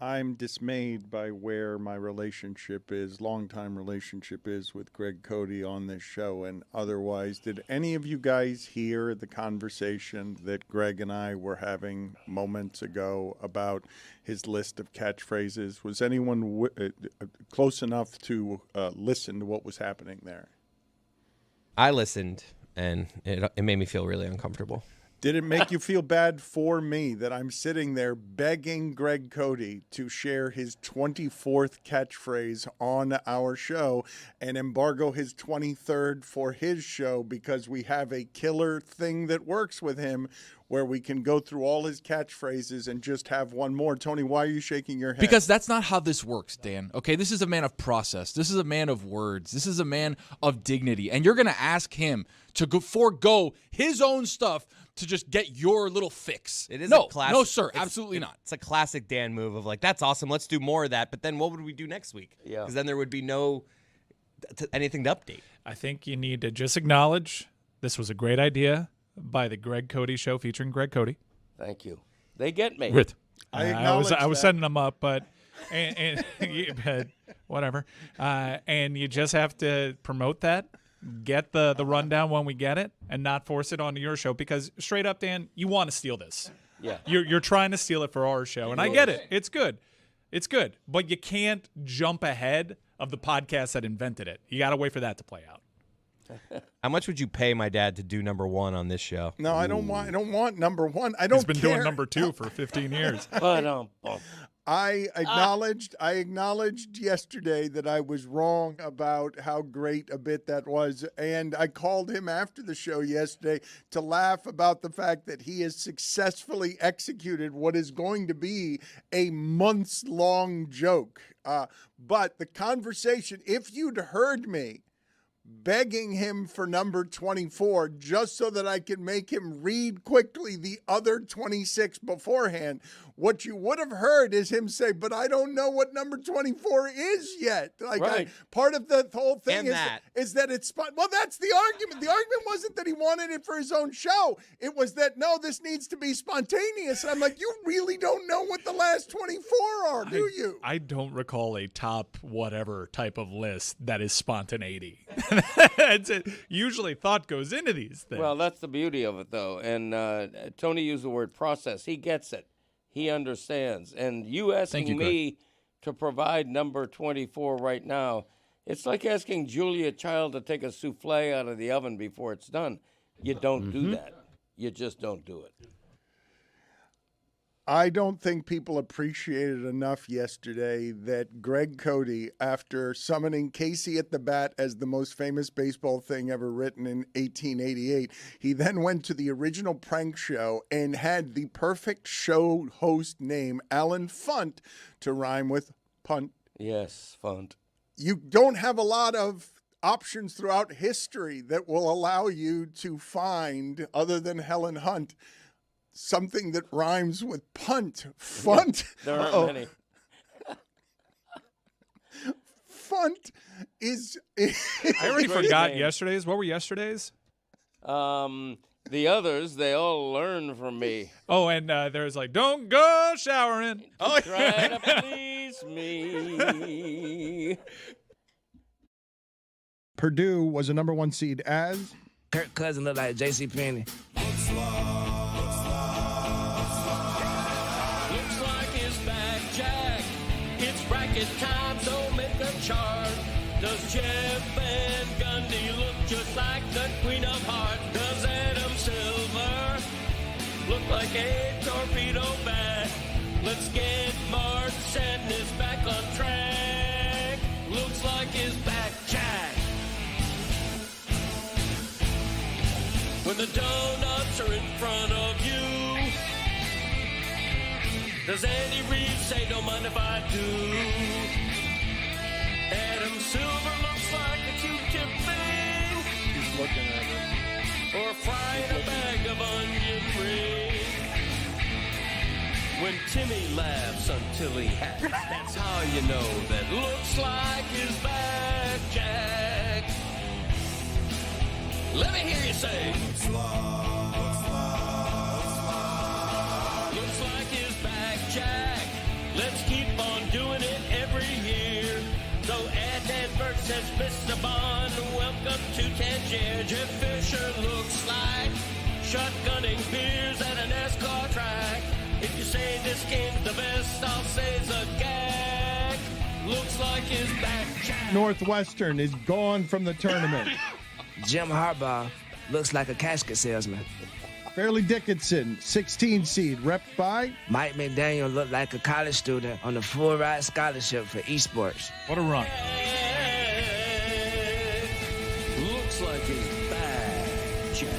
I'm dismayed by where my relationship is, longtime relationship is with Greg Cody on this show and otherwise. Did any of you guys hear the conversation that Greg and I were having moments ago about his list of catchphrases? Was anyone close enough to listen to what was happening there? I listened, and it made me feel really uncomfortable. Did it make you feel bad for me that I'm sitting there begging Greg Cody to share his 24th catchphrase on our show and embargo his 23rd for his show because we have a killer thing that works with him where we can go through all his catchphrases and just have one more? Tony, why are you shaking your head? Because that's not how this works, Dan. Okay, this is a man of process. This is a man of words. This is a man of dignity. And you're going to ask him to forego his own stuff to just get your little fix. It is no, a classic, no, sir, absolutely not. It's a classic Dan move of like, that's awesome, let's do more of that. But then what would we do next week? Yeah. Because then there would be no anything to update. I think you need to just acknowledge this was a great idea by the Greg Cody Show featuring Greg Cody. Thank you. They get me. I was setting them up, but whatever. And you just have to promote that. Get the rundown when we get it and not force it onto your show because straight up, Dan, you want to steal this. Yeah. You're trying to steal it for our show, and I get it. It's good. It's good. But you can't jump ahead of the podcast that invented it. You got to wait for that to play out. How much would you pay my dad to do number one on this show? No, I don't want number one. I don't He's been care. doing number two for 15 years. I acknowledged yesterday that I was wrong about how great a bit that was, and I called him after the show yesterday to laugh about the fact that he has successfully executed what is going to be a months-long joke. But the conversation, if you'd heard me begging him for number 24 just so that I could make him read quickly the other 26 beforehand, what you would have heard is him say, but I don't know what number 24 is yet. Like right. Part of the whole thing is that it's well, that's the argument. The argument wasn't that he wanted it for his own show. It was that, no, this needs to be spontaneous. And I'm like, you really don't know what the last 24 are, do you? I don't recall a top whatever type of list that is spontaneity. Usually thought goes into these things. Well, that's the beauty of it, though. And Tony used the word process. He gets it. He understands. And you asking me to provide number 24 right now, it's like asking Julia Child to take a souffle out of the oven before it's done. You don't do that. You just don't do it. I don't think people appreciated enough yesterday that Greg Cody, after summoning Casey at the bat as the most famous baseball thing ever written in 1888, he then went to the original prank show and had the perfect show host name, Alan Funt, to rhyme with punt. Yes, Funt. You don't have a lot of options throughout history that will allow you to find, other than Helen Hunt, something that rhymes with punt. Funt. There aren't many. Funt is. I already forgot yesterday's. What were yesterday's? The others, they all learn from me. Oh, and there's like, don't go showering. Oh, try to please me. Purdue was a number one seed as Kirk Cousins look like JCPenney. Looks like it's back, Jack. It's bracket time, so make a chart. Does Jeff Van Gundy look just like the Queen of Hearts? Does Adam Silver look like a torpedo bat? Let's get Mark Sadness back on track. Looks like it's back, Jack. When the donuts are in front of you, does Andy Reid say, don't mind if I do? Adam Silver looks like a Q-tip thing. he's looking at it. Or frying a bag of onion rings. When Timmy laughs until he hacks, that's how you know that looks like his back, Jack. Let me hear you say. Looks like his back, Jack. Let's keep says Mr. Bond, welcome to Tangier. Jeff Fisher looks like shotgunning beers at an NASCAR track. If you say this game's the best, I'll say it's a gag. Looks like his back jack. Northwestern is gone from the tournament. Jim Harbaugh looks like a casket salesman. Fairleigh Dickinson, 16 seed, rep by Mike McDaniel looked like a college student on a full ride scholarship for esports. What a run. Looks like his back jack.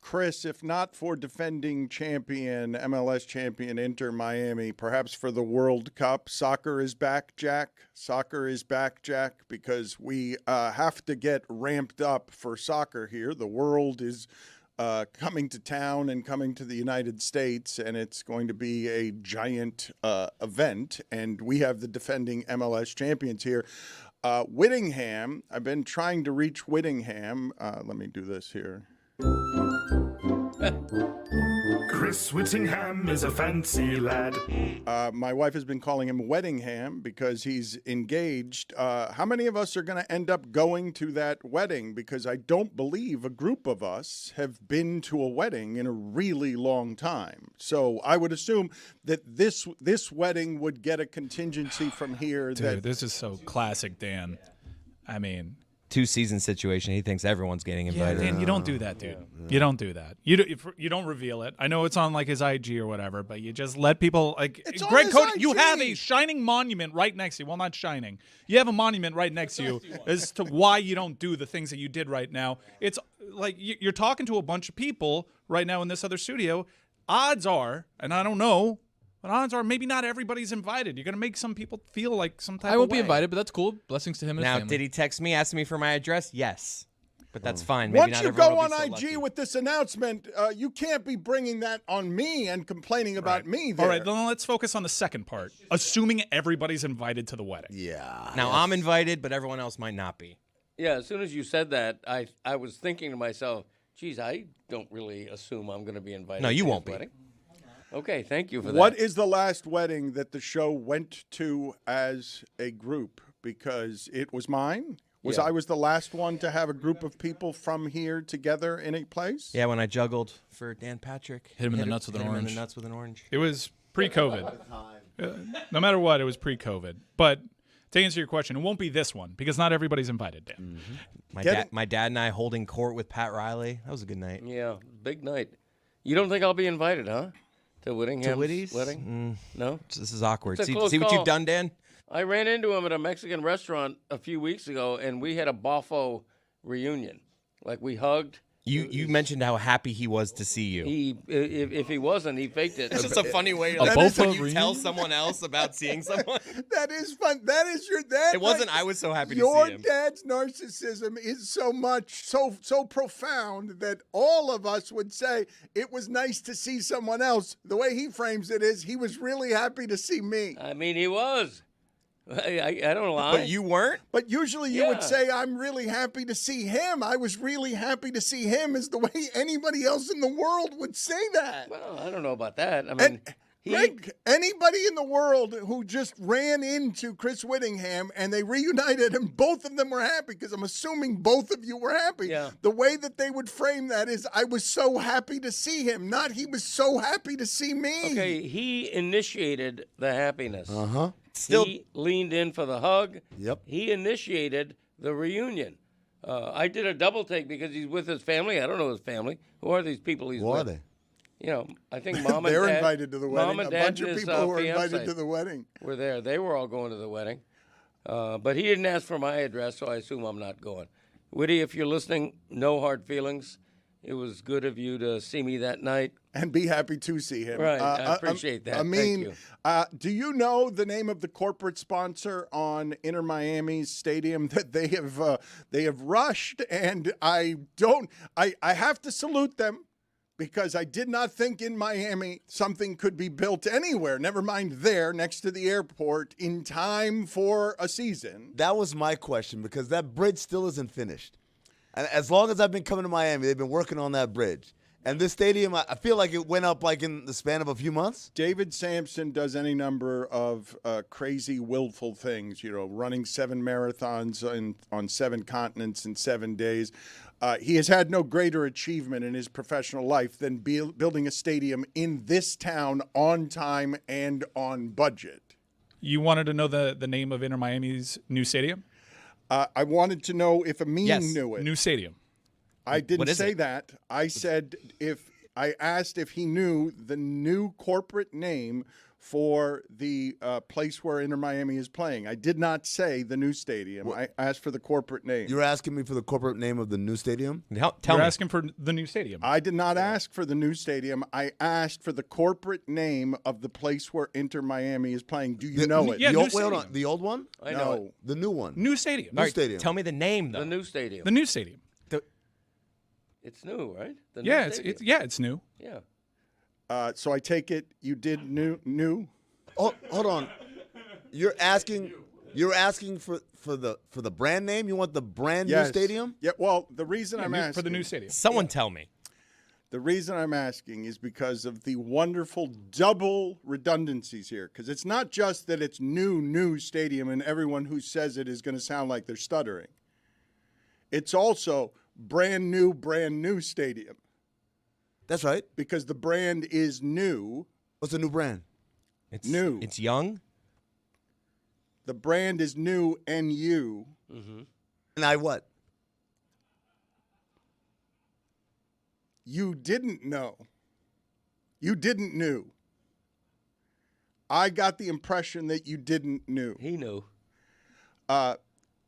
Chris, if not for defending champion, MLS champion Inter Miami, perhaps for the World Cup, soccer is back, Jack. Soccer is back, Jack, because we have to get ramped up for soccer here. The world is coming to town and coming to the United States, and it's going to be a giant event. And we have the defending MLS champions here. Whittingham, I've been trying to reach Whittingham. Let me do this here. Chris Whittingham is a fancy lad. My wife has been calling him Weddingham because he's engaged. How many of us are going to end up going to that wedding? Because I don't believe a group of us have been to a wedding in a really long time. So I would assume that this wedding would get a contingency from here. Dude, this is so classic, Dan. I mean, Two-season situation. He thinks everyone's getting yeah, invited. Dan, you don't do that, dude. You don't do that. You don't reveal it. I know it's on like his IG or whatever, but you just let people like It's on Greg his Cody. IG. You have a shining monument right next to you. Well, not shining. You have a monument right next to you as to why you don't do the things that you did right now. It's like you're talking to a bunch of people right now in this other studio. Odds are, and I don't know, but odds are maybe not everybody's invited. You're gonna make some people feel like some type of I won't be way. invited, but that's cool. Blessings to him and his Now, family. did he text me asking me for my address? Yes. But that's fine. Maybe Once not you everyone go will on be so IG lucky. with this announcement, you can't be bringing that on me and complaining about me there. All right, then let's focus on the second part. Assuming everybody's invited to the wedding. Yeah. Now, I'm invited, but everyone else might not be. Yeah, as soon as you said that, I was thinking to myself, geez, I don't really assume I'm going to be invited. No, you to won't his be. wedding. Okay, thank you for that. What is the last wedding that the show went to as a group? Because it was mine. Yeah. I was the last one to have a group of people from here together in a place? Yeah, when I juggled for Dan Patrick. Hit him in the nuts with an hit him in orange. the nuts with an orange. It was pre-COVID. No matter what, it was pre-COVID. But to answer your question, it won't be this one because not everybody's invited, Dan. My dad and I holding court with Pat Riley. That was a good night. Yeah, big night. You don't think I'll be invited, huh? To Whittingham's Whitty's? wedding? No? This is awkward. It's a See close what call. you've done, Dan? I ran into him at a Mexican restaurant a few weeks ago, and we had a Boffo reunion. Like, we hugged. You mentioned how happy he was to see you. If he wasn't, he faked it. It's just a funny way to A Bofa when you reunion? tell someone else about seeing someone. That is fun. That is your dad. It wasn't I was so happy to Your see him. dad's narcissism is so profound that all of us would say it was nice to see someone else. The way he frames it is he was really happy to see me. I mean, he was. I don't lie. But you weren't? But usually you would Yeah. say, I'm really happy to see him. I was really happy to see him is the way anybody else in the world would say that. Well, I don't know about that. I mean, Greg, anybody in the world who just ran into Chris Whittingham and they reunited and both of them were happy, because I'm assuming both of you were happy. Yeah. The way that they would frame that is, I was so happy to see him, not he was so happy to see me. okay, he initiated the happiness. Uh-huh. Still- He leaned in for the hug. Yep. He initiated the reunion. I did a double take because he's with his family. I don't know his family. Who are these people he's Who with? are they? You know, I think mom and They're dad. invited to the wedding. Mom and A dad bunch of and his, people who were fiance invited to the wedding. were there. They were all going to the wedding. But he didn't ask for my address, so I assume I'm not going. Whitty, if you're listening, no hard feelings. It was good of you to see me that night. And be happy to see him. Right, I appreciate that. I Thank mean, you. Do you know the name of the corporate sponsor on Inter Miami's stadium that they have rushed? And I have to salute them, because I did not think in Miami something could be built anywhere, never mind there next to the airport, in time for a season. That was my question, because that bridge still isn't finished. And as long as I've been coming to Miami, they've been working on that bridge. And this stadium, I feel like it went up like in the span of a few months. David Sampson does any number of crazy, willful things, running 7 marathons on 7 continents in 7 days. He has had no greater achievement in his professional life than building a stadium in this town on time and on budget. You wanted to know the name of Inter Miami's new stadium? I wanted to know if Amin knew it. New stadium. I didn't say it? that. I said I asked if he knew the new corporate name for the place where Inter Miami is playing. I did not say the new stadium. I asked for the corporate name. You're asking me for the corporate name of the new stadium? Tell You're me. asking for the new stadium. I did not ask for the new stadium. I asked for the corporate name of the place where Inter Miami is playing. Do you know it? Yeah, the new old, wait, hold stadium. on. The old one? I know it. The new one. New stadium. New stadium. Tell me the name, though. The new stadium. The new stadium. It's new, right? The new Yeah, stadium. it's new. Yeah. So I take it you did new. Oh, hold on. You're asking for the brand name? You want the brand new stadium? Yeah. Well, the reason I'm asking for the new stadium. Someone tell me. The reason I'm asking is because of the wonderful double redundancies here. Because it's not just that it's new stadium and everyone who says it is going to sound like they're stuttering. It's also brand new stadium. That's right. Because the brand is new. What's the new brand? It's new. It's young. The brand is new, NU. Mm-hmm. And I what? You didn't know. You didn't knew. I got the impression that you didn't knew. He knew.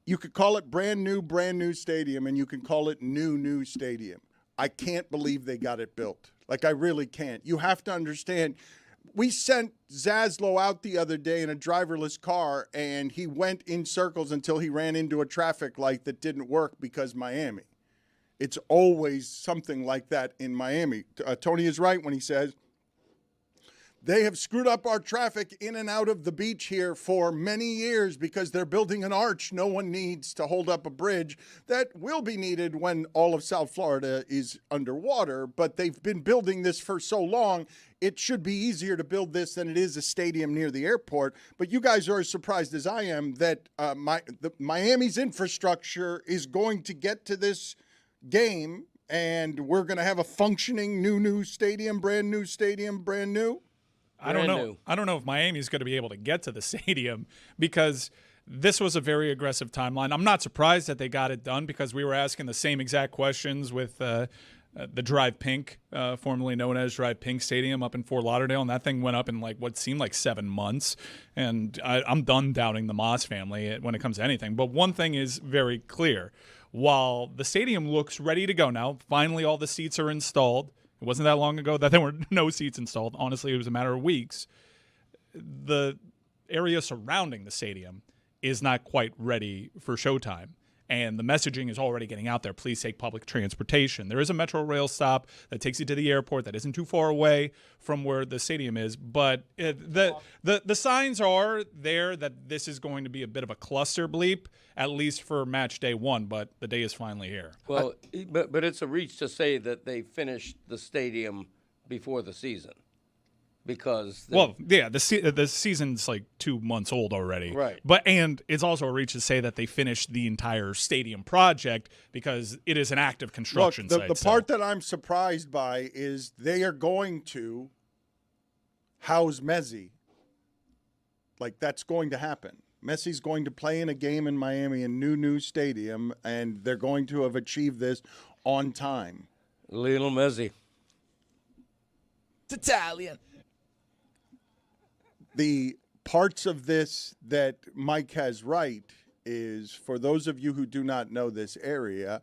You could call it brand new stadium, and you can call it new stadium. I can't believe they got it built. Like, I really can't. You have to understand. We sent Zaslow out the other day in a driverless car, and he went in circles until he ran into a traffic light that didn't work because Miami. It's always something like that in Miami. Tony is right when he says, they have screwed up our traffic in and out of the beach here for many years because they're building an arch no one needs to hold up a bridge that will be needed when all of South Florida is underwater. But they've been building this for so long, it should be easier to build this than it is a stadium near the airport. But you guys are as surprised as I am that Miami's infrastructure is going to get to this game and we're going to have a functioning new stadium, brand new. I don't know. I don't know if Miami's going to be able to get to the stadium because this was a very aggressive timeline. I'm not surprised that they got it done because we were asking the same exact questions with the Drive Pink, formerly known as Drive Pink Stadium up in Fort Lauderdale, and that thing went up in like what seemed like 7 months. And I'm done doubting the Moss family when it comes to anything. But one thing is very clear. While the stadium looks ready to go now, finally all the seats are installed. It wasn't that long ago that there were no seats installed. Honestly, it was a matter of weeks. The area surrounding the stadium is not quite ready for showtime. And the messaging is already getting out there. Please take public transportation. There is a Metro Rail stop that takes you to the airport that isn't too far away from where the stadium is. But the signs are there that this is going to be a bit of a cluster bleep, at least for match day 1. But the day is finally here. Well, but it's a reach to say that they finished the stadium before the season. Because the season's like 2 months old already, right? And it's also a reach to say that they finished the entire stadium project because it is an active construction site. The part that I'm surprised by is they are going to house Messi. Like, that's going to happen. Messi's going to play in a game in Miami in new stadium, and they're going to have achieved this on time. Lionel Messi. It's Italian. The parts of this that Mike has right is, for those of you who do not know this area,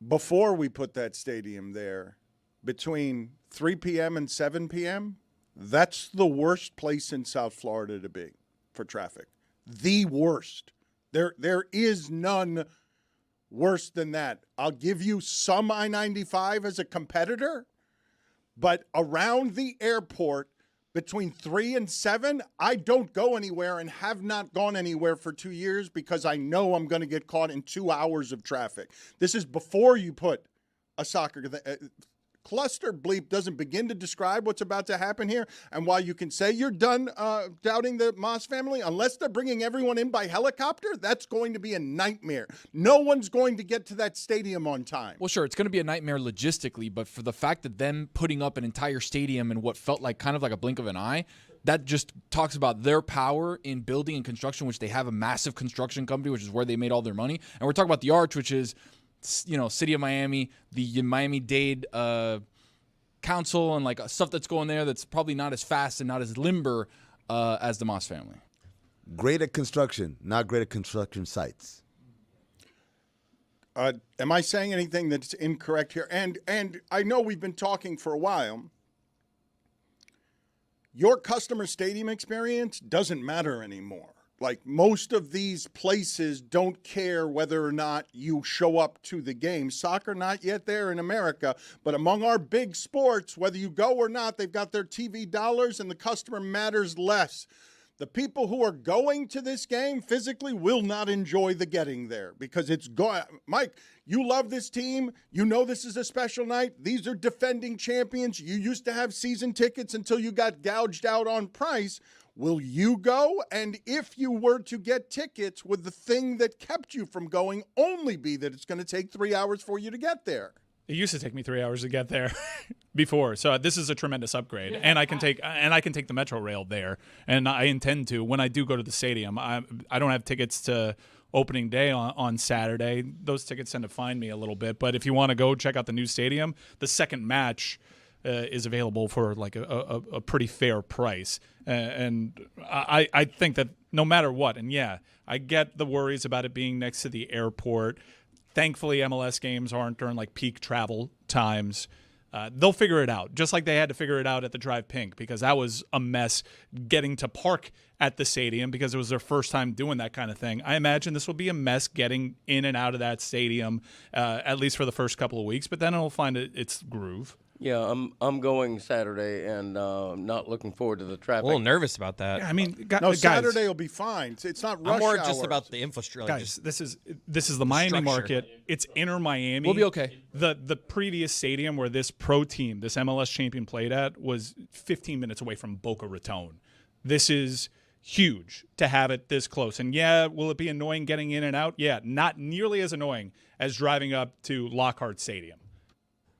before we put that stadium there, between 3 p.m. and 7 p.m., that's the worst place in South Florida to be for traffic. The worst. There is none worse than that. I'll give you some I-95 as a competitor, but around the airport, between 3 and 7, I don't go anywhere and have not gone anywhere for 2 years because I know I'm going to get caught in 2 hours of traffic. This is before you put a soccer cluster bleep doesn't begin to describe what's about to happen here. And while you can say you're done doubting the Moss family, unless they're bringing everyone in by helicopter, that's going to be a nightmare. No one's going to get to that stadium on time. Well, sure, it's going to be a nightmare logistically, but for the fact that them putting up an entire stadium in what felt like kind of like a blink of an eye, that just talks about their power in building and construction, which they have a massive construction company, which is where they made all their money. And we're talking about the Arch, which is, City of Miami, the Miami-Dade council, and like stuff that's going there that's probably not as fast and not as limber as the Moss family. Great at construction, not great at construction sites. Am I saying anything that's incorrect here? And I know we've been talking for a while. Your customer stadium experience doesn't matter anymore. Like, most of these places don't care whether or not you show up to the game. Soccer, not yet there in America, but among our big sports, whether you go or not, they've got their TV dollars and the customer matters less. The people who are going to this game physically will not enjoy the getting there because it's Mike, you love this team. You know this is a special night. These are defending champions. You used to have season tickets until you got gouged out on price. Will you go? And if you were to get tickets, would the thing that kept you from going only be that it's going to take 3 hours for you to get there? It used to take me 3 hours to get there before, so this is a tremendous upgrade, and I can take the Metro Rail there, and I intend to when I do go to the stadium. I don't have tickets to opening day on Saturday. Those tickets tend to find me a little bit, but if you want to go check out the new stadium, the second match is available for like a pretty fair price, and I think that no matter what, and yeah, I get the worries about it being next to the airport. Thankfully, MLS games aren't during like peak travel times. They'll figure it out, just like they had to figure it out at the Drive Pink, because that was a mess getting to park at the stadium because it was their first time doing that kind of thing. I imagine this will be a mess getting in and out of that stadium, at least for the first couple of weeks, but then it'll find its groove. Yeah, I'm going Saturday and not looking forward to the traffic. A little nervous about that. Yeah, I mean, guys, Saturday will be fine. It's not rush I'm more hours. just about the infrastructure. Guys, this is the Miami market. It's inner Miami. We'll be okay. The previous stadium where this pro team, this MLS champion, played at was 15 minutes away from Boca Raton. This is huge to have it this close. And yeah, will it be annoying getting in and out? Yeah, not nearly as annoying as driving up to Lockhart Stadium.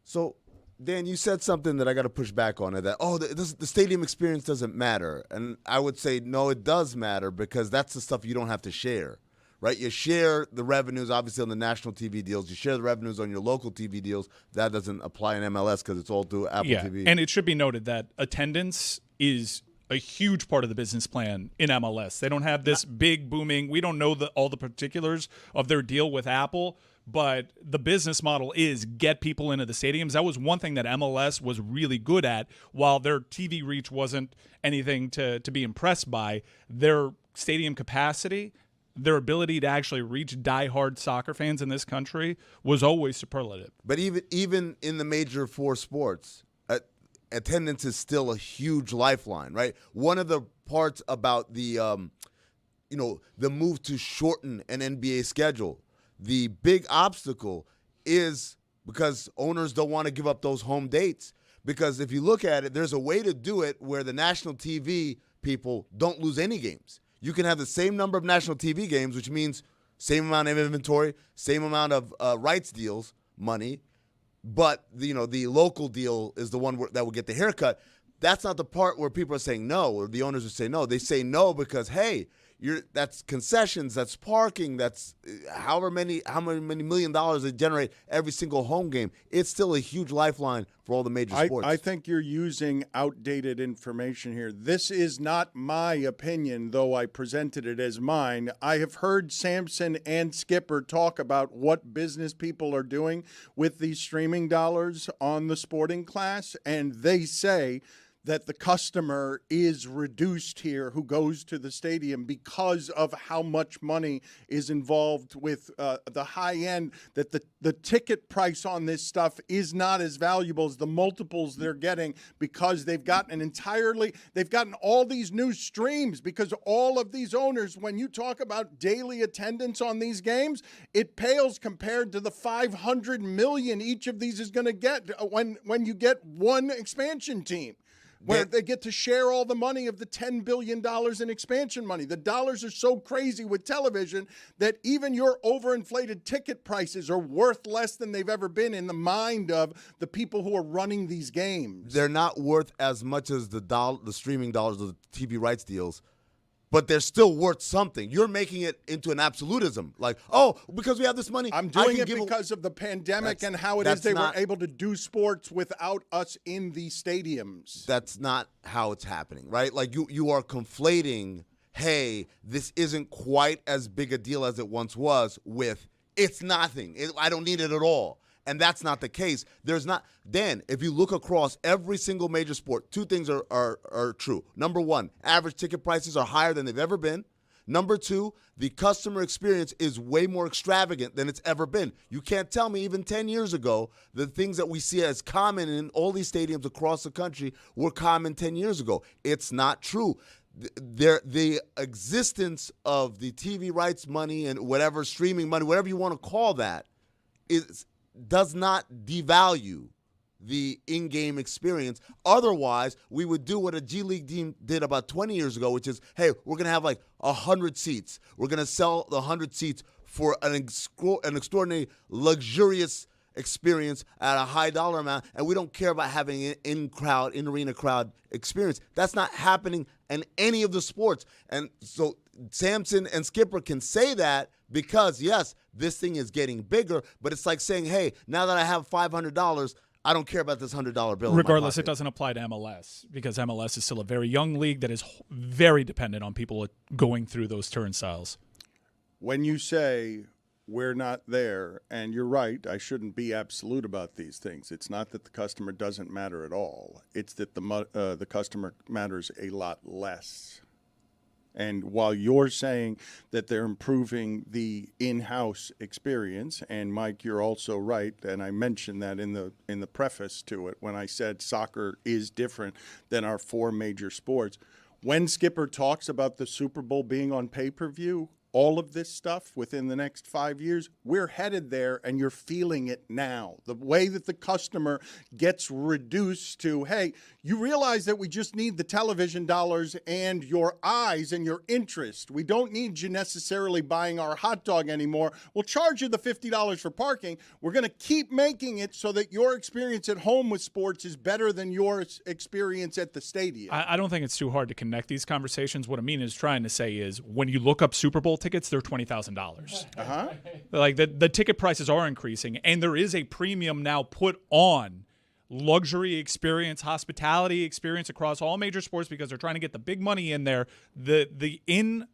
So, Dan, you said something that I got to push back on, that, the stadium experience doesn't matter. And I would say, no, it does matter, because that's the stuff you don't have to share, right? You share the revenues, obviously, on the national TV deals. You share the revenues on your local TV deals. That doesn't apply in MLS because it's all through Apple TV. And it should be noted that attendance is a huge part of the business plan in MLS. They don't have this big booming. We don't know all the particulars of their deal with Apple, but the business model is get people into the stadiums. That was one thing that MLS was really good at. While their TV reach wasn't anything to be impressed by, their stadium capacity, their ability to actually reach diehard soccer fans in this country was always superlative. But even in the major four sports, attendance is still a huge lifeline, right? One of the parts about the move to shorten an NBA schedule, the big obstacle is because owners don't want to give up those home dates. Because if you look at it, there's a way to do it where the national TV people don't lose any games. You can have the same number of national TV games, which means same amount of inventory, same amount of rights deals, money, but the local deal is the one that will get the haircut. That's not the part where people are saying no, or the owners would say no. They say no because, hey, that's concessions, that's parking, that's how many $1 million they generate every single home game. It's still a huge lifeline for all the major sports. I think you're using outdated information here. This is not my opinion, though I presented it as mine. I have heard Sampson and Skipper talk about what business people are doing with these streaming dollars on the Sporting Class, and they say that the customer is reduced here who goes to the stadium because of how much money is involved with the high end, that the ticket price on this stuff is not as valuable as the multiples they're getting because they've gotten all these new streams, because all of these owners, when you talk about daily attendance on these games, it pales compared to the 500 million each of these is going to get when you get one expansion team, where they get to share all the money of the $10 billion in expansion money. The dollars are so crazy with television that even your overinflated ticket prices are worth less than they've ever been in the mind of the people who are running these games. They're not worth as much as the streaming dollars of the TV rights deals, but they're still worth something. You're making it into an absolutism. Like, oh, because we have this money. I'm doing it because of the pandemic and how it is they were able to do sports without us in the stadiums. That's not how it's happening, right? Like you are conflating, hey, this isn't quite as big a deal as it once was, with it's nothing. I don't need it at all. And that's not the case. There's not. Dan, if you look across every single major sport, two things are true. Number one, average ticket prices are higher than they've ever been. Number two, the customer experience is way more extravagant than it's ever been. You can't tell me even 10 years ago the things that we see as common in all these stadiums across the country were common 10 years ago. It's not true. The existence of the TV rights money and whatever streaming money, whatever you want to call that, does not devalue the in-game experience. Otherwise, we would do what a G League team did about 20 years ago, which is, hey, we're going to have like 100 seats. We're going to sell the 100 seats for an extraordinary, luxurious experience at a high dollar amount, and we don't care about having an in-arena crowd experience. That's not happening in any of the sports. And so Samson and Skipper can say that because, yes, this thing is getting bigger, but it's like saying, hey, now that I have $500, I don't care about this $100 bill. Regardless, it doesn't apply to MLS because MLS is still a very young league that is very dependent on people going through those turnstiles. When you say we're not there, and you're right, I shouldn't be absolute about these things. It's not that the customer doesn't matter at all. It's that the customer matters a lot less. And while you're saying that they're improving the in-house experience, and Mike, you're also right, and I mentioned that in the preface to it when I said soccer is different than our four major sports. When Skipper talks about the Super Bowl being on pay-per-view, all of this stuff within the next 5 years, we're headed there, and you're feeling it now. The way that the customer gets reduced to, hey, you realize that we just need the television dollars and your eyes and your interest. We don't need you necessarily buying our hot dog anymore. We'll charge you the $50 for parking. We're going to keep making it so that your experience at home with sports is better than your experience at the stadium. I don't think it's too hard to connect these conversations. What Amin is trying to say is when you look up Super Bowl tickets, they're $20,000. Uh-huh. Like the ticket prices are increasing, and there is a premium now put on luxury experience, hospitality experience across all major sports because they're trying to get the big money in there. The in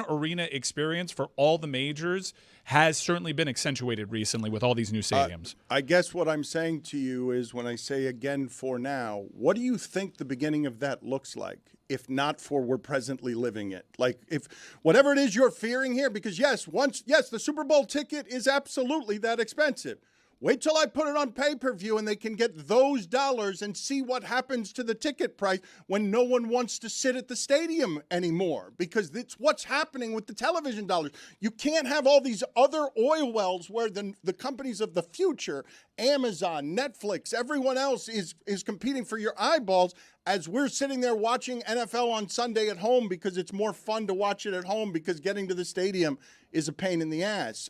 arena experience for all the majors has certainly been accentuated recently with all these new stadiums. I guess what I'm saying to you is when I say again for now, what do you think the beginning of that looks like? If not for we're presently living it. Like if whatever it is you're fearing here, because yes, the Super Bowl ticket is absolutely that expensive. Wait till I put it on pay-per-view and they can get those dollars and see what happens to the ticket price when no one wants to sit at the stadium anymore, because it's what's happening with the television dollars. You can't have all these other oil wells where the companies of the future, Amazon, Netflix, everyone else is competing for your eyeballs as we're sitting there watching NFL on Sunday at home because it's more fun to watch it at home because getting to the stadium is a pain in the ass.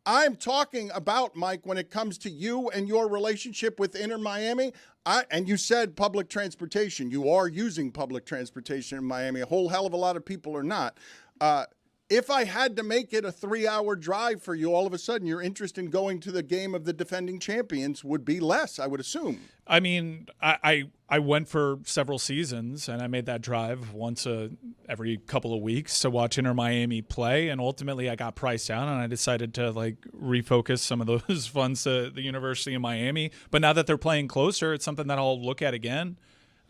I'm talking about, Mike, when it comes to you and your relationship with Inter Miami, and you said public transportation. You are using public transportation in Miami. A whole hell of a lot of people are not. If I had to make it a 3-hour drive for you, all of a sudden your interest in going to the game of the defending champions would be less, I would assume. I mean, I went for several seasons, and I made that drive once every couple of weeks to watch Inter Miami play, and ultimately I got priced out, and I decided to refocus some of those funds to the University of Miami. But now that they're playing closer, it's something that I'll look at again.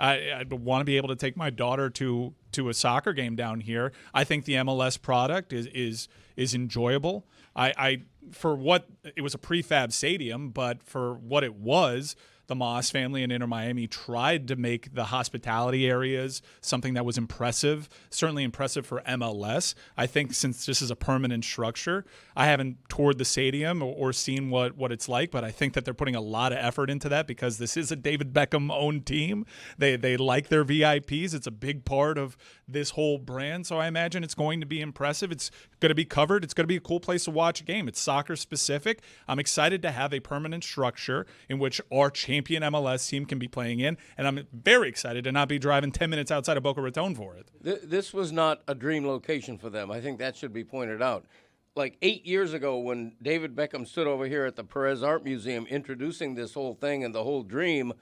I want to be able to take my daughter to a soccer game down here. I think the MLS product is enjoyable. I for what it was a prefab stadium, but for what it was, the Moss family and Inter Miami tried to make the hospitality areas something that was impressive, certainly impressive for MLS. I think since this is a permanent structure, I haven't toured the stadium or seen what it's like, but I think that they're putting a lot of effort into that because this is a David Beckham-owned team. They like their VIPs. It's a big part of this whole brand, so I imagine it's going to be impressive. It's going to be covered. It's going to be a cool place to watch a game. It's soccer specific. I'm excited to have a permanent structure in which our champion MLS team can be playing in, and I'm very excited to not be driving 10 minutes outside of Boca Raton for it. This was not a dream location for them. I think that should be pointed out. Like 8 years ago when David Beckham stood over here at the Perez Art Museum introducing this whole thing and the whole dream,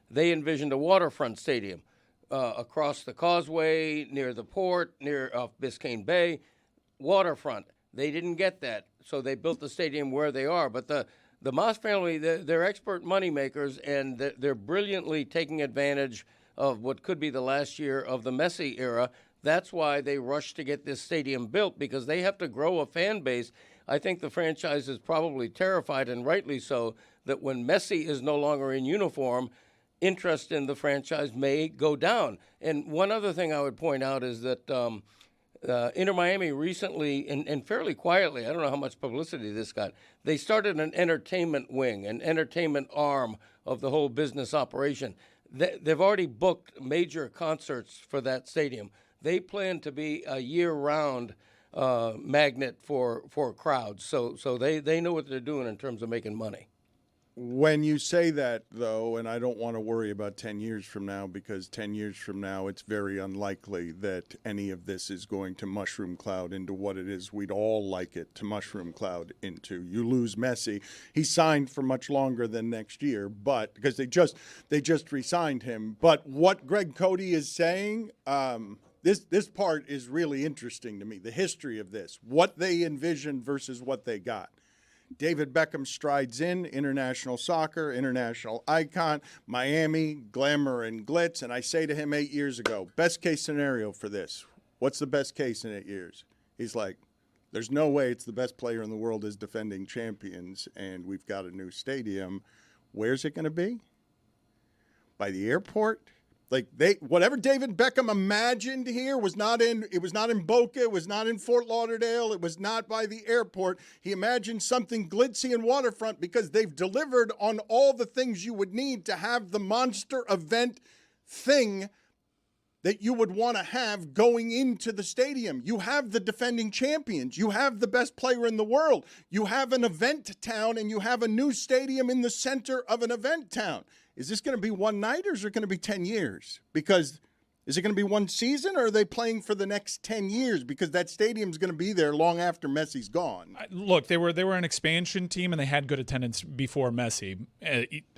they envisioned a waterfront stadium across the causeway, near the port, near Biscayne Bay, waterfront. They didn't get that, so they built the stadium where they are. But the Moss family, they're expert moneymakers, and they're brilliantly taking advantage of what could be the last year of the Messi era. That's why they rushed to get this stadium built, because they have to grow a fan base. I think the franchise is probably terrified, and rightly so, that when Messi is no longer in uniform, interest in the franchise may go down. And one other thing I would point out is that Inter Miami recently, and fairly quietly, I don't know how much publicity this got, they started an entertainment wing, an entertainment arm of the whole business operation. They've already booked major concerts for that stadium. They plan to be a year-round magnet for crowds. So they know what they're doing in terms of making money. When you say that, though, and I don't want to worry about 10 years from now, because 10 years from now it's very unlikely that any of this is going to mushroom cloud into what it is we'd all like it to mushroom cloud into. You lose Messi. He signed for much longer than next year, but because they just re-signed him. But what Greg Cody is saying, this part is really interesting to me, the history of this, what they envisioned versus what they got. David Beckham strides in, international soccer, international icon, Miami, glamour and glitz. And I say to him 8 years ago, best case scenario for this. What's the best case in 8 years? He's like, there's no way it's the best player in the world is defending champions, and we've got a new stadium. Where's it going to be? By the airport? Like whatever David Beckham imagined here was not in Boca, it was not in Fort Lauderdale, it was not by the airport. He imagined something glitzy and waterfront because they've delivered on all the things you would need to have the monster event thing that you would want to have going into the stadium. You have the defending champions. You have the best player in the world. You have an event town, and you have a new stadium in the center of an event town. Is this going to be one night, or is it going to be 10 years? Because is it going to be one season, or are they playing for the next 10 years? Because that stadium's going to be there long after Messi's gone. Look, they were an expansion team, and they had good attendance before Messi.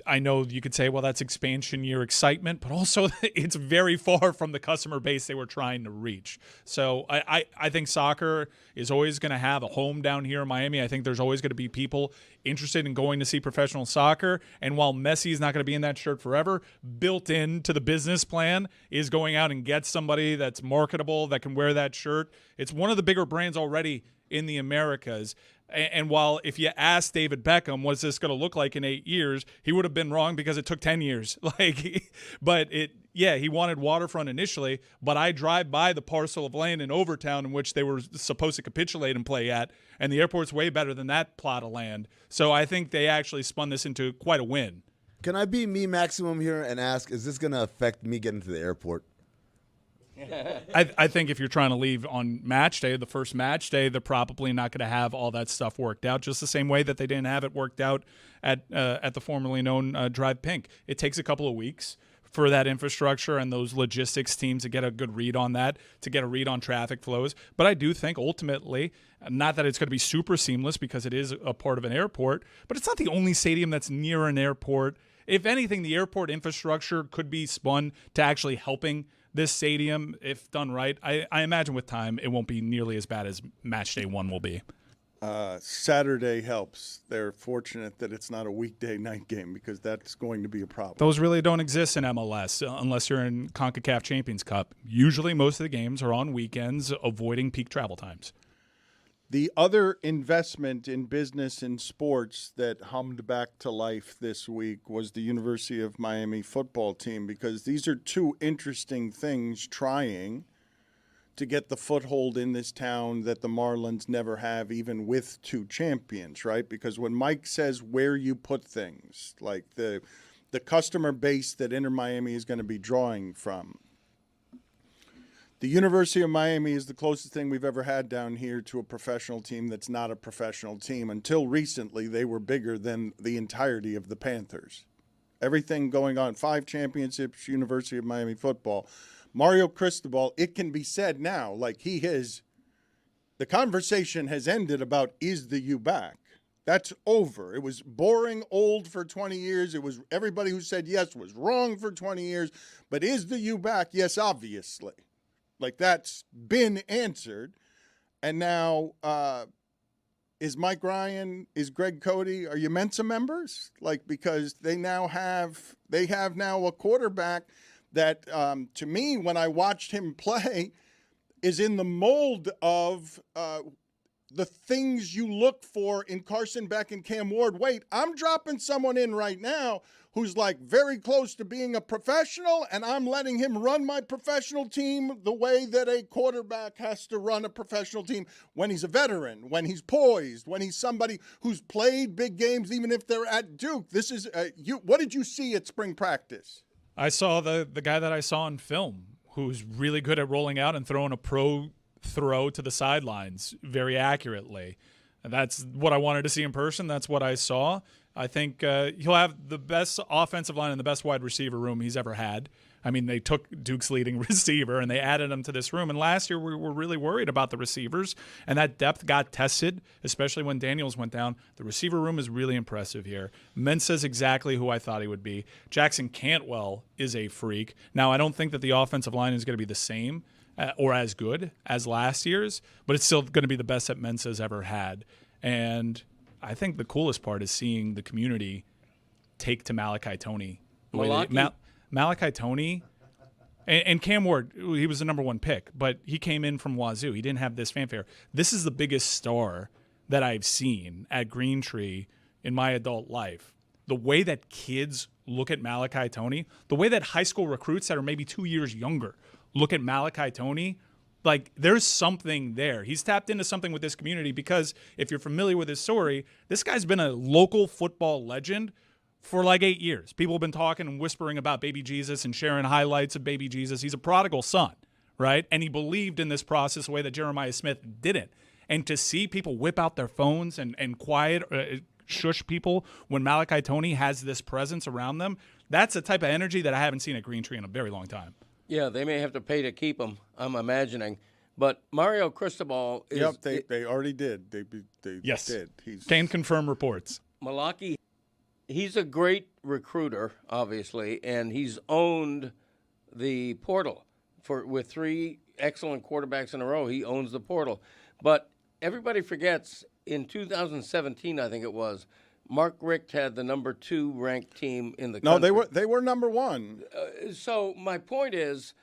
I know you could say, well, that's expansion year excitement, but also it's very far from the customer base they were trying to reach. So I think soccer is always going to have a home down here in Miami. I think there's always going to be people interested in going to see professional soccer. And while Messi is not going to be in that shirt forever, built into the business plan is going out and get somebody that's marketable, that can wear that shirt. It's one of the bigger brands already in the Americas. And while if you asked David Beckham, what's this going to look like in 8 years, he would have been wrong because it took 10 years. He wanted waterfront initially, but I drive by the parcel of land in Overtown in which they were supposed to capitulate and play at, and the airport's way better than that plot of land. So I think they actually spun this into quite a win. Can I be me maximum here and ask, is this going to affect me getting to the airport? I think if you're trying to leave on match day, the first match day, they're probably not going to have all that stuff worked out, just the same way that they didn't have it worked out at the formerly known Drive Pink. It takes a couple of weeks for that infrastructure and those logistics teams to get a good read on that, to get a read on traffic flows. But I do think ultimately, not that it's going to be super seamless because it is a part of an airport, but it's not the only stadium that's near an airport. If anything, the airport infrastructure could be spun to actually helping this stadium if done right. I imagine with time it won't be nearly as bad as match day one will be. Saturday helps. They're fortunate that it's not a weekday night game because that's going to be a problem. Those really don't exist in MLS unless you're in CONCACAF Champions Cup. Usually most of the games are on weekends, avoiding peak travel times. The other investment in business and sports that hummed back to life this week was the University of Miami football team, because these are two interesting things trying to get the foothold in this town that the Marlins never have, even with two champions, right? Because when Mike says where you put things, like the customer base that Inter Miami is going to be drawing from, the University of Miami is the closest thing we've ever had down here to a professional team that's not a professional team. Until recently, they were bigger than the entirety of the Panthers. Everything going on, 5 championships, University of Miami football. Mario Cristobal, it can be said now, like the conversation has ended about, is the U back? That's over. It was boring, old for 20 years. It was everybody who said yes was wrong for 20 years. But is the U back? Yes, obviously. Like, that's been answered. And now, is Mike Ryan, is Greg Cody, are you Mensa members? Like, because they have now a quarterback that, to me, when I watched him play, is in the mold of the things you look for in Carson Beck and Cam Ward. Wait, I'm dropping someone in right now who's like very close to being a professional, and I'm letting him run my professional team the way that a quarterback has to run a professional team when he's a veteran, when he's poised, when he's somebody who's played big games, even if they're at Duke. This is what did you see at spring practice? I saw the guy that I saw on film who's really good at rolling out and throwing a pro throw to the sidelines very accurately. And that's what I wanted to see in person. That's what I saw. I think he'll have the best offensive line and the best wide receiver room he's ever had. I mean, they took Duke's leading receiver and they added him to this room. And last year we were really worried about the receivers, and that depth got tested, especially when Daniels went down. The receiver room is really impressive here. Mensah's exactly who I thought he would be. Jackson Cantwell is a freak. Now, I don't think that the offensive line is going to be the same or as good as last year's, but it's still going to be the best that Mensah's ever had. And I think the coolest part is seeing the community take to Malachi Toney. Malachi Toney and Cam Ward, he was the number 1 pick, but he came in from Wazoo. He didn't have this fanfare. This is the biggest star that I've seen at Green Tree in my adult life. The way that kids look at Malachi Toney, the way that high school recruits that are maybe 2 years younger look at Malachi Toney, like, there's something there. He's tapped into something with this community because if you're familiar with his story, this guy's been a local football legend for like 8 years. People have been talking and whispering about baby Jesus and sharing highlights of baby Jesus. He's a prodigal son, right? And he believed in this process the way that Jeremiah Smith didn't. And to see people whip out their phones and shush people when Malachi Toney has this presence around them, that's a type of energy that I haven't seen at Green Tree in a very long time. Yeah, they may have to pay to keep him, I'm imagining. But Mario Cristobal is... Yep, they already did. They yes. did. Can confirm reports. Malaki, he's a great recruiter, obviously, and he's owned the portal with 3 excellent quarterbacks in a row. He owns the portal. But everybody forgets, in 2017, I think it was, Mark Richt had the number 2 ranked team in the country. No, they were number 1. So my point is,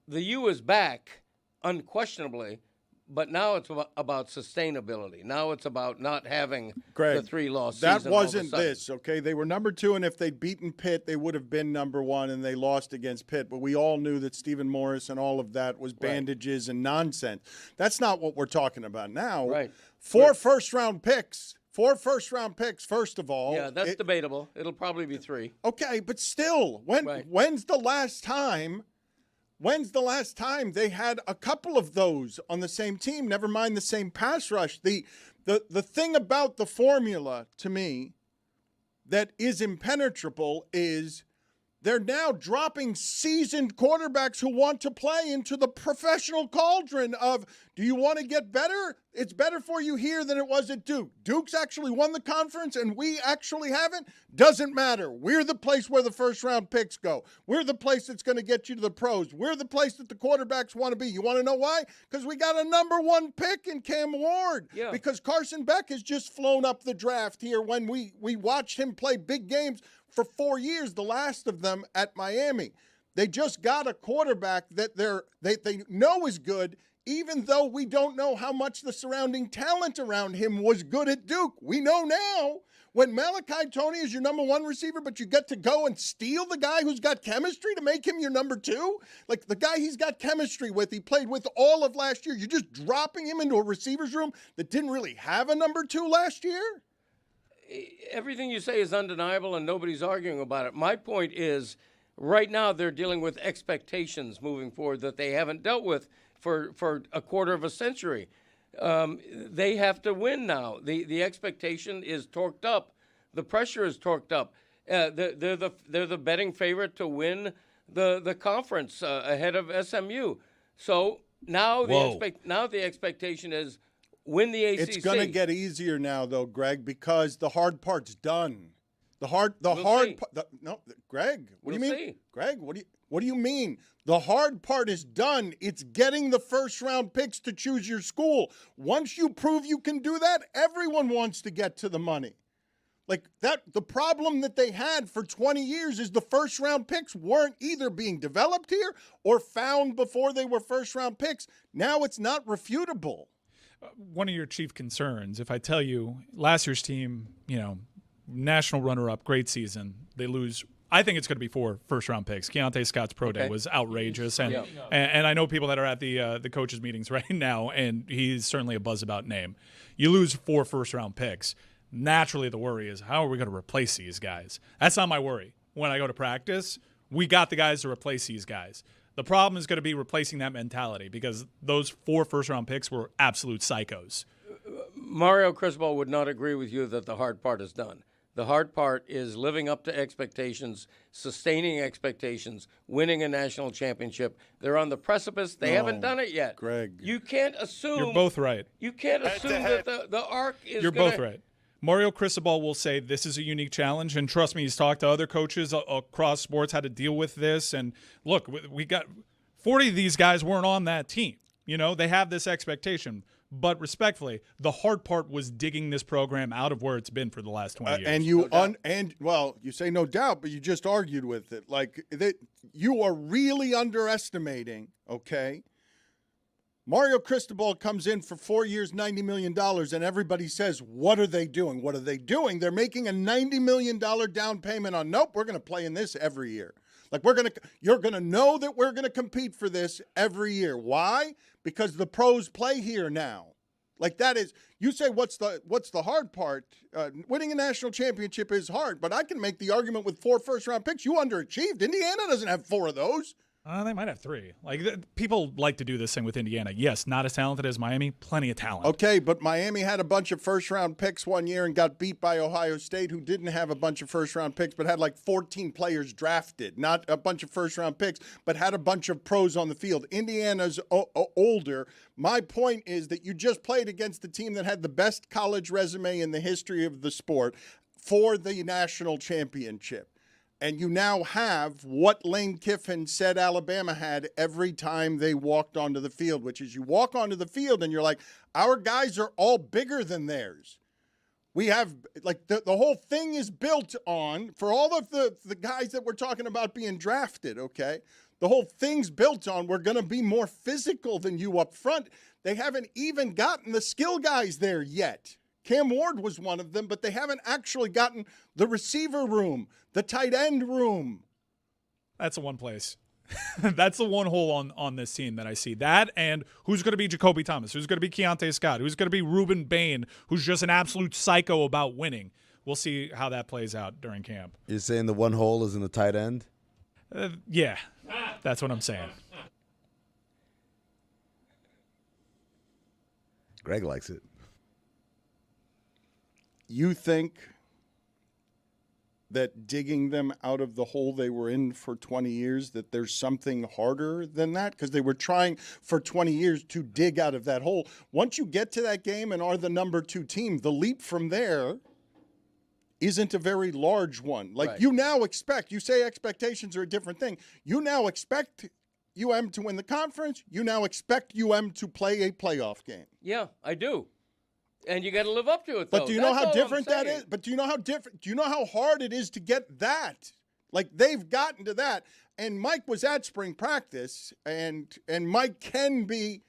the U is back, unquestionably, but now it's about sustainability. Now it's about not having the 3-loss season. That wasn't this, okay? They were number 2, and if they'd beaten Pitt, they would have been number 1, and they lost against Pitt. But we all knew that Stephen Morris and all of that was bandages and nonsense. That's not what we're talking about now. Right. 4 first-round picks. 4 first-round picks, first of all. Yeah, that's debatable. It'll probably be 3. Okay, but still, when's the last time they had a couple of those on the same team, never mind the same pass rush? The thing about the formula, to me, that is impenetrable is They're now dropping seasoned quarterbacks who want to play into the professional cauldron of, do you want to get better? It's better for you here than it was at Duke. Duke's actually won the conference and we actually haven't. Doesn't matter. We're the place where the first-round picks go. We're the place that's going to get you to the pros. We're the place that the quarterbacks want to be. You want to know why? Because we got a number 1 pick in Cam Ward. Yeah. Because Carson Beck has just flown up the draft here when we watched him play big games for 4 years, the last of them at Miami. They just got a quarterback that they know is good, even though we don't know how much the surrounding talent around him was good at Duke. We know now when Malachi Toney is your number 1 receiver, but you get to go and steal the guy who's got chemistry to make him your number 2? Like the guy he's got chemistry with, he played with all of last year. You're just dropping him into a receiver's room that didn't really have a number 2 last year? Everything you say is undeniable and nobody's arguing about it. My point is, right now they're dealing with expectations moving forward that they haven't dealt with for a quarter of a century. They have to win now. The expectation is torqued up. The pressure is torqued up. They're the betting favorite to win the conference ahead of SMU. So now the expectation is win the ACC. It's going to get easier now, though, Greg, because the hard part's done. Greg, what do you mean? Greg, what do you mean? The hard part is done. It's getting the first-round picks to choose your school. Once you prove you can do that, everyone wants to get to the money. Like that, the problem that they had for 20 years is the first-round picks weren't either being developed here or found before they were first-round picks. Now it's not refutable. One of your chief concerns, if I tell you last year's team, national runner-up, great season, they lose. I think it's going to be 4 first-round picks. Keontae Scott's pro day was outrageous, and I know people that are at the coaches' meetings right now, and he's certainly a buzz-about name. You lose 4 first-round picks. Naturally, the worry is, how are we going to replace these guys? That's not my worry. When I go to practice, we got the guys to replace these guys. The problem is going to be replacing that mentality because those 4 first-round picks were absolute psychos. Mario Cristobal would not agree with you that the hard part is done. The hard part is living up to expectations, sustaining expectations, winning a national championship. They're on the precipice. They haven't done it yet. Greg. You can't assume. You're both right. You can't assume that the arc is You're both right. Mario Cristobal will say this is a unique challenge, and trust me, he's talked to other coaches across sports how to deal with this. And look, we got 40 of these guys weren't on that team. They have this expectation. But respectfully, the hard part was digging this program out of where it's been for the last 20 years. And you say no doubt, but you just argued with it. Like that, you are really underestimating. Okay. Mario Cristobal comes in for 4 years, $90 million, and everybody says, what are they doing? What are they doing? They're making a $90 million down payment on, nope, we're going to play in this every year. Like you're going to know that we're going to compete for this every year. Why? Because the pros play here now. Like that is, you say, what's the hard part? Winning a national championship is hard, but I can make the argument with 4 first-round picks. You underachieved. Indiana doesn't have 4 of those. They might have 3. People like to do this thing with Indiana. Yes, not as talented as Miami. Plenty of talent. Okay, but Miami had a bunch of first-round picks one year and got beat by Ohio State, who didn't have a bunch of first-round picks but had like 14 players drafted. Not a bunch of first-round picks, but had a bunch of pros on the field. Indiana's older. My point is that you just played against the team that had the best college resume in the history of the sport for the national championship. And you now have what Lane Kiffin said Alabama had every time they walked onto the field, which is you walk onto the field and you're like, our guys are all bigger than theirs. We have, like, the whole thing is built on, for all of the guys that we're talking about being drafted, okay? The whole thing's built on we're going to be more physical than you up front. They haven't even gotten the skill guys there yet. Cam Ward was one of them, but they haven't actually gotten the receiver room, the tight end room. That's the one place. That's the one hole on this team that I see. That and who's going to be Jacoby Thomas, who's going to be Keontae Scott, who's going to be Ruben Bain, who's just an absolute psycho about winning. We'll see how that plays out during camp. You're saying the one hole is in the tight end? Yeah, that's what I'm saying. Greg likes it. You think that digging them out of the hole they were in for 20 years, that there's something harder than that? Because they were trying for 20 years to dig out of that hole. Once you get to that game and are the number 2 team, the leap from there isn't a very large one. Like, Right. you now expect, you say expectations are a different thing. You now expect UM to win the conference. You now expect UM to play a playoff game. Yeah, I do. And you got to live up to it, though. But do you know That's how all different I'm that saying. is? But do you know how different? Do you know how hard it is to get that? Like, they've gotten to that. And Mike was at spring practice, and Mike can be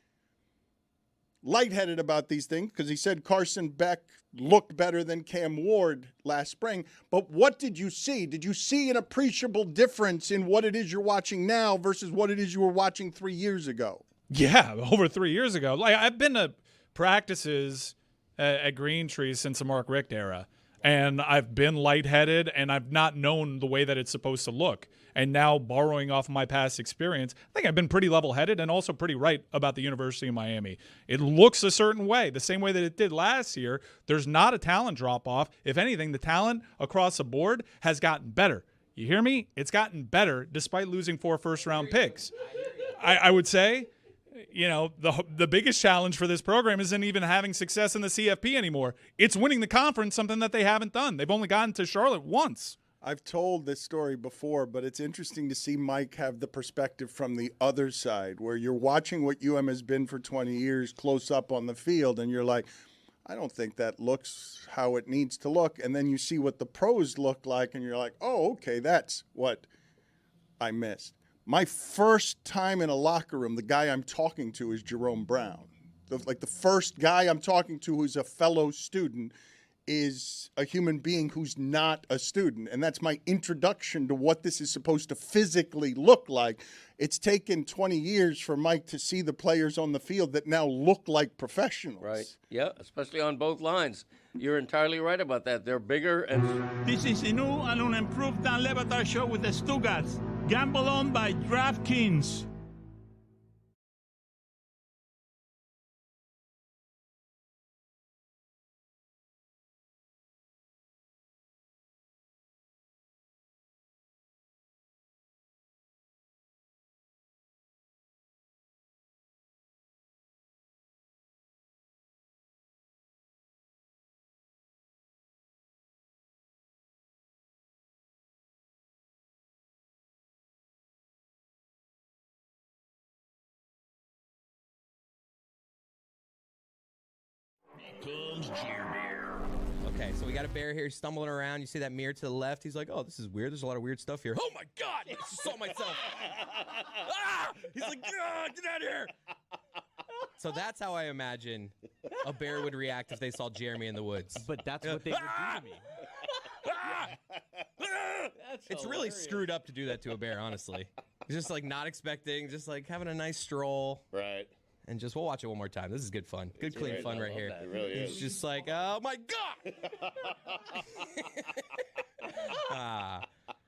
lightheaded about these things because he said Carson Beck looked better than Cam Ward last spring. But what did you see? Did you see an appreciable difference in what it is you're watching now versus what it is you were watching 3 years ago? Yeah, over 3 years ago. Like, I've been to practices at Green Tree since the Mark Richt era, and I've been lightheaded, and I've not known the way that it's supposed to look. And now, borrowing off my past experience, I think I've been pretty level-headed and also pretty right about the University of Miami. It looks a certain way, the same way that it did last year. There's not a talent drop-off. If anything, the talent across the board has gotten better. You hear me? It's gotten better despite losing 4 first-round picks. I would say, you know, the biggest challenge for this program isn't even having success in the CFP anymore. It's winning the conference, something that they haven't done. They've only gotten to Charlotte once. I've told this story before, but it's interesting to see Mike have the perspective from the other side, where you're watching what UM has been for 20 years close up on the field, and you're like, I don't think that looks how it needs to look. And then you see what the pros look like, and you're like, oh, okay, that's what I missed. My first time in a locker room, the guy I'm talking to is Jerome Brown. The first guy I'm talking to who's a fellow student is a human being who's not a student. And that's my introduction to what this is supposed to physically look like. It's taken 20 years for Mike to see the players on the field that now look like professionals. Right. Yeah, especially on both lines. You're entirely right about that. They're bigger and... This is a new and unimproved Dan Le Batard Show with the Stugotz. Gamble on by DraftKings. Okay, so we got a bear here stumbling around. You see that mirror to the left? He's like, oh, this is weird. There's a lot of weird stuff here. Oh, my God. I just saw myself. Ah! He's like, ah, get out of here. So that's how I imagine a bear would react if they saw Jeremy in the woods. But that's what they would do to me. It's really screwed up to do that to a bear, honestly. He's just like not expecting, just like having a nice stroll. Right. And just, we'll watch it one more time. This is good fun. Good, clean fun right here. It really is. He's just like, oh my God.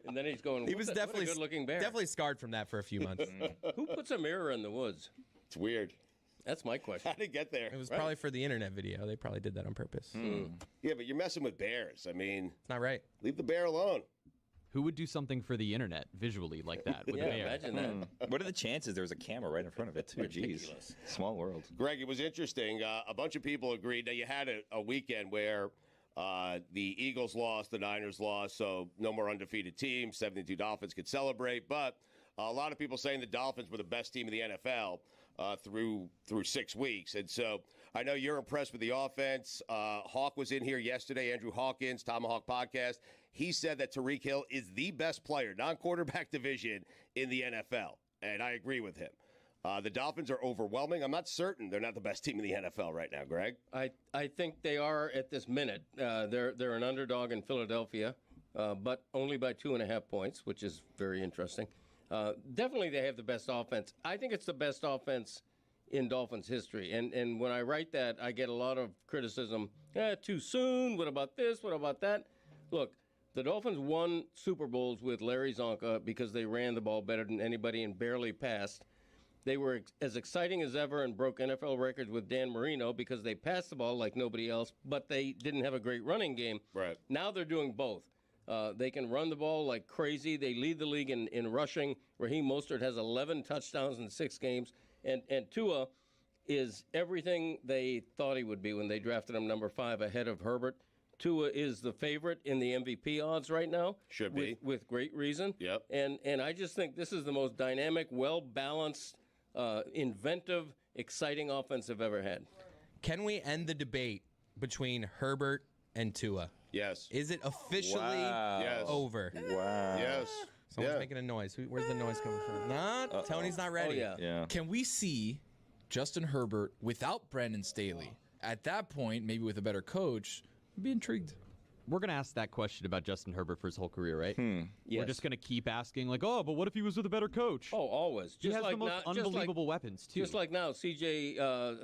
And then he's going, He was what definitely a good-looking bear. definitely scarred from that for a few months. Who puts a mirror in the woods? It's weird. That's my question. How did it get there? It was probably for the internet video. They probably did that on purpose. Yeah, but you're messing with bears. I mean, It's not right. leave the bear alone. Who would do something for the internet visually like that with Yeah, a bear? imagine that. What are the chances there was a camera right in front of it, too? Jeez. Ridiculous. Small world. Greg, it was interesting. A bunch of people agreed. Now, you had a weekend where the Eagles lost, the Niners lost, so no more undefeated teams. 72 Dolphins could celebrate. But a lot of people saying the Dolphins were the best team in the NFL through 6 weeks. And so I know you're impressed with the offense. Hawk was in here yesterday, Andrew Hawkins, Tomahawk Podcast. He said that Tyreek Hill is the best player, non-quarterback division, in the NFL. And I agree with him. The Dolphins are overwhelming. I'm not certain they're not the best team in the NFL right now, Greg. I think they are at this minute. They're an underdog in Philadelphia, but only by 2.5 points, which is very interesting. Definitely they have the best offense. I think it's the best offense in Dolphins history. And when I write that, I get a lot of criticism. Too soon. What about this? What about that? Look, the Dolphins won Super Bowls with Larry Zonka because they ran the ball better than anybody and barely passed. They were as exciting as ever and broke NFL records with Dan Marino because they passed the ball like nobody else, but they didn't have a great running game. Right. Now they're doing both. They can run the ball like crazy. They lead the league in rushing. Raheem Mostert has 11 touchdowns in 6 games. And Tua is everything they thought he would be when they drafted him number 5 ahead of Herbert. Tua is the favorite in the MVP odds right now. Should be. With great reason. Yep. And I just think this is the most dynamic, well-balanced, inventive, exciting offense I've ever had. Can we end the debate between Herbert and Tua? Yes. Is it officially over? Wow. Yes. Someone's making a noise. Where's the noise coming from? Not. Tony's not ready. Oh, yeah. Can we see Justin Herbert without Brandon Staley? At that point, maybe with a better coach, I'd be intrigued. We're going to ask that question about Justin Herbert for his whole career, right? Yes. We're just going to keep asking, like, oh, but what if he was with a better coach? Oh, always. He has the most unbelievable weapons, too. Just like now, C.J.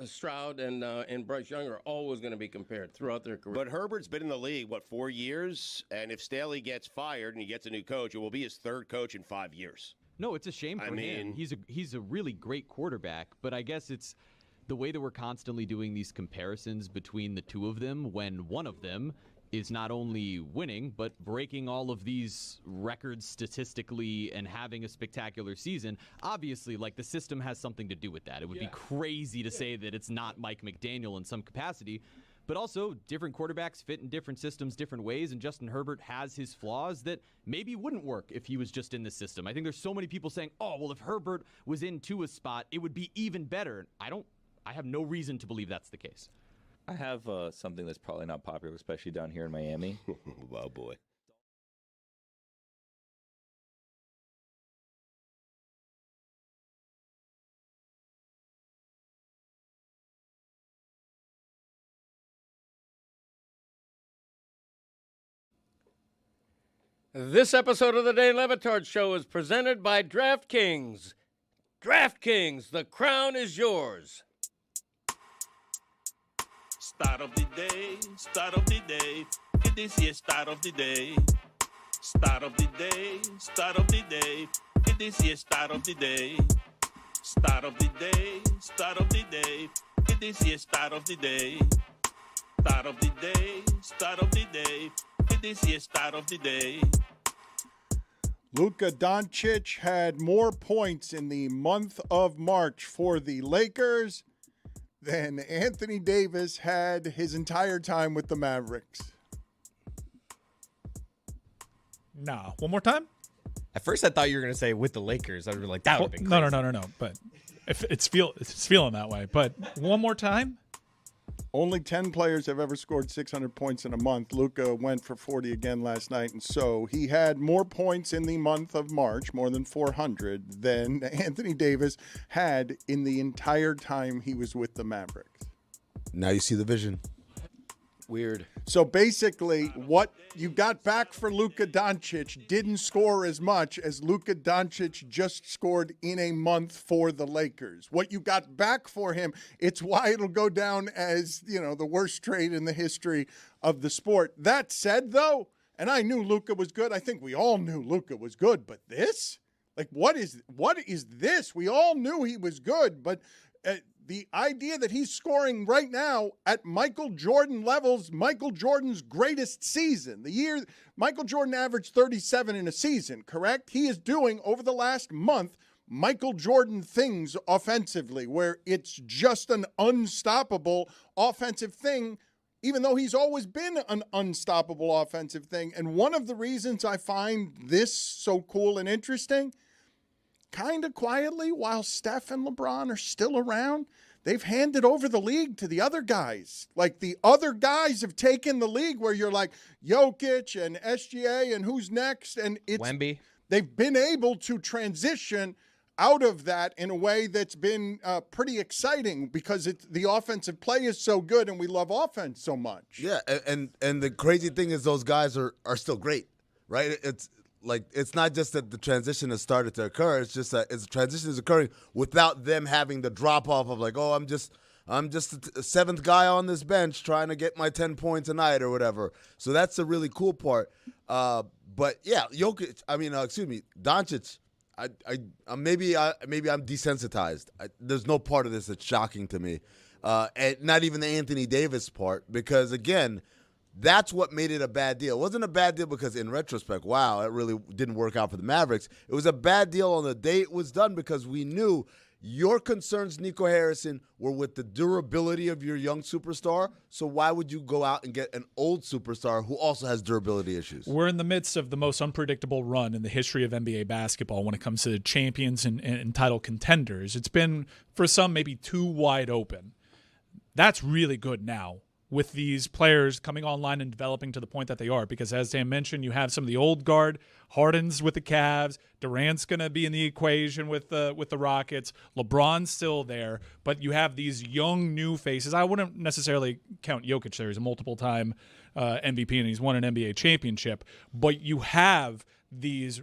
Stroud and Bryce Young are always going to be compared throughout their career. But Herbert's been in the league, 4 years? And if Staley gets fired and he gets a new coach, it will be his 3rd coach in 5 years. No, it's a shame for him. He's a really great quarterback, but I guess it's the way that we're constantly doing these comparisons between the two of them when one of them is not only winning, but breaking all of these records statistically and having a spectacular season. Obviously, like, the system has something to do with that. It would be crazy to say that it's not Mike McDaniel in some capacity. But also, different quarterbacks fit in different systems, different ways, and Justin Herbert has his flaws that maybe wouldn't work if he was just in the system. I think there's so many people saying, oh, well, if Herbert was in Tua's spot, it would be even better. I have no reason to believe that's the case. I have something that's probably not popular, especially down here in Miami. Oh, boy. This episode of the Dan Le Batard Show is presented by DraftKings. DraftKings, the crown is yours. Start of the day, start of the day. It is here, start of the day. Start of the day, start of the day. It is here, start of the day. Start of the day, start of the day. It is here, start of the day. Start of the day, start of the day. It is here, start of the day. Luka Doncic had more points in the month of March for the Lakers than Anthony Davis had his entire time with the Mavericks. Nah. One more time? At first, I thought you were going to say with the Lakers. I would be like, that would have been crazy. No. But if it's feeling that way. But one more time? Only 10 players have ever scored 600 points in a month. Luka went for 40 again last night, and so he had more points in the month of March, more than 400, than Anthony Davis had in the entire time he was with the Mavericks. Now you see the vision. Weird. So basically, what you got back for Luka Doncic didn't score as much as Luka Doncic just scored in a month for the Lakers. What you got back for him, it's why it'll go down as, the worst trade in the history of the sport. That said, though, and I knew Luka was good. I think we all knew Luka was good, but this? Like, what is this? We all knew he was good, but the idea that he's scoring right now at Michael Jordan levels, Michael Jordan's greatest season, the year Michael Jordan averaged 37 in a season, correct? He is doing, over the last month, Michael Jordan things offensively, where it's just an unstoppable offensive thing, even though he's always been an unstoppable offensive thing. And one of the reasons I find this so cool and interesting, kind of quietly, while Steph and LeBron are still around, they've handed over the league to the other guys. Like, the other guys have taken the league, where you're like Jokic and SGA and who's next, and it's Wemby. They've been able to transition out of that in a way that's been pretty exciting, because the offensive play is so good and we love offense so much. Yeah, and the crazy thing is those guys are still great, right? It's not just that the transition has started to occur. It's just that the transition is occurring without them having the drop off of like, oh, I'm just the seventh guy on this bench trying to get my 10 points a night or whatever. So that's the really cool part. But yeah, Jokic. Doncic. Maybe I'm desensitized. There's no part of this that's shocking to me, and not even the Anthony Davis part, because again, That's what made it a bad deal. It wasn't a bad deal because in retrospect, wow, it really didn't work out for the Mavericks. It was a bad deal on the day it was done because we knew your concerns, Nico Harrison, were with the durability of your young superstar. So why would you go out and get an old superstar who also has durability issues? We're in the midst of the most unpredictable run in the history of NBA basketball when it comes to champions and title contenders. It's been, for some, maybe too wide open. That's really good now with these players coming online and developing to the point that they are. Because as Dan mentioned, you have some of the old guard, Harden's with the Cavs, Durant's going to be in the equation with the Rockets, LeBron's still there, but you have these young new faces. I wouldn't necessarily count Jokic there. He's a multiple-time MVP and he's won an NBA championship. But you have these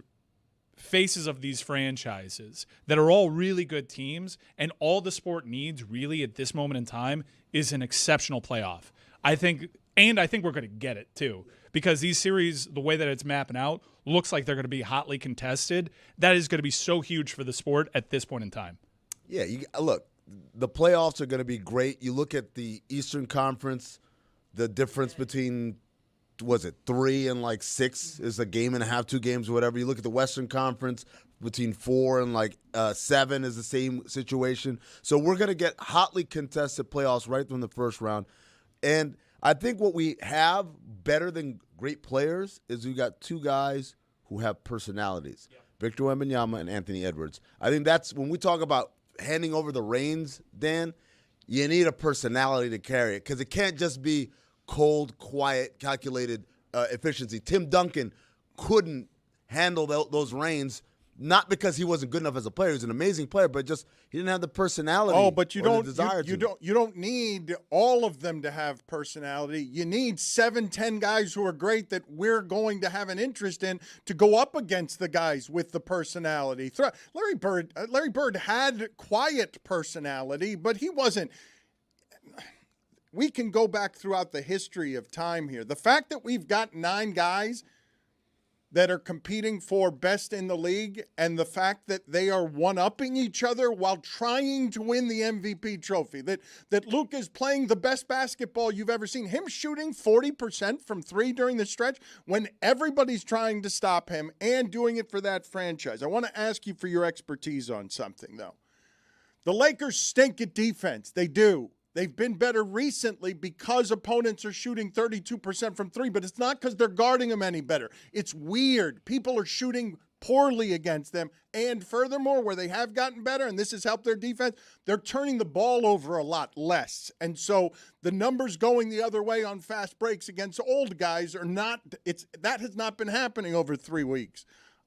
faces of these franchises that are all really good teams, and all the sport needs really at this moment in time is an exceptional playoff. I think we're going to get it too, because these series, the way that it's mapping out, looks like they're going to be hotly contested. That is going to be so huge for the sport at this point in time. Yeah, look, the playoffs are going to be great. You look at the Eastern Conference, the difference between, 3 and 6 is a game and a half, 2 games, whatever. You look at the Western Conference, between 4 and 7 is the same situation. So we're going to get hotly contested playoffs right from the first round. And I think what we have better than great players is we got 2 guys who have personalities, Victor Wembanyama and Anthony Edwards. I think that's when we talk about handing over the reins, Dan, you need a personality to carry it because it can't just be cold, quiet, calculated efficiency. Tim Duncan couldn't handle those reins, not because he wasn't good enough as a player. He was an amazing player, but just he didn't have the personality. Oh, but you don't need all of them to have personality. You need 7-10 guys who are great that we're going to have an interest in to go up against the guys with the personality. Larry Bird had quiet personality, but he wasn't. We can go back throughout the history of time here. The fact that we've got 9 guys that are competing for best in the league, and the fact that they are one-upping each other while trying to win the MVP trophy, that Luka is playing the best basketball you've ever seen, him shooting 40% from 3 during the stretch when everybody's trying to stop him and doing it for that franchise. I want to ask you for your expertise on something, though. The Lakers stink at defense. They do. They've been better recently because opponents are shooting 32% from 3, but it's not because they're guarding them any better. It's weird. People are shooting poorly against them, and furthermore, where they have gotten better, and this has helped their defense, they're turning the ball over a lot less. And so the numbers going the other way on fast breaks against old guys are not – that has not been happening over 3 weeks.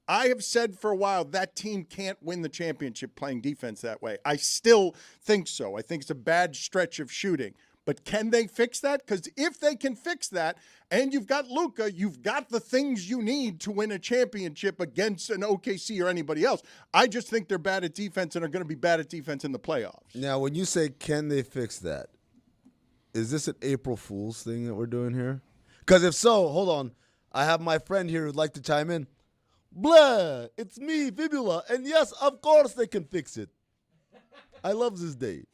I have said for a while that team can't win the championship playing defense that way. I still think so. I think it's a bad stretch of shooting. But can they fix that? Because if they can fix that, and you've got Luka, you've got the things you need to win a championship against an OKC or anybody else. I just think they're bad at defense and are going to be bad at defense in the playoffs. Now, when you say can they fix that, is this an April Fool's thing that we're doing here? Because if so, hold on. I have my friend here who'd like to chime in. Blah, it's me, Fibula, and yes, of course they can fix it. I love this day.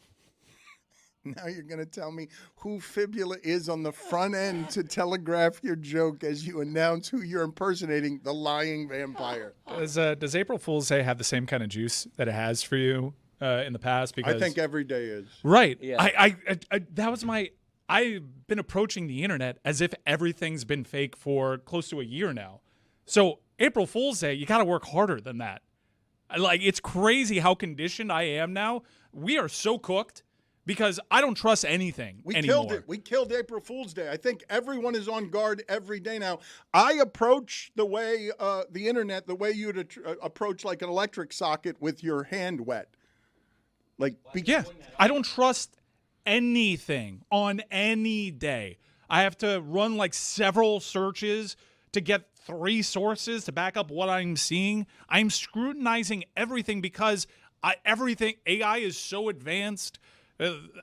Now you're going to tell me who Fibula is on the front end to telegraph your joke as you announce who you're impersonating, the lying vampire. Does April Fool's Day have the same kind of juice that it has for you in the past? Because I think every day is. Right. Yeah. I've been approaching the internet as if everything's been fake for close to a year now. So April Fool's Day, you got to work harder than that. It's crazy how conditioned I am now. We are so cooked because I don't trust anything anymore. Killed it. We killed April Fool's Day. I think everyone is on guard every day now. I approach the way the internet, the way you'd approach like an electric socket with your hand wet. I don't trust anything on any day. I have to run several searches to get 3 sources to back up what I'm seeing. I'm scrutinizing everything because everything AI is so advanced.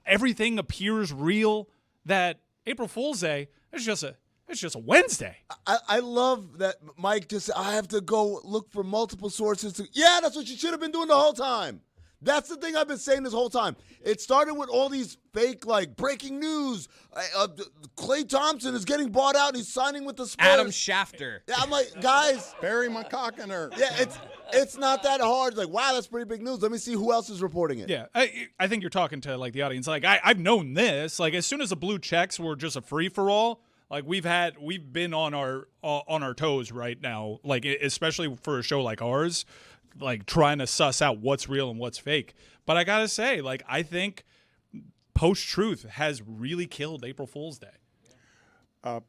Everything appears real that April Fool's Day is just a Wednesday. I love that Mike just I have to go look for multiple sources. Yeah, that's what you should have been doing the whole time. That's the thing I've been saying this whole time. It started with all these fake, like, breaking news. Klay Thompson is getting bought out and he's signing with the Spurs. Adam Schefter. Yeah, I'm like, guys. Barry McCockiner. Yeah, it's not that hard. Like, wow, that's pretty big news. Let me see who else is reporting it. Yeah, I think you're talking to, like, the audience. Like, I've known this. Like, as soon as the blue checks were just a free-for-all, like, we've been on our toes right now, like, especially for a show like ours, like, trying to suss out what's real and what's fake. But I gotta say, like, I think post-truth has really killed April Fool's Day.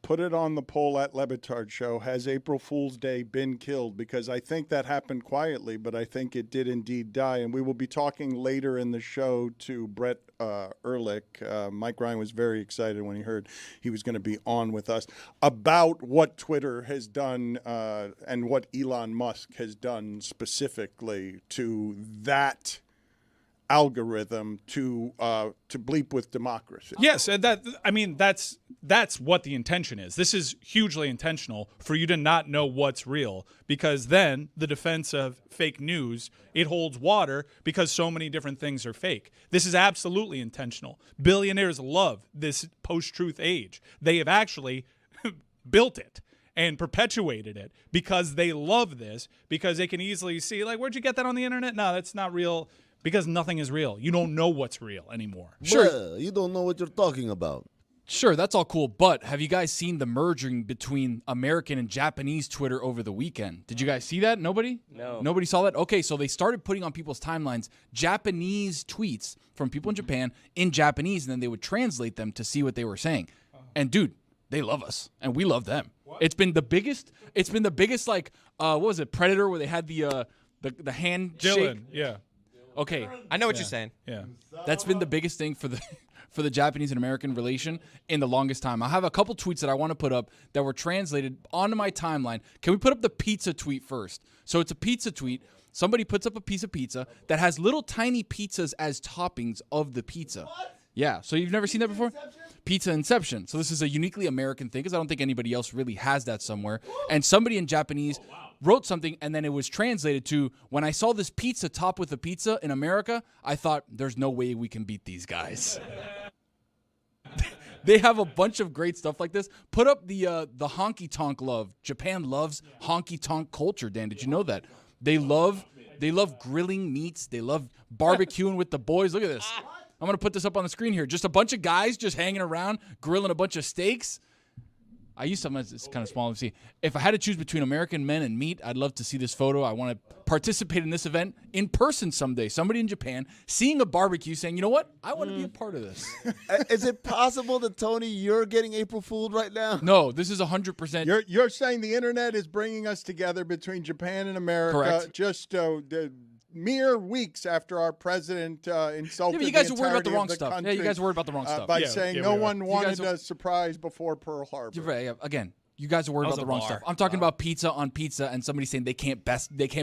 Put it on the poll at Le Batard Show. Has April Fool's Day been killed? Because I think that happened quietly, but I think it did indeed die. And we will be talking later in the show to Brett Ehrlich. Mike Ryan was very excited when he heard he was going to be on with us about what Twitter has done and what Elon Musk has done specifically to that algorithm to bleep with democracy. Yes, and that's what the intention is. This is hugely intentional for you to not know what's real, because then the defense of fake news, it holds water because so many different things are fake. This is absolutely intentional. Billionaires love this post-truth age. They have actually built it and perpetuated it because they love this, because they can easily see, like, where'd you get that on the internet? No, that's not real. Because nothing is real. You don't know what's real anymore. Sure. Well, you don't know what you're talking about. Sure, that's all cool, but have you guys seen the merging between American and Japanese Twitter over the weekend? Did you guys see that? Nobody? No. Nobody saw that? Okay, so they started putting on people's timelines Japanese tweets from people in Japan in Japanese, and then they would translate them to see what they were saying. And dude, they love us, and we love them. What? It's been the biggest, like, what was it, Predator, where they had the handshake? Dylan, yeah. Okay, I know what you're saying. Yeah, that's been the biggest thing for the Japanese and American relation in the longest time. I have a couple tweets that I want to put up that were translated onto my timeline. Can we put up the pizza tweet first? So it's a pizza tweet. Somebody puts up a piece of pizza that has little tiny pizzas as toppings of the pizza. What? Yeah. So you've never seen that before? Pizza Inception. So this is a uniquely American thing because I don't think anybody else really has that somewhere. And somebody in Japanese wrote something, and then it was translated to, when I saw this pizza top with a pizza in America, I thought, there's no way we can beat these guys. They have a bunch of great stuff like this. Put up the honky tonk love. Japan loves honky tonk culture, Dan. Did you know that? They love grilling meats. They love barbecuing with the boys. Look at this. I'm going to put this up on the screen here. Just a bunch of guys just hanging around, grilling a bunch of steaks. I use something that's kind of small to see. If I had to choose between American men and meat, I'd love to see this photo. I want to participate in this event in person someday. Somebody in Japan seeing a barbecue saying, you know what? I want to be a part of this. Is it possible that, Tony, you're getting April Fooled right now? No, this is 100%. You're saying the internet is bringing us together between Japan and America. Correct. Just mere weeks after our president insulted you guys the are worried about the entirety wrong of the stuff. country, Yeah, you guys are worried about the wrong stuff. By saying no one wanted are, a surprise before Pearl Harbor. You're right. Yeah. Again, you guys are worried about the wrong stuff. I'm talking about pizza on pizza, and somebody saying they can't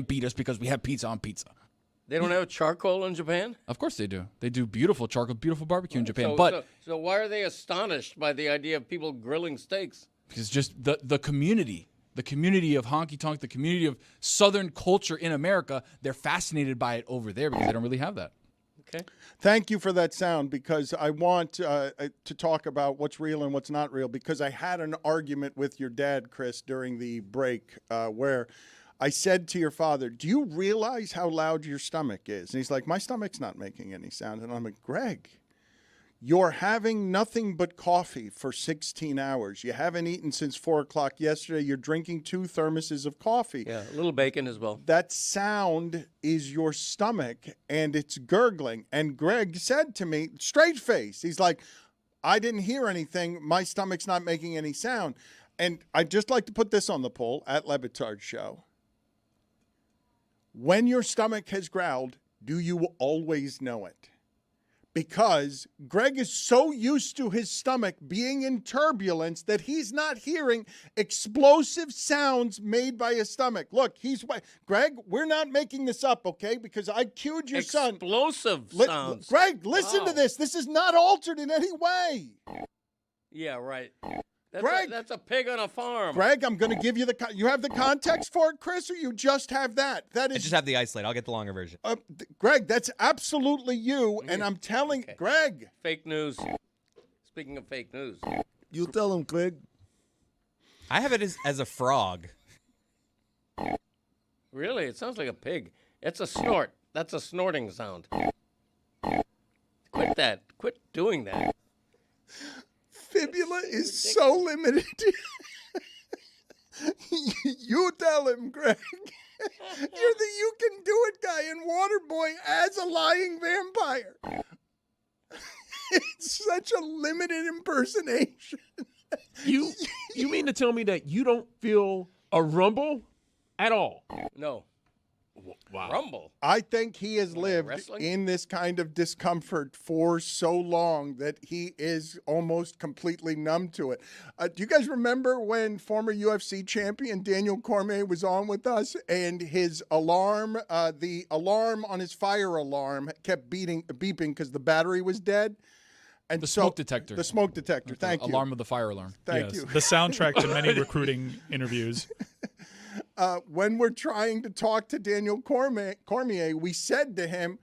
beat us because we have pizza on pizza. They don't have charcoal in Japan? Of course they do. They do beautiful charcoal, beautiful barbecue in Japan. So why are they astonished by the idea of people grilling steaks? Because just the community. The community of honky tonk, the community of Southern culture in America, they're fascinated by it over there because they don't really have that. Okay. Thank you for that sound, because I want to talk about what's real and what's not real, because I had an argument with your dad, Chris, during the break where I said to your father, do you realize how loud your stomach is? And he's like, my stomach's not making any sound. And I'm like, Greg, you're having nothing but coffee for 16 hours. You haven't eaten since 4 o'clock yesterday. You're drinking 2 thermoses of coffee. Yeah, a little bacon as well. That sound is your stomach, and it's gurgling. And Greg said to me, straight face, he's like, I didn't hear anything. My stomach's not making any sound. And I'd just like to put this on the poll at Le Batard Show. When your stomach has growled, do you always know it? Because Greg is so used to his stomach being in turbulence that he's not hearing explosive sounds made by his stomach. Look, Greg, we're not making this up, okay? Because I cued your son. Explosive sounds. Greg, listen to this. This is not altered in any way. Yeah, right. Greg, that's a pig on a farm. Greg, I'm going to give you you have the context for it, Chris, or you just have that? That is I just have the isolate. I'll get the longer version. Greg, that's absolutely you, and I'm telling Greg. Fake news. Speaking of fake news. You tell him, Greg. I have it as a frog. Really? It sounds like a pig. It's a snort. That's a snorting sound. Quit that. Quit doing that. Fibula is so limited. You tell him, Greg. You're the you can do it guy in Waterboy as a lying vampire. It's such a limited impersonation. You mean to tell me that you don't feel a rumble at all? No. Wow. Rumble. I think he has lived wrestling? in this kind of discomfort for so long that he is almost completely numb to it. Do you guys remember when former UFC champion Daniel Cormier was on with us and his alarm, the alarm on his fire alarm kept beeping because the battery was dead? And The smoke detector. The smoke detector. Thank you. Alarm of the fire alarm. Thank Yes, you. The soundtrack to many recruiting interviews. When we're trying to talk to Daniel Cormier, we said to him,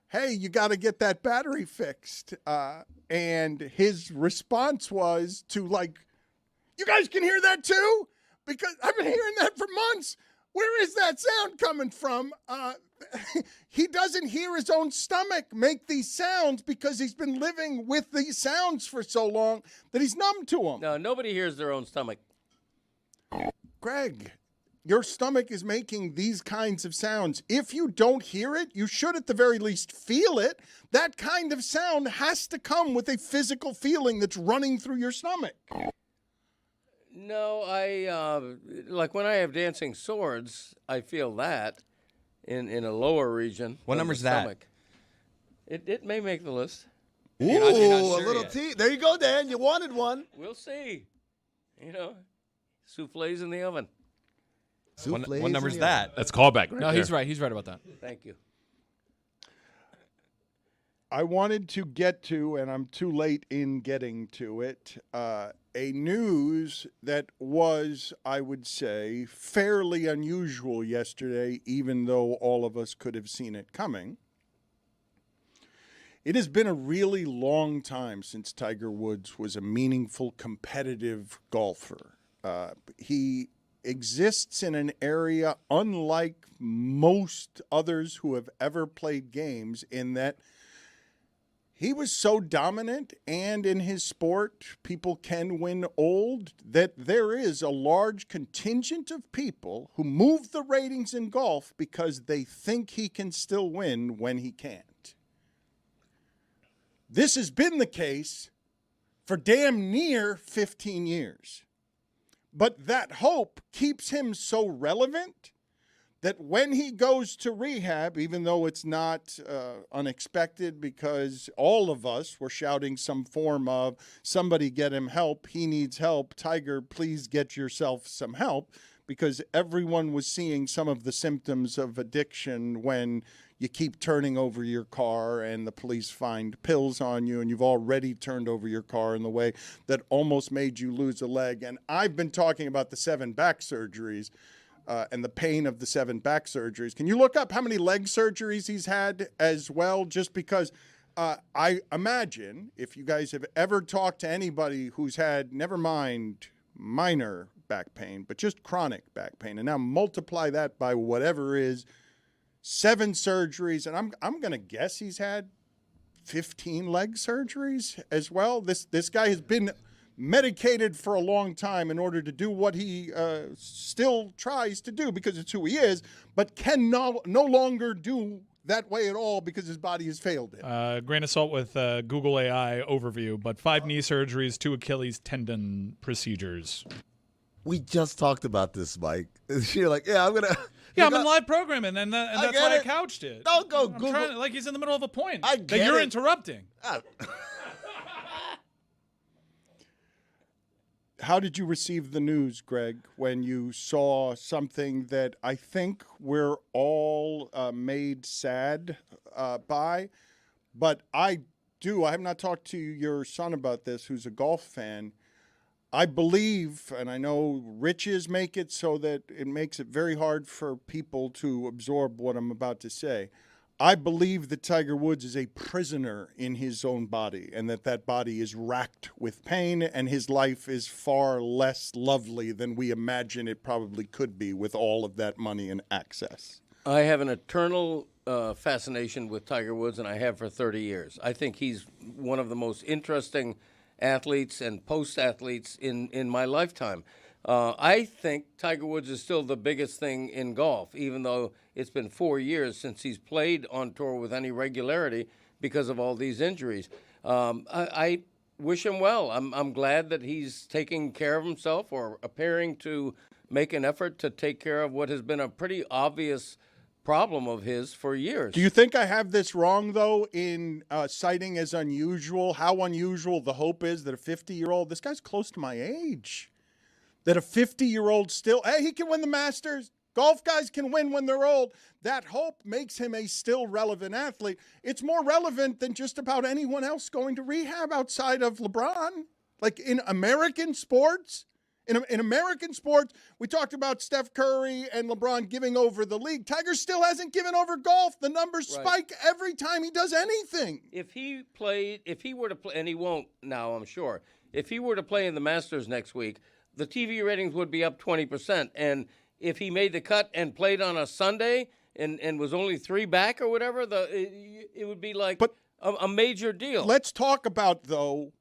hey, you got to get that battery fixed. And his response was to you guys can hear that too? Because I've been hearing that for months. Where is that sound coming from? He doesn't hear his own stomach make these sounds because he's been living with these sounds for so long that he's numb to them. No, nobody hears their own stomach. Greg, your stomach is making these kinds of sounds. If you don't hear it, you should at the very least feel it. That kind of sound has to come with a physical feeling that's running through your stomach. No, I like when I have dancing swords, I feel that in a lower region. What of number's the that? stomach. It may make the list. Ooh, You're not a sure little yet. tea. There you go, Dan. You wanted one. We'll see. Souffles in the oven. What number's that? That's callback right No, there. he's right. He's right about that. Thank you. I wanted to get to, and I'm too late in getting to it, a news that was, I would say, fairly unusual yesterday, even though all of us could have seen it coming. It has been a really long time since Tiger Woods was a meaningful, competitive golfer. He exists in an area unlike most others who have ever played games in that he was so dominant, and in his sport, people can win old, that there is a large contingent of people who move the ratings in golf because they think he can still win when he can't. This has been the case for damn near 15 years. But that hope keeps him so relevant that when he goes to rehab, even though it's not unexpected because all of us were shouting some form of, somebody get him help, he needs help, Tiger, please get yourself some help, because everyone was seeing some of the symptoms of addiction when you keep turning over your car and the police find pills on you and you've already turned over your car in the way that almost made you lose a leg. And I've been talking about the 7 back surgeries. And the pain of the 7 back surgeries. Can you look up how many leg surgeries he's had as well? Just because I imagine if you guys have ever talked to anybody who's had, never mind minor back pain, but just chronic back pain, and now multiply that by whatever is 7 surgeries, and I'm going to guess he's had 15 leg surgeries as well. This guy has been medicated for a long time in order to do what he still tries to do because it's who he is, but can no longer do that way at all because his body has failed him. Grain of salt with Google AI overview, but 5 knee surgeries, 2 Achilles tendon procedures. We just talked about this, Mike. You're like, yeah, I'm gonna. Yeah, I'm in live programming, and that's why I couched it. Don't go I'm Google. trying, like he's in the middle of a point I that get you're it. interrupting. How did you receive the news, Greg, when you saw something that I think we're all made sad by? But I have not talked to your son about this, who's a golf fan. I believe, and I know riches make it so that it makes it very hard for people to absorb what I'm about to say. I believe that Tiger Woods is a prisoner in his own body, and that body is racked with pain, and his life is far less lovely than we imagine it probably could be with all of that money and access. I have an eternal fascination with Tiger Woods, and I have for 30 years. I think he's one of the most interesting athletes and post-athletes in my lifetime. I think Tiger Woods is still the biggest thing in golf, even though it's been 4 years since he's played on tour with any regularity because of all these injuries. I wish him well. I'm glad that he's taking care of himself or appearing to make an effort to take care of what has been a pretty obvious problem of his for years. Do you think I have this wrong, though, in citing as unusual how unusual the hope is that a 50-year-old, this guy's close to my age, that a 50-year-old still, hey, he can win the Masters. Golf guys can win when they're old. That hope makes him a still relevant athlete. It's more relevant than just about anyone else going to rehab outside of LeBron. Like in American sports, in American sports, we talked about Steph Curry and LeBron giving over the league. Tiger still hasn't given over golf. The numbers spike every time he does anything. If he were to play, and he won't now, I'm sure, if he were to play in the Masters next week, the TV ratings would be up 20%. And if he made the cut and played on a Sunday and was only 3 back or whatever, it would be like a major deal. Let's talk about, though,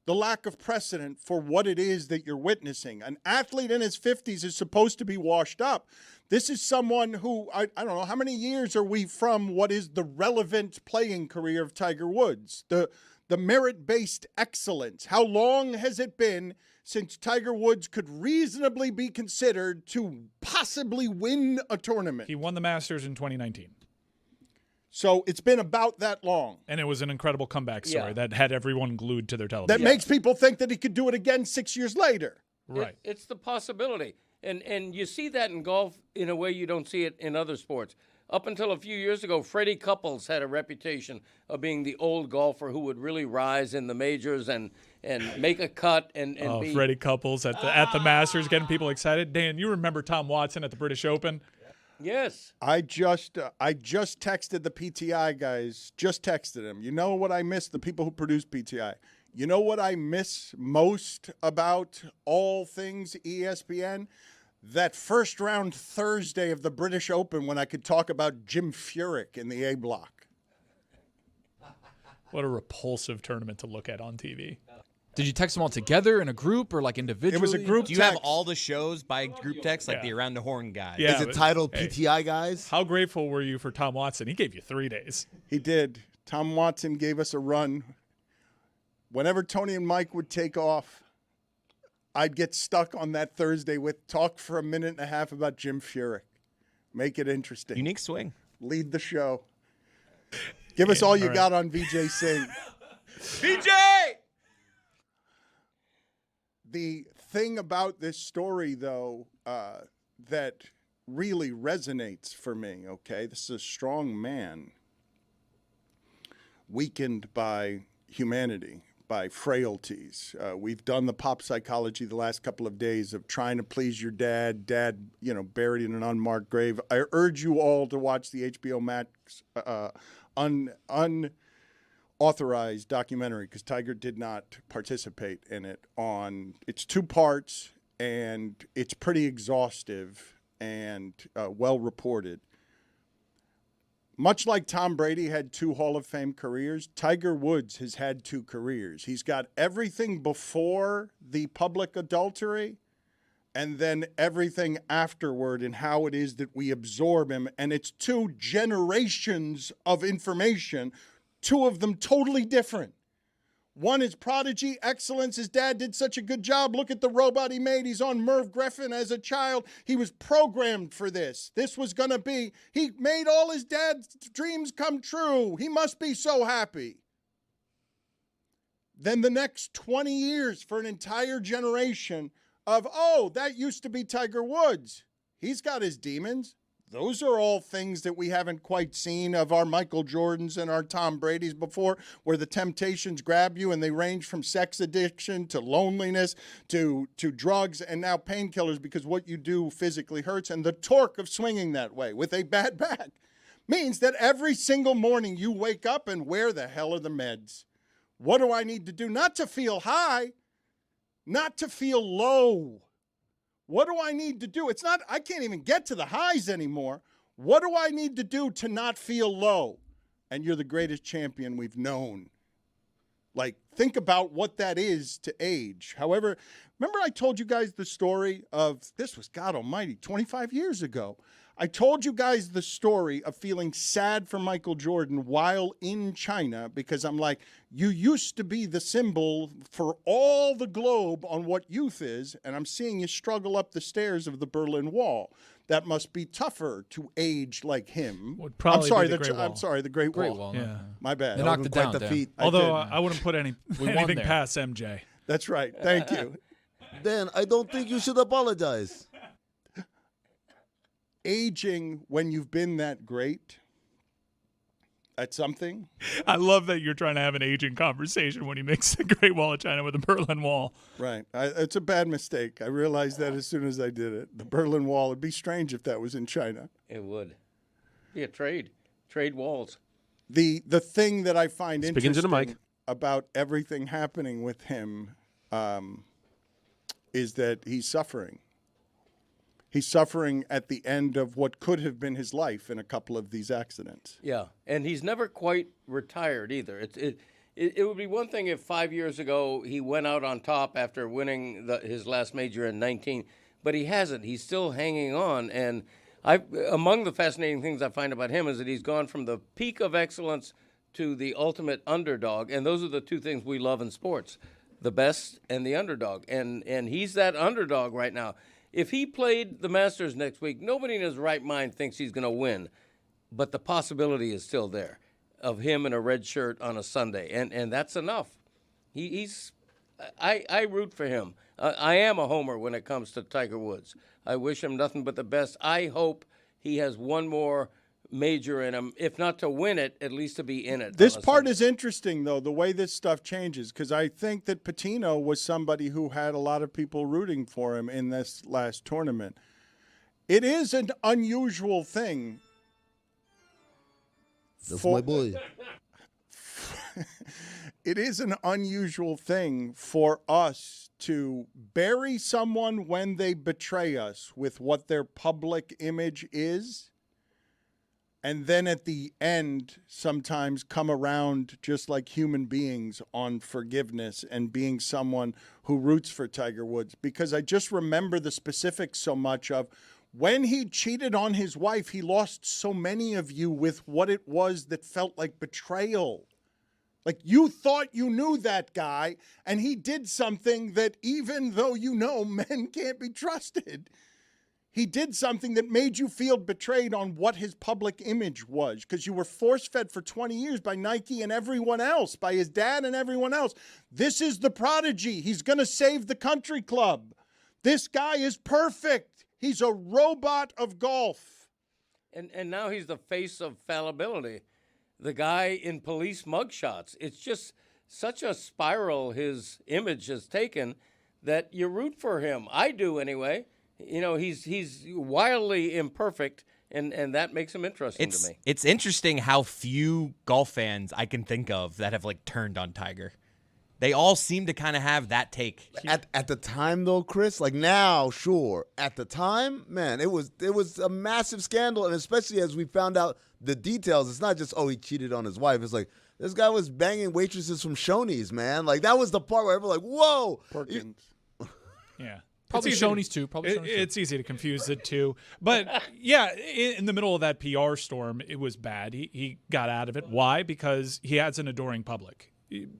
the lack of precedent for what it is that you're witnessing. An athlete in his 50s is supposed to be washed up. This is someone who, I don't know, how many years are we from what is the relevant playing career of Tiger Woods? The merit-based excellence. How long has it been since Tiger Woods could reasonably be considered to possibly win a tournament? He won the Masters in 2019. So it's been about that long. And it was an incredible comeback story that had everyone glued to their television. That makes people think that he could do it again 6 years later. Right. It's the possibility. And you see that in golf in a way you don't see it in other sports. Up until a few years ago, Freddie Couples had a reputation of being the old golfer who would really rise in the majors and make a cut and be... Freddie Couples at the Masters getting people excited. Dan, you remember Tom Watson at the British Open? Yes. I just texted the PTI guys, just texted them. You know what I miss? The people who produce PTI. You know what I miss most about all things ESPN? That first round Thursday of the British Open when I could talk about Jim Furyk in the A block. What a repulsive tournament to look at on TV. Did you text them all together in a group or like individually? It was a group Do you have all the shows by group text, like the Around the Horn guys? Yeah, Is it titled PTI guys? How grateful were you for Tom Watson? He gave you 3 days. He did. Tom Watson gave us a run. Whenever Tony and Mike would take off, I'd get stuck on that Thursday with talk for a minute and a half about Jim Furyk. Make it interesting. Unique swing. Lead the show. Give us all you got on VJ Singh. VJ! The thing about this story, though, that really resonates for me, okay? This is a strong man weakened by humanity, by frailties. We've done the pop psychology the last couple of days of trying to please your dad, buried in an unmarked grave. I urge you all to watch the HBO Max unauthorized documentary because Tiger did not participate in it. It's 2 parts, and it's pretty exhaustive and well reported. Much like Tom Brady had 2 Hall of Fame careers, Tiger Woods has had 2 careers. He's got everything before the public adultery and then everything afterward and how it is that we absorb him. And it's 2 generations of information, 2 of them totally different. One is prodigy excellence. His dad did such a good job. Look at the robot he made. He's on Merv Griffin as a child. He was programmed for this. This was going to be, he made all his dad's dreams come true. He must be so happy. Then the next 20 years for an entire generation of, oh, that used to be Tiger Woods. He's got his demons. Those are all things that we haven't quite seen of our Michael Jordans and our Tom Brady's before, where the temptations grab you and they range from sex addiction to loneliness to drugs and now painkillers because what you do physically hurts. And the torque of swinging that way with a bad back means that every single morning you wake up and where the hell are the meds? What do I need to do? Not to feel high, not to feel low. What do I need to do? It's not, I can't even get to the highs anymore. What do I need to do to not feel low? And you're the greatest champion we've known. Like, think about what that is to age. However, remember I told you guys the story of, this was, God almighty, 25 years ago. I told you guys the story of feeling sad for Michael Jordan while in China because I'm like, you used to be the symbol for all the globe on what youth is, and I'm seeing you struggle up the stairs of the Berlin Wall. That must be tougher to age like him. I'm sorry, the Great Wall. Yeah. My bad. They knocked it down. Although I wouldn't put anything past MJ. That's right. Thank you. Dan, I don't think you should apologize. Aging when you've been that great at something. I love that you're trying to have an aging conversation when he makes the Great Wall of China with the Berlin Wall. Right. It's a bad mistake. I realized that as soon as I did it. The Berlin Wall, it'd be strange if that was in China. It would. Be a trade walls. The thing that I find Speaking to the mic. interesting about everything happening with him is that he's suffering. He's suffering at the end of what could have been his life in a couple of these accidents. Yeah, and he's never quite retired either. It would be one thing if 5 years ago he went out on top after winning his last major in 19, but he hasn't. He's still hanging on. And among the fascinating things I find about him is that he's gone from the peak of excellence to the ultimate underdog, and those are the two things we love in sports, the best and the underdog. And he's that underdog right now. If he played the Masters next week, nobody in his right mind thinks he's going to win, but the possibility is still there of him in a red shirt on a Sunday, and that's enough. I root for him. I am a homer when it comes to Tiger Woods. I wish him nothing but the best. I hope he has one more major in him, if not to win it, at least to be in it. This part is interesting, though, the way this stuff changes, because I think that Patino was somebody who had a lot of people rooting for him in this last tournament. It is an unusual thing. That's my boy. It is an unusual thing for us to bury someone when they betray us with what their public image is, and then at the end sometimes come around just like human beings on forgiveness and being someone who roots for Tiger Woods. Because I just remember the specifics so much of when he cheated on his wife, he lost so many of you with what it was that felt like betrayal. Like you thought you knew that guy, and he did something that even though you know men can't be trusted, he did something that made you feel betrayed on what his public image was, because you were force-fed for 20 years by Nike and everyone else, by his dad and everyone else. This is the prodigy. He's going to save the country club. This guy is perfect. He's a robot of golf. And now he's the face of fallibility. The guy in police mugshots. It's just such a spiral his image has taken that you root for him. I do anyway. You know, he's wildly imperfect, and that makes him interesting to me. It's interesting how few golf fans I can think of that have, like, turned on Tiger. They all seem to kind of have that take. At the time, though, Chris, like now, sure. At the time, man, it was a massive scandal, and especially as we found out the details, it's not just, oh, he cheated on his wife. It's like, this guy was banging waitresses from Shoney's, man. Like, that was the part where everyone was like, whoa. Perkins. Yeah. Probably Shoney's too. It's easy to confuse the two. But, yeah, in the middle of that PR storm, it was bad. He got out of it. Why? Because he has an adoring public.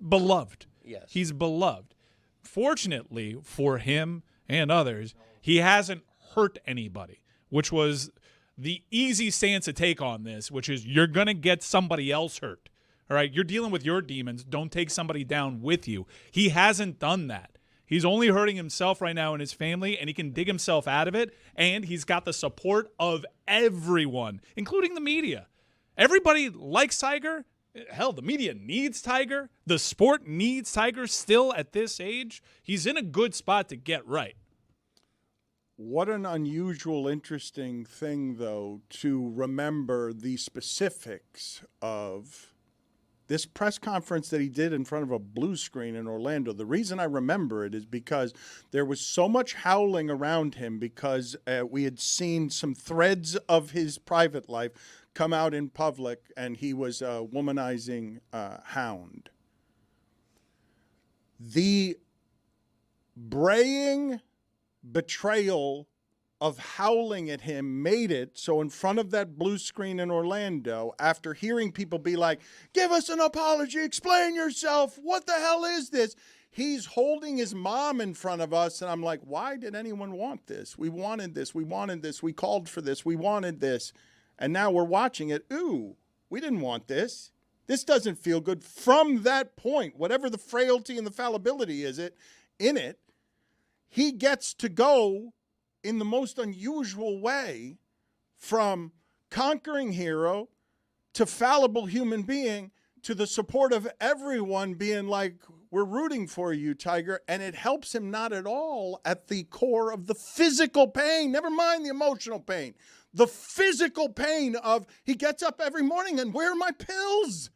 Beloved. Yes. He's beloved. Fortunately for him and others, he hasn't hurt anybody, which was the easy stance to take on this, which is you're going to get somebody else hurt. All right? You're dealing with your demons. Don't take somebody down with you. He hasn't done that. He's only hurting himself right now and his family, and he can dig himself out of it, and he's got the support of everyone, including the media. Everybody likes Tiger. Hell, the media needs Tiger. The sport needs Tiger still at this age. He's in a good spot to get right. What an unusual, interesting thing, though, to remember the specifics of this press conference that he did in front of a blue screen in Orlando. The reason I remember it is because there was so much howling around him because we had seen some threads of his private life come out in public, and he was a womanizing hound. The braying betrayal of howling at him made it so in front of that blue screen in Orlando, after hearing people be like, give us an apology, explain yourself, what the hell is this? He's holding his mom in front of us, and I'm like, why did anyone want this? We wanted this, we wanted this, we called for this, we wanted this, and now we're watching it. Ooh, we didn't want this. This doesn't feel good. From that point, whatever the frailty and the fallibility is in it, he gets to go in the most unusual way from conquering hero to fallible human being to the support of everyone being like, we're rooting for you, Tiger. And it helps him not at all at the core of the physical pain. Never mind the emotional pain. The physical pain of he gets up every morning and where are my pills?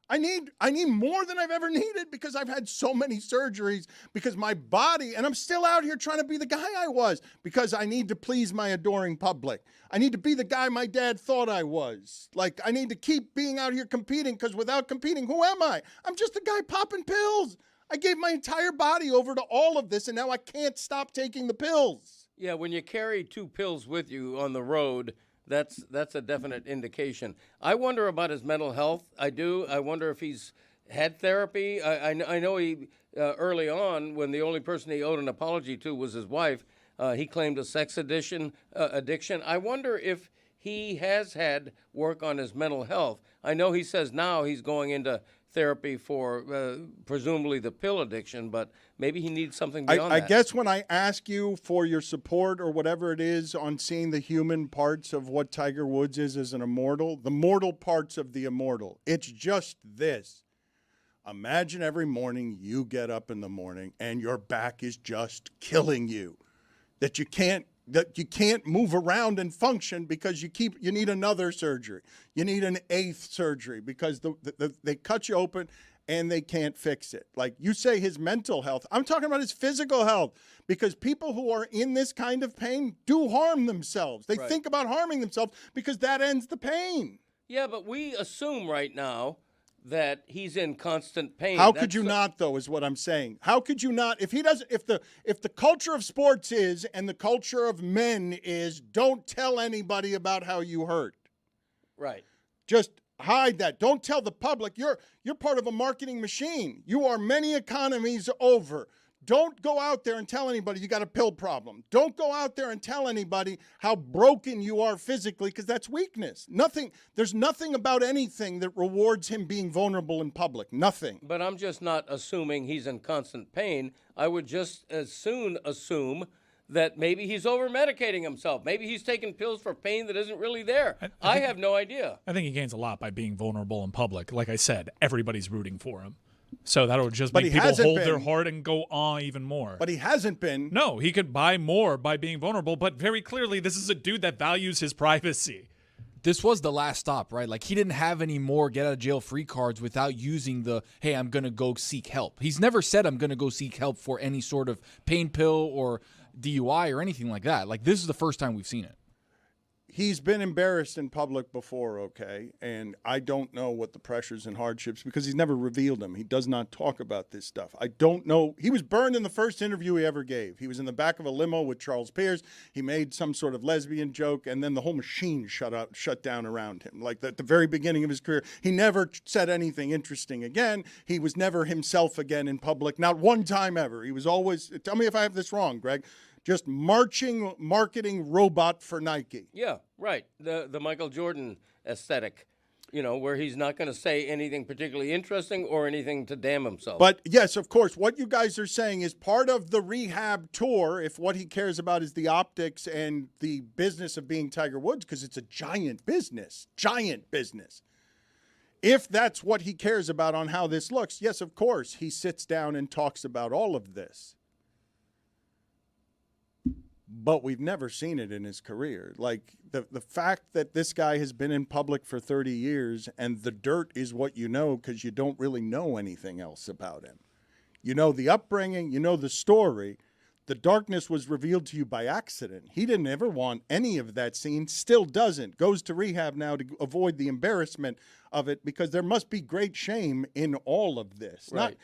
I need more than I've ever needed because I've had so many surgeries because my body, and I'm still out here trying to be the guy I was because I need to please my adoring public. I need to be the guy my dad thought I was. Like, I need to keep being out here competing because without competing, who am I? I'm just a guy popping pills. I gave my entire body over to all of this, and now I can't stop taking the pills. Yeah, when you carry 2 pills with you on the road, that's a definite indication. I wonder about his mental health. I do. I wonder if he's had therapy. I know he, early on, when the only person he owed an apology to was his wife, he claimed a sex addiction. I wonder if he has had work on his mental health. I know he says now he's going into therapy for presumably the pill addiction, but maybe he needs something beyond that. I guess when I ask you for your support or whatever it is on seeing the human parts of what Tiger Woods is as an immortal, the mortal parts of the immortal, it's just this. Imagine every morning you get up in the morning and your back is just killing you, that you can't move around and function because you need another surgery. You need an 8th surgery because they cut you open and they can't fix it. Like you say his mental health, I'm talking about his physical health because people who are in this kind of pain do harm themselves. They think about harming themselves because that ends the pain. Yeah, but we assume right now that he's in constant pain. How could you not, though, is what I'm saying. How could you not? If he doesn't, if the culture of sports is and the culture of men is, don't tell anybody about how you hurt. Right. Just hide that. Don't tell the public. You're part of a marketing machine. You are many economies over. Don't go out there and tell anybody you got a pill problem. Don't go out there and tell anybody how broken you are physically because that's weakness. There's nothing about anything that rewards him being vulnerable in public. Nothing. But I'm just not assuming he's in constant pain. I would just as soon assume that maybe he's over-medicating himself. Maybe he's taking pills for pain that isn't really there. I have no idea. I think he gains a lot by being vulnerable in public. Like I said, everybody's rooting for him. So that'll just make people hold their heart and go even more. But he hasn't been. No, he could buy more by being vulnerable, but very clearly this is a dude that values his privacy. This was the last stop, right? Like he didn't have any more get out of jail free cards without using the, hey, I'm going to go seek help. He's never said I'm going to go seek help for any sort of pain pill or DUI or anything like that. Like this is the first time we've seen it. He's been embarrassed in public before, okay? And I don't know what the pressures and hardships, because he's never revealed them. He does not talk about this stuff. I don't know. He was burned in the first interview he ever gave. He was in the back of a limo with Charles Pierce. He made some sort of lesbian joke, and then the whole machine shut down around him. Like at the very beginning of his career, he never said anything interesting again. He was never himself again in public, not one time ever. He was always, tell me if I have this wrong, Greg, just marketing robot for Nike. Yeah, right. The Michael Jordan aesthetic. where he's not going to say anything particularly interesting or anything to damn himself. But yes, of course, what you guys are saying is part of the rehab tour. If what he cares about is the optics and the business of being Tiger Woods, because it's a giant business. If that's what he cares about on how this looks, yes, of course, he sits down and talks about all of this. But we've never seen it in his career. Like, the fact that this guy has been in public for 30 years and the dirt is what you know because you don't really know anything else about him. You know the upbringing, you know the story. The darkness was revealed to you by accident. He didn't ever want any of that seen, still doesn't. Goes to rehab now to avoid the embarrassment of it because there must be great shame in all of this. Right.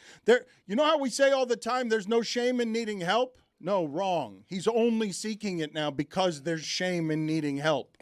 You know how we say all the time there's no shame in needing help? No, wrong. He's only seeking it now because there's shame in needing help.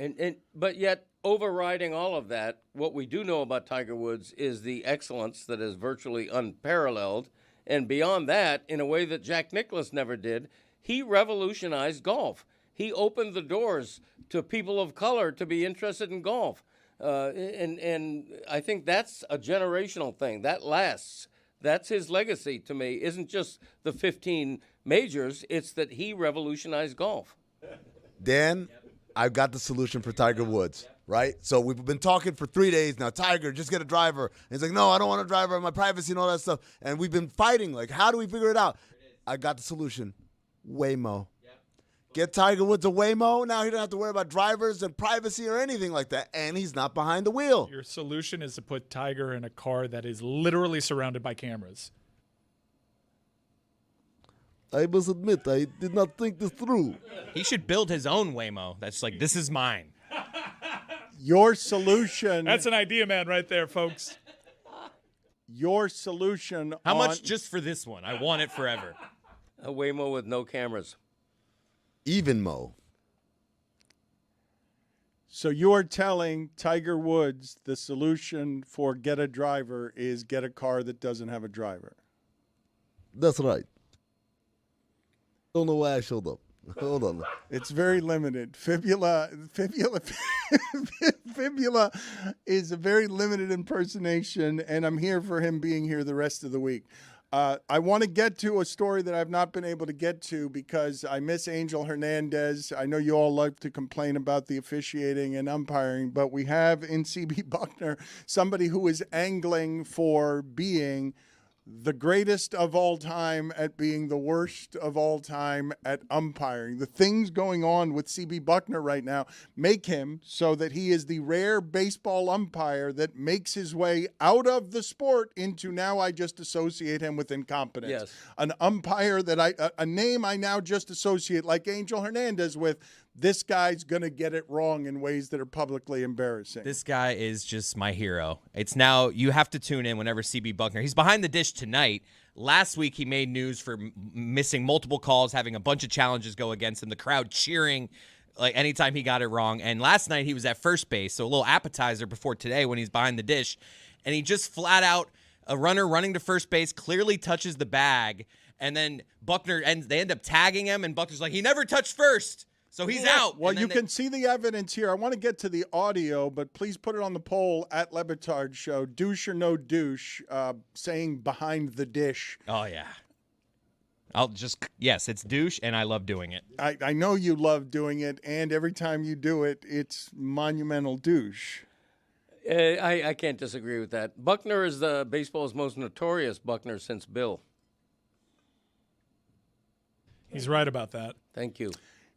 But yet, overriding all of that, what we do know about Tiger Woods is the excellence that is virtually unparalleled. And beyond that, in a way that Jack Nicklaus never did, he revolutionized golf. He opened the doors to people of color to be interested in golf. And I think that's a generational thing. That lasts. That's his legacy to me. Isn't just the 15 majors, it's that he revolutionized golf. Dan, I've got the solution for Tiger Woods, right? So we've been talking for 3 days now. Tiger, just get a driver. And he's like, no, I don't want a driver, my privacy and all that stuff. And we've been fighting, like, how do we figure it out? I got the solution. Waymo. Get Tiger Woods a Waymo. Now he don't have to worry about drivers and privacy or anything like that. And he's not behind the wheel. Your solution is to put Tiger in a car that is literally surrounded by cameras. I must admit, I did not think this through. He should build his own Waymo. That's like, this is mine. Your solution. That's an idea, man, right there, folks. Your solution. How much just for this one? I want it forever. A Waymo with no cameras. Even Mo. So you're telling Tiger Woods the solution for get a driver is get a car that doesn't have a driver. That's right. Don't know why I showed up. Hold on. It's very limited. Fibula is a very limited impersonation, and I'm here for him being here the rest of the week. I want to get to a story that I've not been able to get to because I miss Angel Hernandez. I know you all like to complain about the officiating and umpiring, but we have in CB Buckner somebody who is angling for being the greatest of all time at being the worst of all time at umpiring. The things going on with CB Buckner right now make him so that he is the rare baseball umpire that makes his way out of the sport into now I just associate him with incompetence. Yes. An umpire that a name I now just associate like Angel Hernandez with. This guy's going to get it wrong in ways that are publicly embarrassing. This guy is just my hero. It's now, you have to tune in whenever CB Buckner. He's behind the dish tonight. Last week, he made news for missing multiple calls, having a bunch of challenges go against him, the crowd cheering like anytime he got it wrong. And last night, he was at first base, so a little appetizer before today when he's behind the dish. And he just flat out, a runner running to first base, clearly touches the bag. And then Buckner, and they end up tagging him, and Buckner's like, he never touched first. So he's out. Well, you can see the evidence here. I want to get to the audio, but please put it on the poll at Le Batard Show. Douche or no douche, saying behind the dish. Oh, yeah. Yes, it's douche, and I love doing it. I know you love doing it, and every time you do it, it's monumental douche. I can't disagree with that. Buckner is the baseball's most notorious Buckner since Bill. He's right about that. Thank you.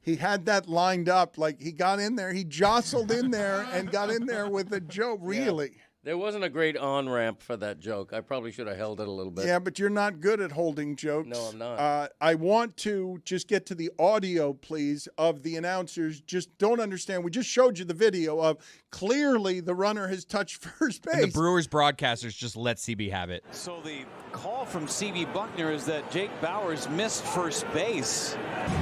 He had that lined up. Like, he got in there. He jostled in there and got in there with a joke. Really? Yeah. There wasn't a great on-ramp for that joke. I probably should have held it a little bit. Yeah, but you're not good at holding jokes. No, I'm not. I want to just get to the audio, please, of the announcers. Just don't understand. We just showed you the video of clearly the runner has touched first base. And the Brewers broadcasters just let CB have it. So the call from CB Buckner is that Jake Bauers missed first base.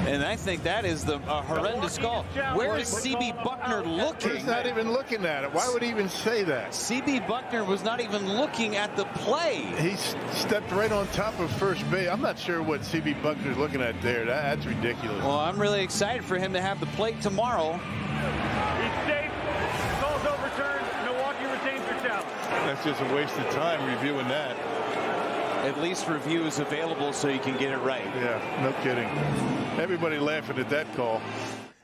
And I think that is the horrendous call. Where is CB Buckner looking? He's not even looking at it. Why would he even say that? CB Buckner was not even looking at the play. He stepped right on top of first base. I'm not sure what CB Buckner's looking at there. That's ridiculous. Well, I'm really excited for him to have the plate tomorrow. He's safe. Call's overturned. Milwaukee retains their that's just a waste of time reviewing that. At least review is available so you can get it right. Yeah, no kidding. Everybody laughing at that call.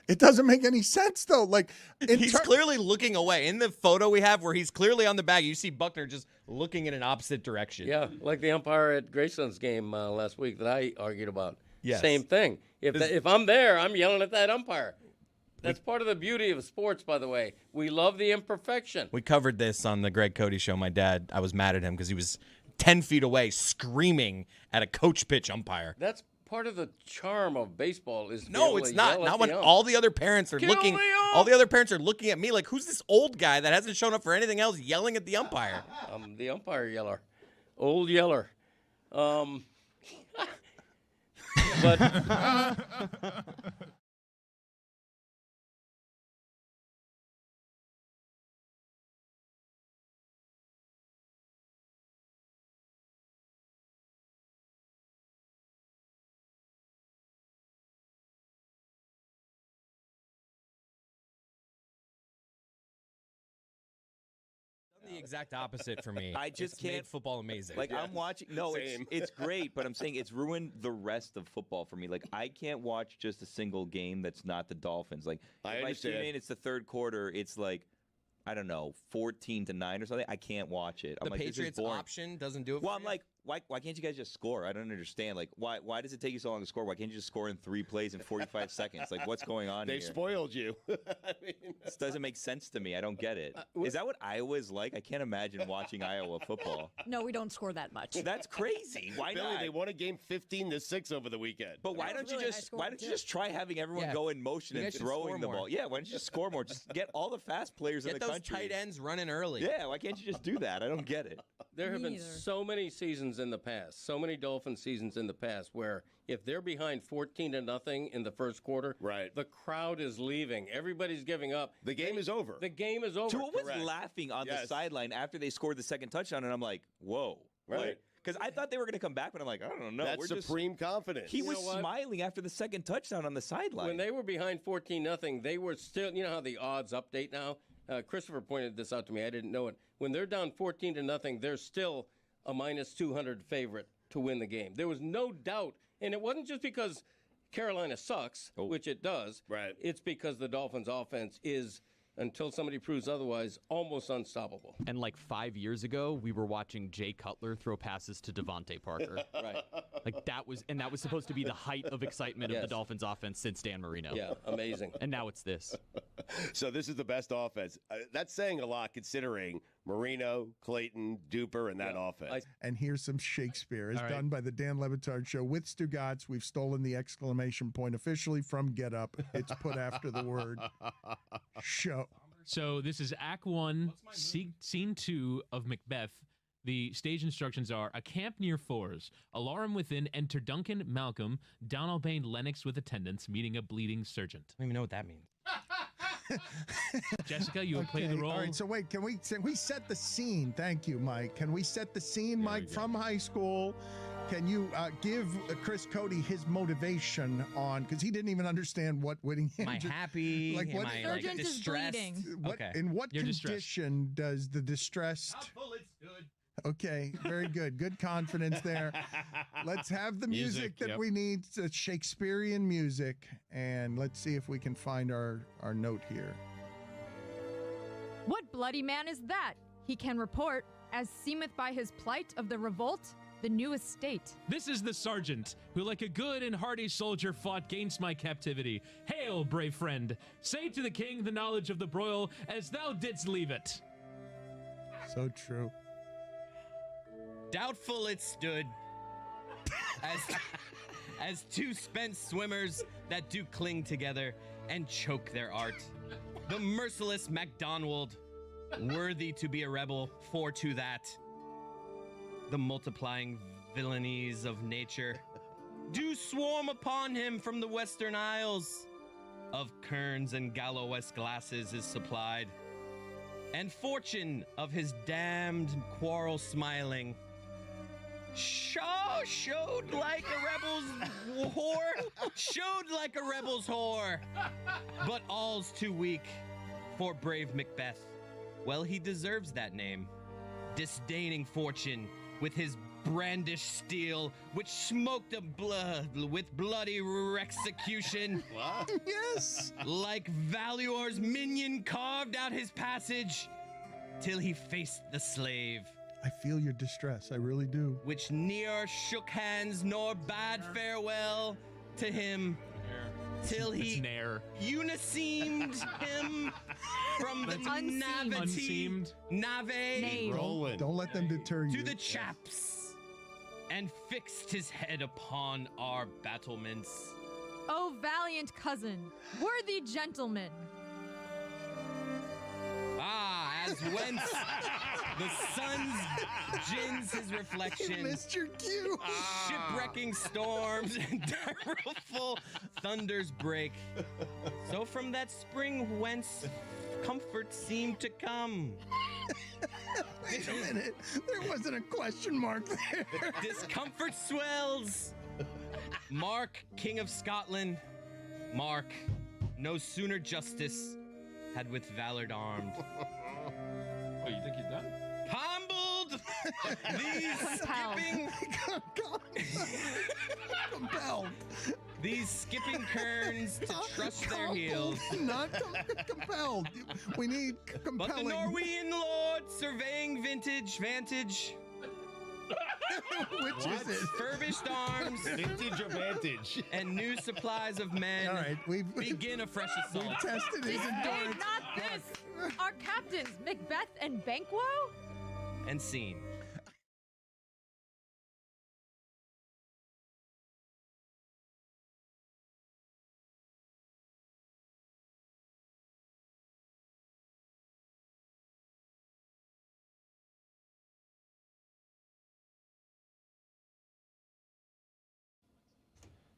It doesn't make any sense, though. Like he's clearly looking away. In the photo we have where he's clearly on the bag, you see Buckner just looking in an opposite direction. Yeah, like the umpire at Grayson's game last week that I argued about. Yes. Same thing. If I'm there, I'm yelling at that umpire. That's part of the beauty of sports, by the way. We love the imperfection. We covered this on the Greg Cody show. My dad, I was mad at him because he was 10 feet away screaming at a coach pitch umpire. That's part of the charm of baseball. Is No, it's not. Not when all the other parents are looking. All the other parents are looking at me like, who's this old guy that hasn't shown up for anything else, yelling at the umpire? The umpire yeller, old yeller. But. The exact opposite for me. I just It's can't made football amazing. Like I'm watching. No, it's great, but I'm saying it's ruined the rest of football for me. Like I can't watch just a single game that's not the Dolphins. Like if I tune in, it's the third quarter. It's like I don't know, 14-9 or something. I can't watch it. I'm the like, Patriots option doesn't do it. Well, for I'm you? like, why can't you guys just score? I don't understand. Like, why does it take you so long to score? Why can't you just score in 3 plays in 45 seconds? Like, what's going on They here? spoiled you. I mean, This doesn't make sense to me. I don't get it. Is that what Iowa's like? I can't imagine watching Iowa football. No, we don't score that much. That's crazy. Why Billy, not? they won a game 15-6 over the weekend. But why don't you just try having everyone go in motion You and guys should score throwing the more. ball? Yeah, why don't you just score more? Just get all the fast players in Get the those country. tight ends running early. Yeah, why can't you just do that? I don't get it. There have been so many seasons in the past, so many Dolphin seasons in the past, where if they're behind 14-0 in the first quarter, right, the crowd is leaving. Everybody's giving up. The game is over. The game is over. Tua was Correct. laughing on the Yes. sideline after they scored the second touchdown, and I'm like, whoa. Right. Because I thought they were going to come back, but I'm like, I don't know. That's supreme confidence. He You was know what? smiling after the second touchdown on the sideline. When they were behind 14-0, they were still, you know how the odds update now? Christopher pointed this out to me. I didn't know it. When they're down 14-0, they're still a minus 200 favorite to win the game. There was no doubt. And it wasn't just because Carolina sucks, which it does. Right. It's because the Dolphins' offense is, until somebody proves otherwise, almost unstoppable. And like 5 years ago, we were watching Jay Cutler throw passes to Devontae Parker. Right. Like that was supposed to be the height of excitement of the Dolphins offense since Dan Marino. Yeah, amazing. And now it's this. So this is the best offense. That's saying a lot considering Marino, Clayton, Duper, and that offense. And here's some Shakespeare as All right. done by the Dan Le Batard Show with Stugotz. We've stolen the exclamation point officially from Get Up. It's put after the word show. So this is Act 1, Scene 2 of Macbeth. The stage instructions are: a camp near Fours. Alarm within. Enter Duncan, Malcolm, Donalbain, Lennox with attendants, meeting a bleeding sergeant. I don't even know what that means. Jessica, you will play the role. All right, so wait, can we set the scene? Thank you, Mike. Can we set the scene, Mike, from high school? Can you give Chris Cody his motivation on, because he didn't even understand what Whittingham. Am I happy? Like what? Am I like, Sergeant is distressed? bleeding. Okay. In what You're distressed. condition does the distressed? Okay, very good. Good confidence there. Let's have the music that yep. we need, Shakespearean music, and let's see if we can find our note here. What bloody man is that? He can report, as seemeth by his plight of the revolt, the new estate. This is the sergeant, who like a good and hardy soldier fought gainst my captivity. Hail, brave friend! Say to the king the knowledge of the broil, as thou didst leave it. So true. Doubtful it stood as two spent swimmers that do cling together and choke their art. The merciless MacDonald, worthy to be a rebel, for to that. The multiplying villainies of nature do swarm upon him from the western isles. Of kerns and Gallowes glasses is supplied, and fortune of his damned quarrel smiling. Showed like a rebel's whore, showed like a rebel's whore, but all's too weak for brave Macbeth. Well, he deserves that name. disdaining fortune with his brandished steel, which smoked a blood with bloody execution. What? Yes. Like Valuor's minion carved out his passage till he faced the slave. I feel your distress. I really do. Which ne'er shook hands nor bade farewell to him till he uniseamed him from the navity, nave, Don't let them deter you. to the chaps, and fixed his head upon our battlements. O valiant cousin, worthy gentleman. Ah, as whence the sun gins his reflection. Missed your cue. Shipwrecking storms and direful thunders break. So from that spring whence comfort seemed to come. Wait a minute. There wasn't a question mark there. Discomfort swells. Mark, King of Scotland, Mark, no sooner justice had with valor armed. Oh, you think you're done? Humbled these Compelled. These skipping kerns to trust their heels. Not compelled. We need compelling. But the Norwegian lord surveying vantage. Which is it? Furbished arms. Vintage or vantage? And new supplies of men. All right, we've begin a fresh assault. We've tested his endurance. Not this. Our captains, Macbeth and Banquo? And scene.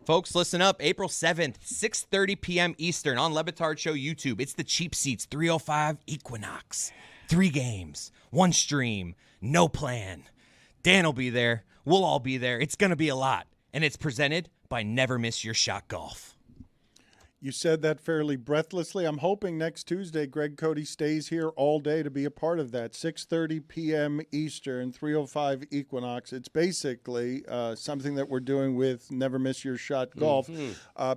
Folks, listen up. April 7th, 6:30 p.m. Eastern on Le Batard Show YouTube. It's the Cheap Seats 305 Equinox. 3 games, 1 stream, no plan. Dan will be there. We'll all be there. It's going to be a lot. And it's presented by Never Miss Your Shot Golf. You said that fairly breathlessly. I'm hoping next Tuesday Greg Cody stays here all day to be a part of that. 6:30 p.m. Eastern, 305 Equinox. It's basically something that we're doing with Never Miss Your Shot Golf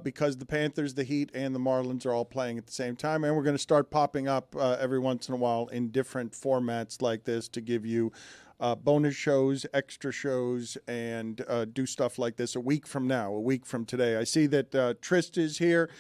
because the Panthers, the Heat, and the Marlins are all playing at the same time. And we're going to start popping up every once in a while in different formats like this to give you bonus shows, extra shows, and do stuff like this a week from now, a week from today. I see that Trist is here.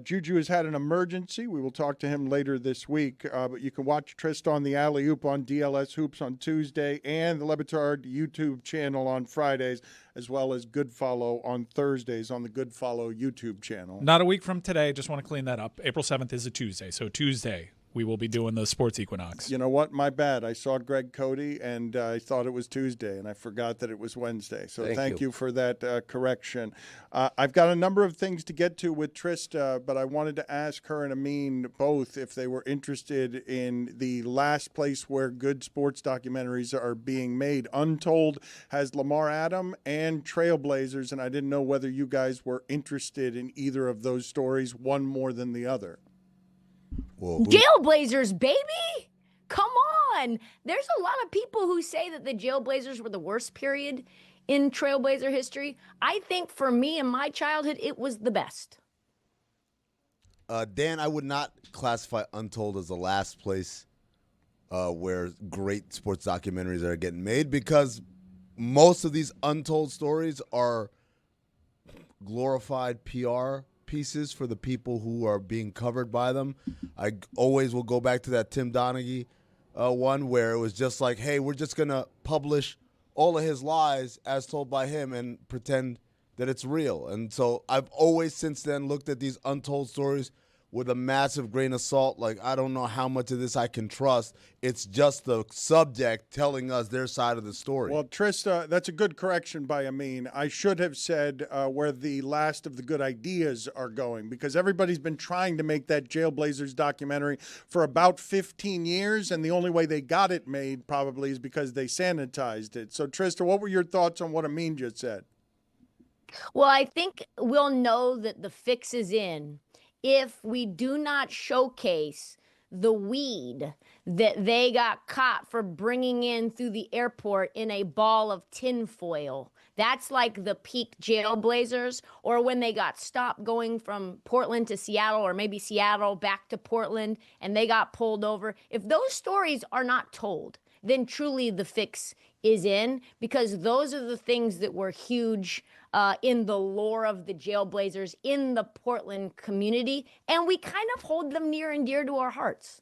Juju has had an emergency. We will talk to him later this week. But you can watch Trist on the Alley Oop on DLS Hoops on Tuesday and the Le Batard YouTube channel on Fridays, as well as Good Follow on Thursdays on the Good Follow YouTube channel. Not a week from today. Just want to clean that up. April 7th is a Tuesday. So Tuesday, we will be doing the Sports Equinox. You know what? My bad. I saw Greg Cody, and I thought it was Tuesday, and I forgot that it was Wednesday. So thank you for that correction. I've got a number of things to get to with Trista, but I wanted to ask her and Amin both if they were interested in the last place where good sports documentaries are being made. Untold has Lamar Adam and Trailblazers, and I didn't know whether you guys were interested in either of those stories, one more than the other. Whoa, Jailblazers, baby! Come on! There's a lot of people who say that the Jailblazers were the worst period in Trailblazer history. I think for me in my childhood, it was the best. Dan, I would not classify Untold as the last place where great sports documentaries are getting made because most of these untold stories are glorified PR pieces for the people who are being covered by them. I always will go back to that Tim Donaghy one where it was just like, hey, we're just going to publish all of his lies as told by him and pretend that it's real. And so I've always since then looked at these untold stories with a massive grain of salt. Like, I don't know how much of this I can trust. It's just the subject telling us their side of the story. Well, Trista, that's a good correction by Amin. I should have said where the last of the good ideas are going, because everybody's been trying to make that Jailblazers documentary for about 15 years, and the only way they got it made probably is because they sanitized it. So, Trista, what were your thoughts on what Amin just said? Well, I think we'll know that the fix is in if we do not showcase the weed that they got caught for bringing in through the airport in a ball of tinfoil. That's like the peak Jailblazers, or when they got stopped going from Portland to Seattle, or maybe Seattle back to Portland, and they got pulled over. If those stories are not told, then truly the fix is in, because those are the things that were huge in the lore of the Jailblazers in the Portland community, and we kind of hold them near and dear to our hearts.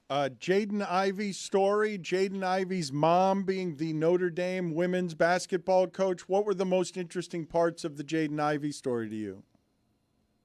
Jaden Ivy's story, Jaden Ivy's mom being the Notre Dame women's basketball coach. What were the most interesting parts of the Jaden Ivy story to you?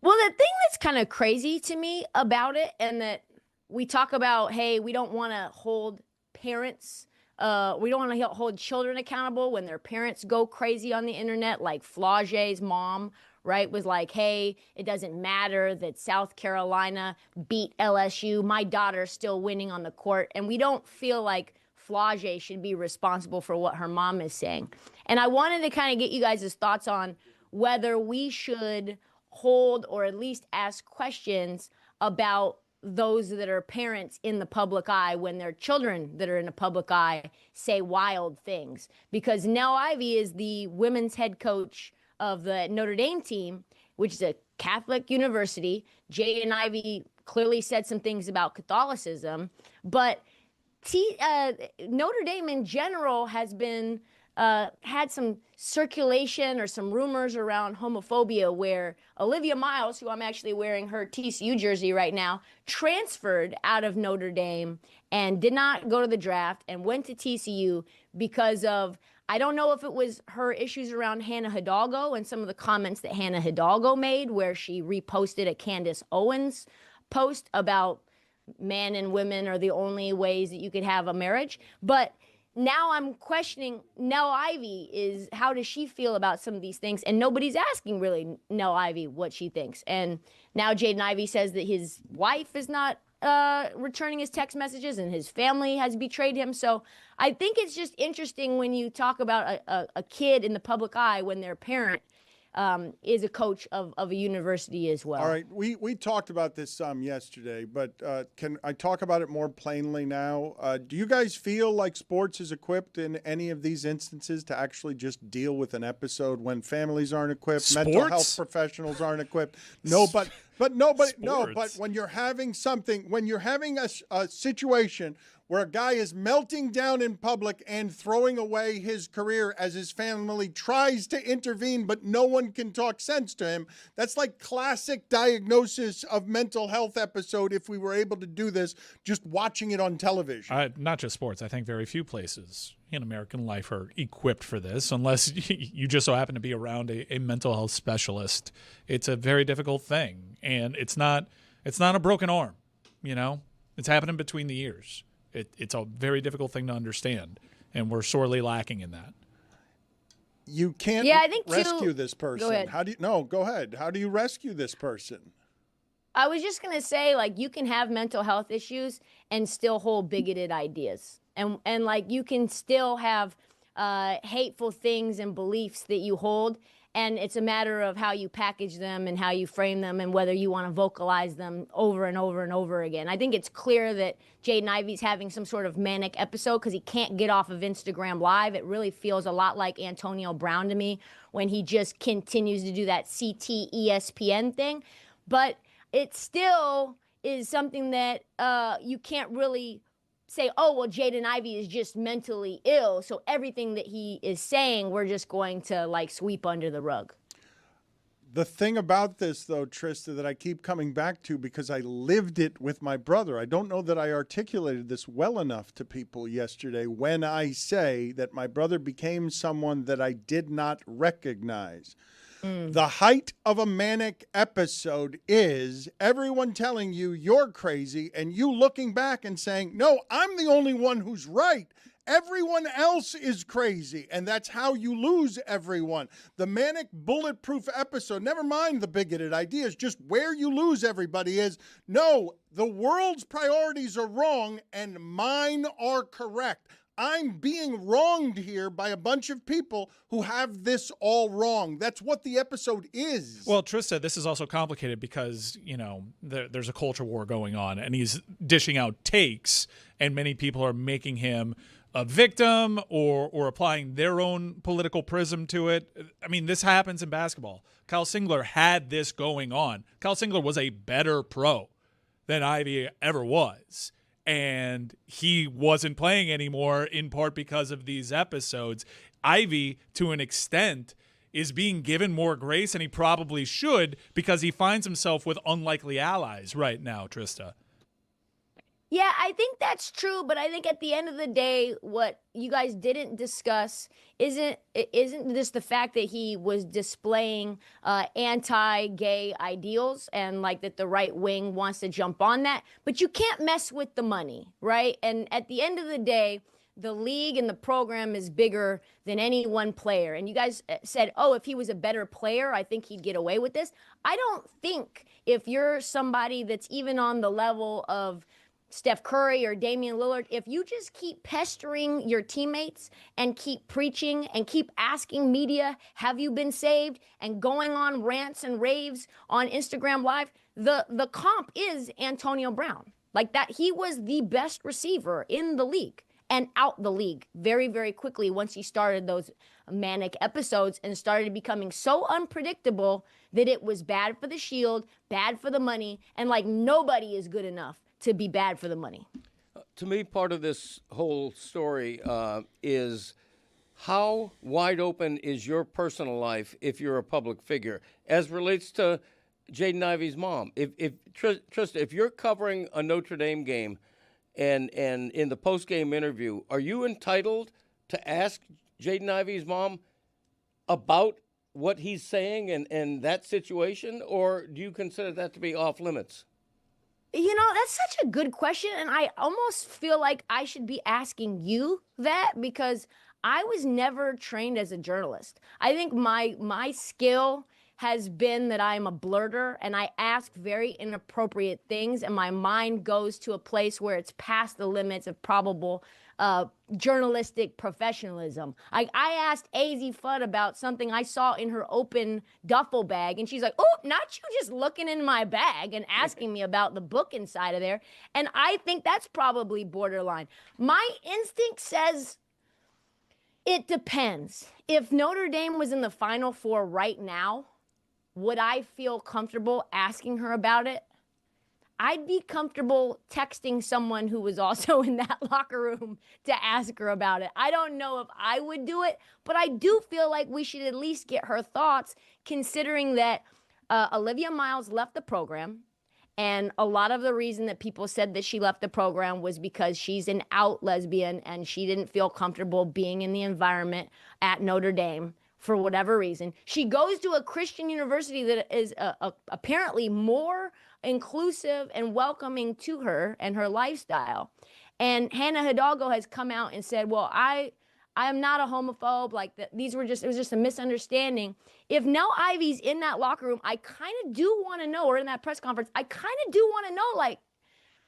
Well, the thing that's kind of crazy to me about it, and that we talk about, hey, we don't want to hold parents, we don't want to hold children accountable when their parents go crazy on the internet, like Flage's mom, right, was like, hey, it doesn't matter that South Carolina beat LSU. My daughter's still winning on the court. And we don't feel like Flage should be responsible for what her mom is saying. And I wanted to kind of get you guys' thoughts on whether we should hold or at least ask questions about those that are parents in the public eye when their children that are in the public eye say wild things. Because Nell Ivy is the women's head coach of the Notre Dame team, which is a Catholic university. Jaden Ivy clearly said some things about Catholicism, but Notre Dame in general has been had some circulation or some rumors around homophobia, where Olivia Miles, who I'm actually wearing her TCU jersey right now, transferred out of Notre Dame and did not go to the draft and went to TCU because of, I don't know if it was her issues around Hannah Hidalgo and some of the comments that Hannah Hidalgo made, where she reposted a Candace Owens post about men and women are the only ways that you could have a marriage. But now I'm questioning Nell Ivy, is how does she feel about some of these things? And nobody's asking really Nell Ivy what she thinks. And now Jaden Ivy says that his wife is not returning his text messages and his family has betrayed him. So I think it's just interesting when you talk about a kid in the public eye when their parent is a coach of a university as well. All right, we talked about this some yesterday, but can I talk about it more plainly now? Do you guys feel like sports is equipped in any of these instances to actually just deal with an episode when families aren't equipped, mental health professionals aren't equipped? No, but when you're having something, when you're having a situation where a guy is melting down in public and throwing away his career as his family tries to intervene, but no one can talk sense to him. That's like classic diagnosis of mental health episode if we were able to do this just watching it on television. Not just sports. I think very few places in American life are equipped for this, unless you just so happen to be around a mental health specialist. It's a very difficult thing, and it's not a broken arm, you know? It's happening between the ears. It's a very difficult thing to understand, and we're sorely lacking in that. You can't rescue this person. Go ahead. Go ahead. How do you rescue this person? I was just going to say, like, you can have mental health issues and still hold bigoted ideas. And like, you can still have hateful things and beliefs that you hold. And it's a matter of how you package them and how you frame them and whether you want to vocalize them over and over and over again. I think it's clear that Jaden Ivey's having some sort of manic episode because he can't get off of Instagram Live. It really feels a lot like Antonio Brown to me when he just continues to do that CT ESPN thing. But it still is something that you can't really say, oh, well, Jaden Ivey is just mentally ill, so everything that he is saying, we're just going to, like, sweep under the rug. The thing about this, though, Trista, that I keep coming back to because I lived it with my brother, I don't know that I articulated this well enough to people yesterday when I say that my brother became someone that I did not recognize. The height of a manic episode is everyone telling you you're crazy and you looking back and saying, no, I'm the only one who's right. Everyone else is crazy. And that's how you lose everyone. The manic bulletproof episode, never mind the bigoted ideas, just where you lose everybody is, no, the world's priorities are wrong and mine are correct. I'm being wronged here by a bunch of people who have this all wrong. That's what the episode is. Well, Trista, this is also complicated because, there's a culture war going on, and he's dishing out takes, and many people are making him a victim or applying their own political prism to it. I mean, this happens in basketball. Kyle Singler had this going on. Kyle Singler was a better pro than Ivy ever was. And he wasn't playing anymore in part because of these episodes. Ivy, to an extent, is being given more grace, and he probably should because he finds himself with unlikely allies right now, Trista. Yeah, I think that's true, but I think at the end of the day, what you guys didn't discuss isn't just the fact that he was displaying anti-gay ideals and like that the right wing wants to jump on that, but you can't mess with the money, right? And at the end of the day, the league and the program is bigger than any one player. And you guys said, oh, if he was a better player, I think he'd get away with this. I don't think if you're somebody that's even on the level of Steph Curry or Damian Lillard, if you just keep pestering your teammates and keep preaching and keep asking media, have you been saved, and going on rants and raves on Instagram Live, the comp is Antonio Brown. Like that, he was the best receiver in the league and out the league very, very quickly once he started those manic episodes and started becoming so unpredictable that it was bad for the Shield, bad for the money, and like nobody is good enough to be bad for the money. To me, part of this whole story is how wide open is your personal life if you're a public figure, as relates to Jaden Ivy's mom. Trista, if you're covering a Notre Dame game and in the post-game interview, are you entitled to ask Jaden Ivy's mom about what he's saying and that situation, or do you consider that to be off limits? That's such a good question, and I almost feel like I should be asking you that because I was never trained as a journalist. I think my skill has been that I'm a blurter, and I ask very inappropriate things, and my mind goes to a place where it's past the limits of probable journalistic professionalism. I asked AZ Fudd about something I saw in her open duffel bag, and she's like, oh, not you just looking in my bag and asking me about the book inside of there. And I think that's probably borderline. My instinct says it depends. If Notre Dame was in the Final Four right now, would I feel comfortable asking her about it? I'd be comfortable texting someone who was also in that locker room to ask her about it. I don't know if I would do it, but I do feel like we should at least get her thoughts, considering that Olivia Miles left the program. And a lot of the reason that people said that she left the program was because she's an out lesbian and she didn't feel comfortable being in the environment at Notre Dame for whatever reason. She goes to a Christian university that is apparently more inclusive and welcoming to her and her lifestyle. And Hannah Hidalgo has come out and said, well, I am not a homophobe. Like it was just a misunderstanding. If Nell Ivy's in that locker room, I kind of do want to know, or in that press conference, I kind of do want to know, like,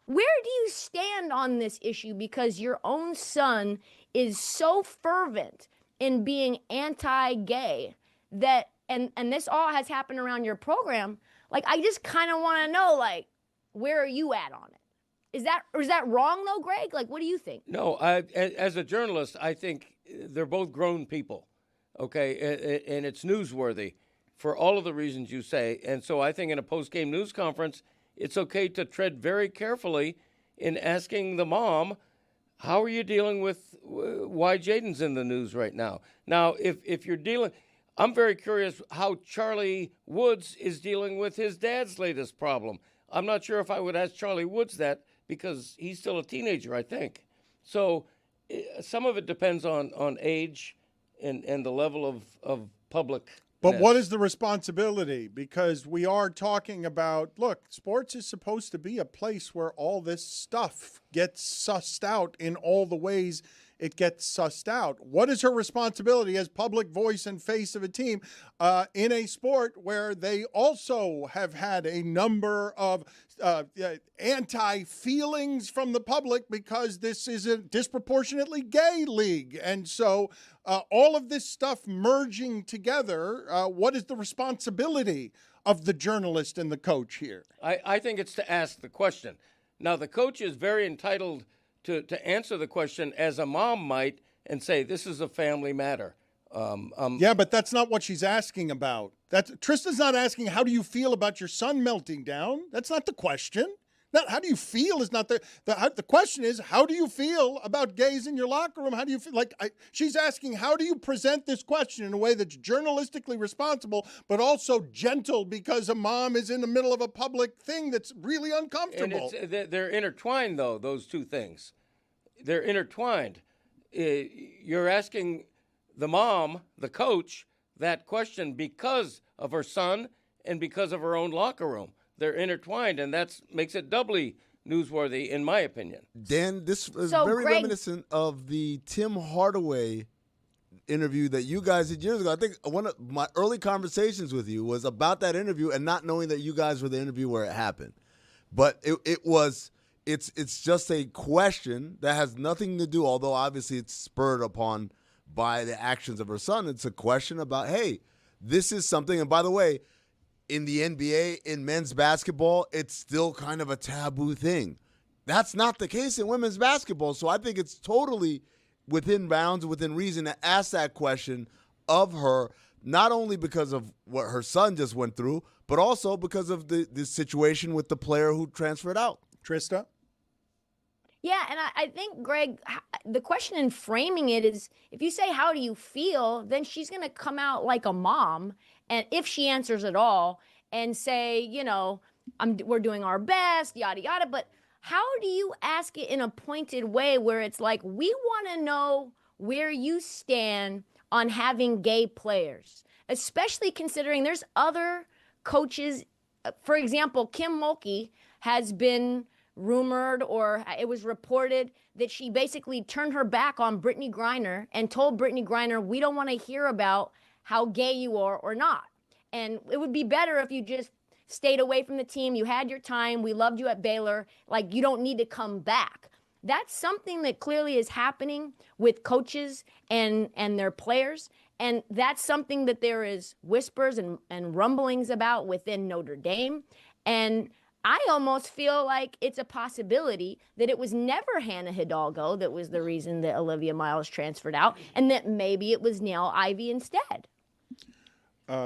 where do you stand on this issue? Because your own son is so fervent in being anti-gay that, and this all has happened around your program. Like, I just kind of want to know, like, where are you at on it? Is that wrong though, Greg? Like, what do you think? No, as a journalist, I think they're both grown people, okay, and it's newsworthy for all of the reasons you say. And so I think in a post-game news conference, it's okay to tread very carefully in asking the mom, how are you dealing with why Jaden's in the news right now? Now, if you're dealing, I'm very curious how Charlie Woods is dealing with his dad's latest problem. I'm not sure if I would ask Charlie Woods that because he's still a teenager, I think. So some of it depends on age and the level of public. But what is the responsibility? Because we are talking about, look, sports is supposed to be a place where all this stuff gets sussed out in all the ways it gets sussed out. What is her responsibility as public voice and face of a team in a sport where they also have had a number of anti-feelings from the public because this is a disproportionately gay league? And so all of this stuff merging together, what is the responsibility of the journalist and the coach here? I think it's to ask the question. Now, the coach is very entitled to answer the question as a mom might and say, this is a family matter. Yeah, but that's not what she's asking about. Trista's not asking, how do you feel about your son melting down? That's not the question. Not how do you feel is not the question is, how do you feel about gays in your locker room? How do you feel? She's asking, how do you present this question in a way that's journalistically responsible, but also gentle because a mom is in the middle of a public thing that's really uncomfortable. And they're intertwined, though, those two things. They're intertwined. You're asking the mom, the coach, that question because of her son and because of her own locker room. They're intertwined, and that makes it doubly newsworthy, in my opinion. Dan, this is very reminiscent of the Tim Hardaway interview that you guys did years ago. I think one of my early conversations with you was about that interview and not knowing that you guys were the interview where it happened. But it's just a question that has nothing to do, although obviously it's spurred upon by the actions of her son. It's a question about, hey, this is something, and by the way, in the NBA, in men's basketball, it's still kind of a taboo thing. That's not the case in women's basketball. So I think it's totally within bounds, within reason to ask that question of her, not only because of what her son just went through, but also because of the situation with the player who transferred out. Trista? Yeah, and I think, Greg, the question in framing it is, if you say, how do you feel, then she's going to come out like a mom, and if she answers at all, and say, we're doing our best, yada, yada. But how do you ask it in a pointed way where it's like, we want to know where you stand on having gay players, especially considering there's other coaches. For example, Kim Mulkey has been rumored, or it was reported that she basically turned her back on Brittany Griner and told Brittany Griner, we don't want to hear about how gay you are or not. And it would be better if you just stayed away from the team. You had your time. We loved you at Baylor. Like, you don't need to come back. That's something that clearly is happening with coaches and their players. And that's something that there is whispers and rumblings about within Notre Dame. And I almost feel like it's a possibility that it was never Hannah Hidalgo that was the reason that Olivia Miles transferred out, and that maybe it was Niele Ivy instead.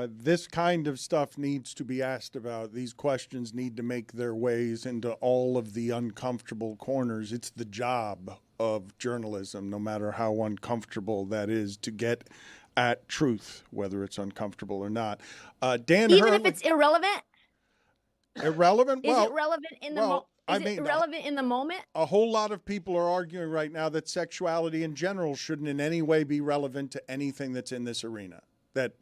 This kind of stuff needs to be asked about. These questions need to make their ways into all of the uncomfortable corners. It's the job of journalism, no matter how uncomfortable that is, to get at truth, whether it's uncomfortable or not. Dan Even Hurley, if it's irrelevant? Irrelevant? Is it relevant in the irrelevant in the moment? A whole lot of people are arguing right now that sexuality in general shouldn't in any way be relevant to anything that's in this arena. That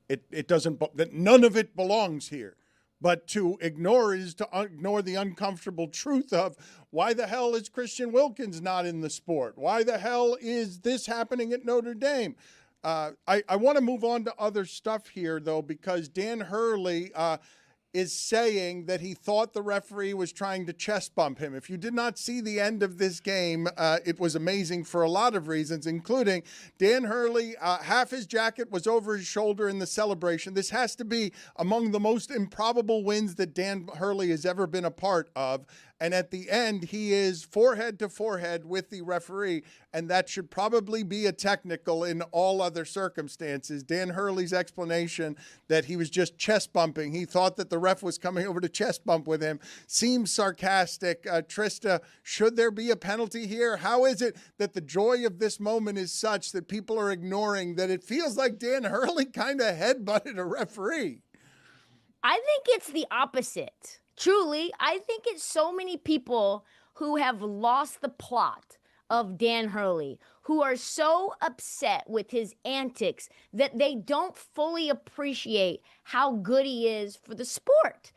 it doesn't, that none of it belongs here. But to ignore is to ignore the uncomfortable truth of why the hell is Christian Wilkins not in the sport? Why the hell is this happening at Notre Dame? I want to move on to other stuff here, though, because Dan Hurley is saying that he thought the referee was trying to chest bump him. If you did not see the end of this game, it was amazing for a lot of reasons, including Dan Hurley, half his jacket was over his shoulder in the celebration. This has to be among the most improbable wins that Dan Hurley has ever been a part of. And at the end, he is forehead to forehead with the referee, and that should probably be a technical in all other circumstances. Dan Hurley's explanation that he was just chest bumping, he thought that the ref was coming over to chest bump with him, seems sarcastic. Trista, should there be a penalty here? How is it that the joy of this moment is such that people are ignoring that it feels like Dan Hurley kind of headbutted a referee? I think it's the opposite. Truly, I think it's so many people who have lost the plot of Dan Hurley, who are so upset with his antics that they don't fully appreciate how good he is for the sport.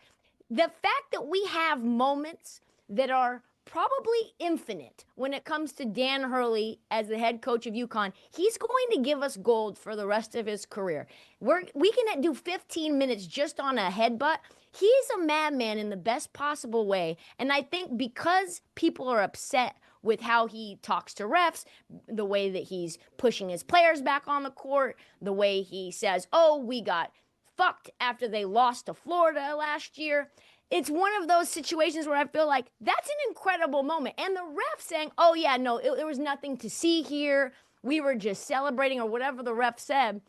The fact that we have moments that are probably infinite when it comes to Dan Hurley as the head coach of UConn. He's going to give us gold for the rest of his career. We can do 15 minutes just on a headbutt. He's a madman in the best possible way. And I think because people are upset with how he talks to refs, the way that he's pushing his players back on the court, the way he says, oh, we got fucked after they lost to Florida last year. It's one of those situations where I feel like that's an incredible moment. And the ref saying, oh, yeah, no, there was nothing to see here. We were just celebrating, or whatever the ref said.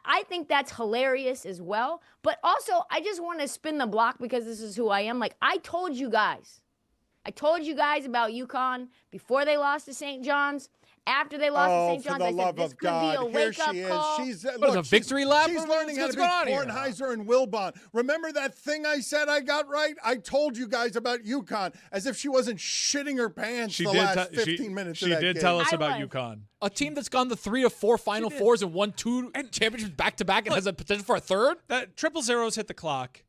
I think that's hilarious as well. But also, I just want to spin the block because this is who I am. Like, I told you guys about UConn before they lost to St. John's. After they lost to St. John's, I said this could be a wake-up call. She's a victory lap? She's learning how to be Kornheiser and Wilbon. Remember that thing I said I got right? I told you guys about UConn as if she wasn't shitting her pants the last 15 minutes of that game. She did tell us about UConn. A team that's gone to 3 to 4 Final Fours and won 2 championships back-to-back and has a potential for a third? That 000's hit the clock.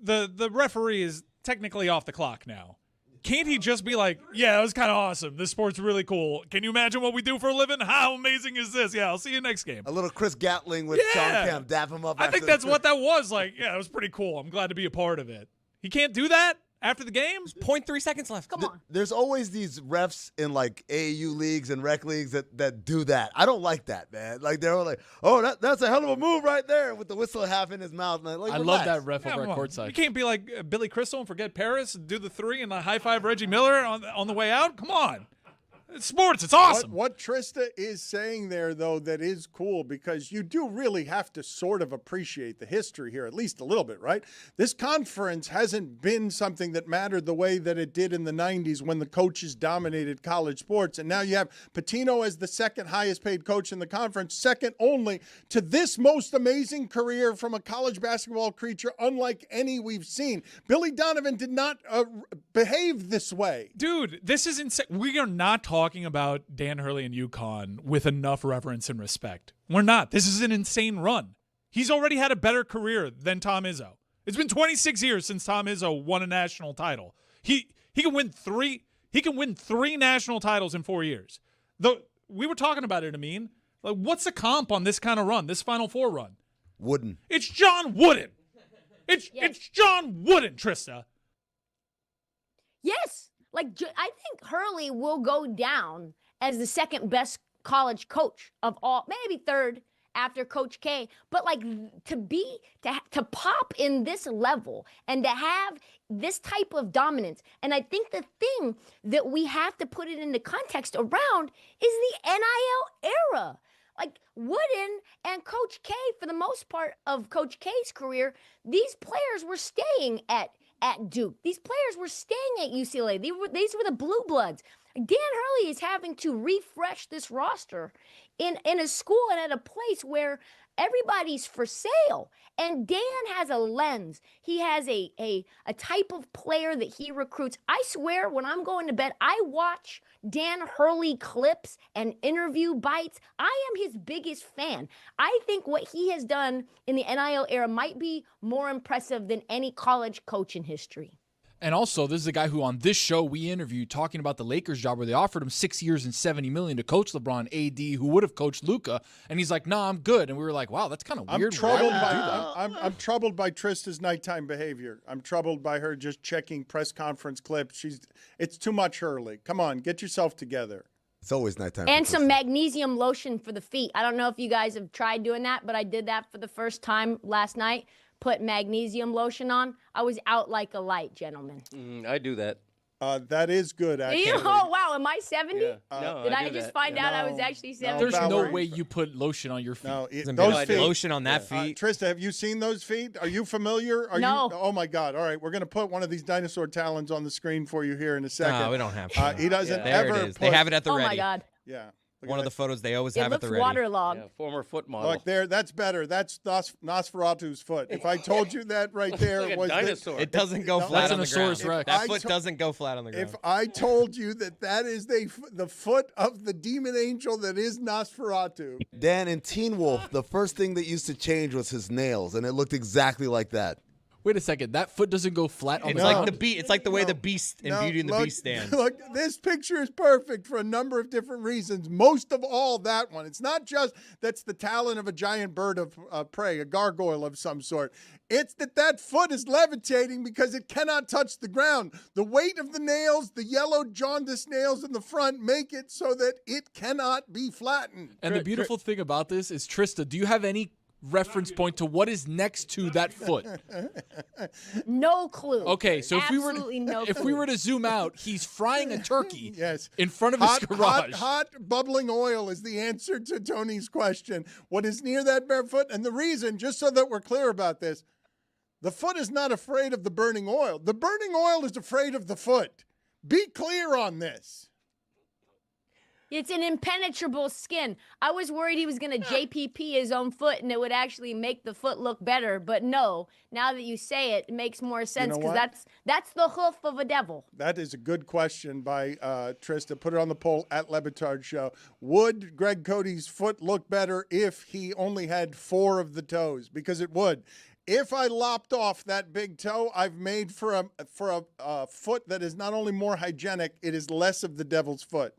The referee is technically off the clock now. Can't he just be like, yeah, that was kind of awesome. This sport's really cool. Can you imagine what we do for a living? How amazing is this? Yeah, I'll see you next game. A little Chris Gatling with Sean Kemp. Dap him up. I think that's what that was. Like, yeah, it was pretty cool. I'm glad to be a part of it. He can't do that after the game? 0.3 seconds left. Come on. There's always these refs in like AAU leagues and rec leagues that do that. I don't like that, man. Like they're all like, oh, that's a hell of a move right there with the whistle half in his mouth. Like, I love that ref over at courtside. You can't be like Billy Crystal and forget Paris and do the 3 and high five Reggie Miller on the way out. Come on. It's sports. It's awesome. What Trista is saying there, though, that is cool because you do really have to sort of appreciate the history here, at least a little bit, right? This conference hasn't been something that mattered the way that it did in the 90s when the coaches dominated college sports. And now you have Pitino as the second highest paid coach in the conference, second only to this most amazing career from a college basketball creature unlike any we've seen. Billy Donovan did not behave this way. Dude, this is insane. We are not talking about Dan Hurley and UConn with enough reverence and respect. We're not. This is an insane run. He's already had a better career than Tom Izzo. It's been 26 years since Tom Izzo won a national title. He can win 3. He can win 3 national titles in 4 years. We were talking about it, Amin. Like, what's the comp on this kind of run? This Final Four run? Wooden. It's John Wooden. It's John Wooden, Trista. Yes. Like, I think Hurley will go down as the second best college coach of all, maybe third after Coach K. But like to pop in this level and to have this type of dominance. And I think the thing that we have to put it into context around is the NIL era. Like Wooden and Coach K, for the most part of Coach K's career, these players were staying at Duke. These players were staying at UCLA. These were the blue bloods. Dan Hurley is having to refresh this roster in a school and at a place where everybody's for sale. And Dan has a lens. He has a type of player that he recruits. I swear, when I'm going to bed, I watch Dan Hurley clips and interview bites. I am his biggest fan. I think what he has done in the NIL era might be more impressive than any college coach in history. And also, this is a guy who on this show we interviewed talking about the Lakers job where they offered him 6 years and $70 million to coach LeBron, AD, who would have coached Luka, and he's like, "Nah, I'm good." And we were like, "Wow, that's kind of weird." I'm troubled by Trista's nighttime behavior. I'm troubled by her just checking press conference clips. It's too much, Hurley. Come on, get yourself together. It's always nighttime. And some magnesium lotion for the feet. I don't know if you guys have tried doing that, but I did that for the first time last night. Put magnesium lotion on. I was out like a light, gentlemen. I do that. That is good, actually. Oh, wow. Am I 70? Yeah. No, Did I just find out I was actually 70? There's no way you put lotion on your feet. No, those feet. Lotion on that feet. Trista, have you seen those feet? Are you familiar? No. Oh, my God. All right. We're going to put one of these dinosaur talons on the screen for you here in a second. No, we don't have to. He doesn't There ever it is. They have it at the ready. Oh, my God. Yeah. One of the photos they always It have at looks the ready. waterlogged. Yeah, former foot model. Look there, that's better. That's Nosferatu's foot. If I told you that right there like a was dinosaur. It doesn't go flat on the ground. Rex. That foot doesn't go flat on the ground. If I told you that is the foot of the demon angel that is Nosferatu. Dan, in Teen Wolf, the first thing that used to change was his nails, and it looked exactly like that. Wait a second. That foot doesn't go flat on It's the like ground? the beast. It's like the way the beast in Beauty and the Beast stands. Look, this picture is perfect for a number of different reasons. Most of all, that one. It's not just that's the talon of a giant bird of prey, a gargoyle of some sort. It's that foot is levitating because it cannot touch the ground. The weight of the nails, the yellow jaundice nails in the front, make it so that it cannot be flattened. And the beautiful thing about this is, Trista, do you have any reference point to what is next to that foot? No clue. Okay, so Absolutely no if we were to zoom out, he's frying a turkey yes. in front of his garage. Hot bubbling oil is the answer to Tony's question. What is near that bare foot? And the reason, just so that we're clear about this, the foot is not afraid of the burning oil. The burning oil is afraid of the foot. Be clear on this. It's an impenetrable skin. I was worried he was going to JPP his own foot and it would actually make the foot look better. But no, now that you say it, it makes more sense because that's the hoof of a devil. That is a good question by Trista. Put it on the poll at Le Batard Show. Would Greg Cody's foot look better if he only had 4 of the toes? Because it would. If I lopped off that big toe, I've made for a foot that is not only more hygienic, it is less of the devil's foot.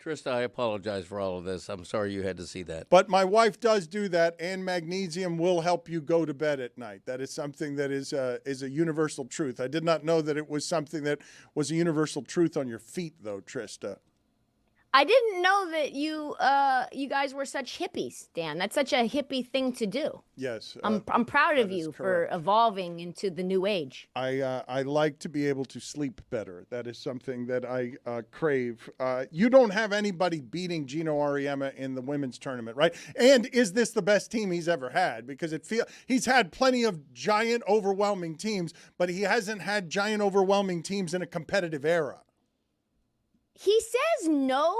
Trista, I apologize for all of this. I'm sorry you had to see that. But my wife does do that, and magnesium will help you go to bed at night. That is something that is a universal truth. I did not know that it was something that was a universal truth on your feet, though, Trista. I didn't know that you guys were such hippies, Dan. That's such a hippie thing to do. Yes. I'm proud of you for evolving into the new age. I like to be able to sleep better. That is something that I crave. You don't have anybody beating Gino Auriemma in the women's tournament, right? And is this the best team he's ever had? Because he's had plenty of giant, overwhelming teams, but he hasn't had giant, overwhelming teams in a competitive era. He says no,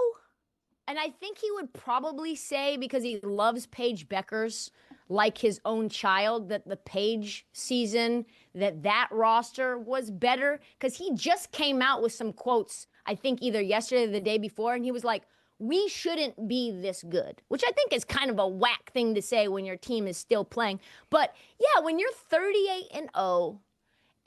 and I think he would probably say, because he loves Paige Beckers like his own child, that the Paige season, that roster was better, because he just came out with some quotes, I think either yesterday or the day before, and he was like, we shouldn't be this good, which I think is kind of a whack thing to say when your team is still playing. But yeah, when you're 38-0,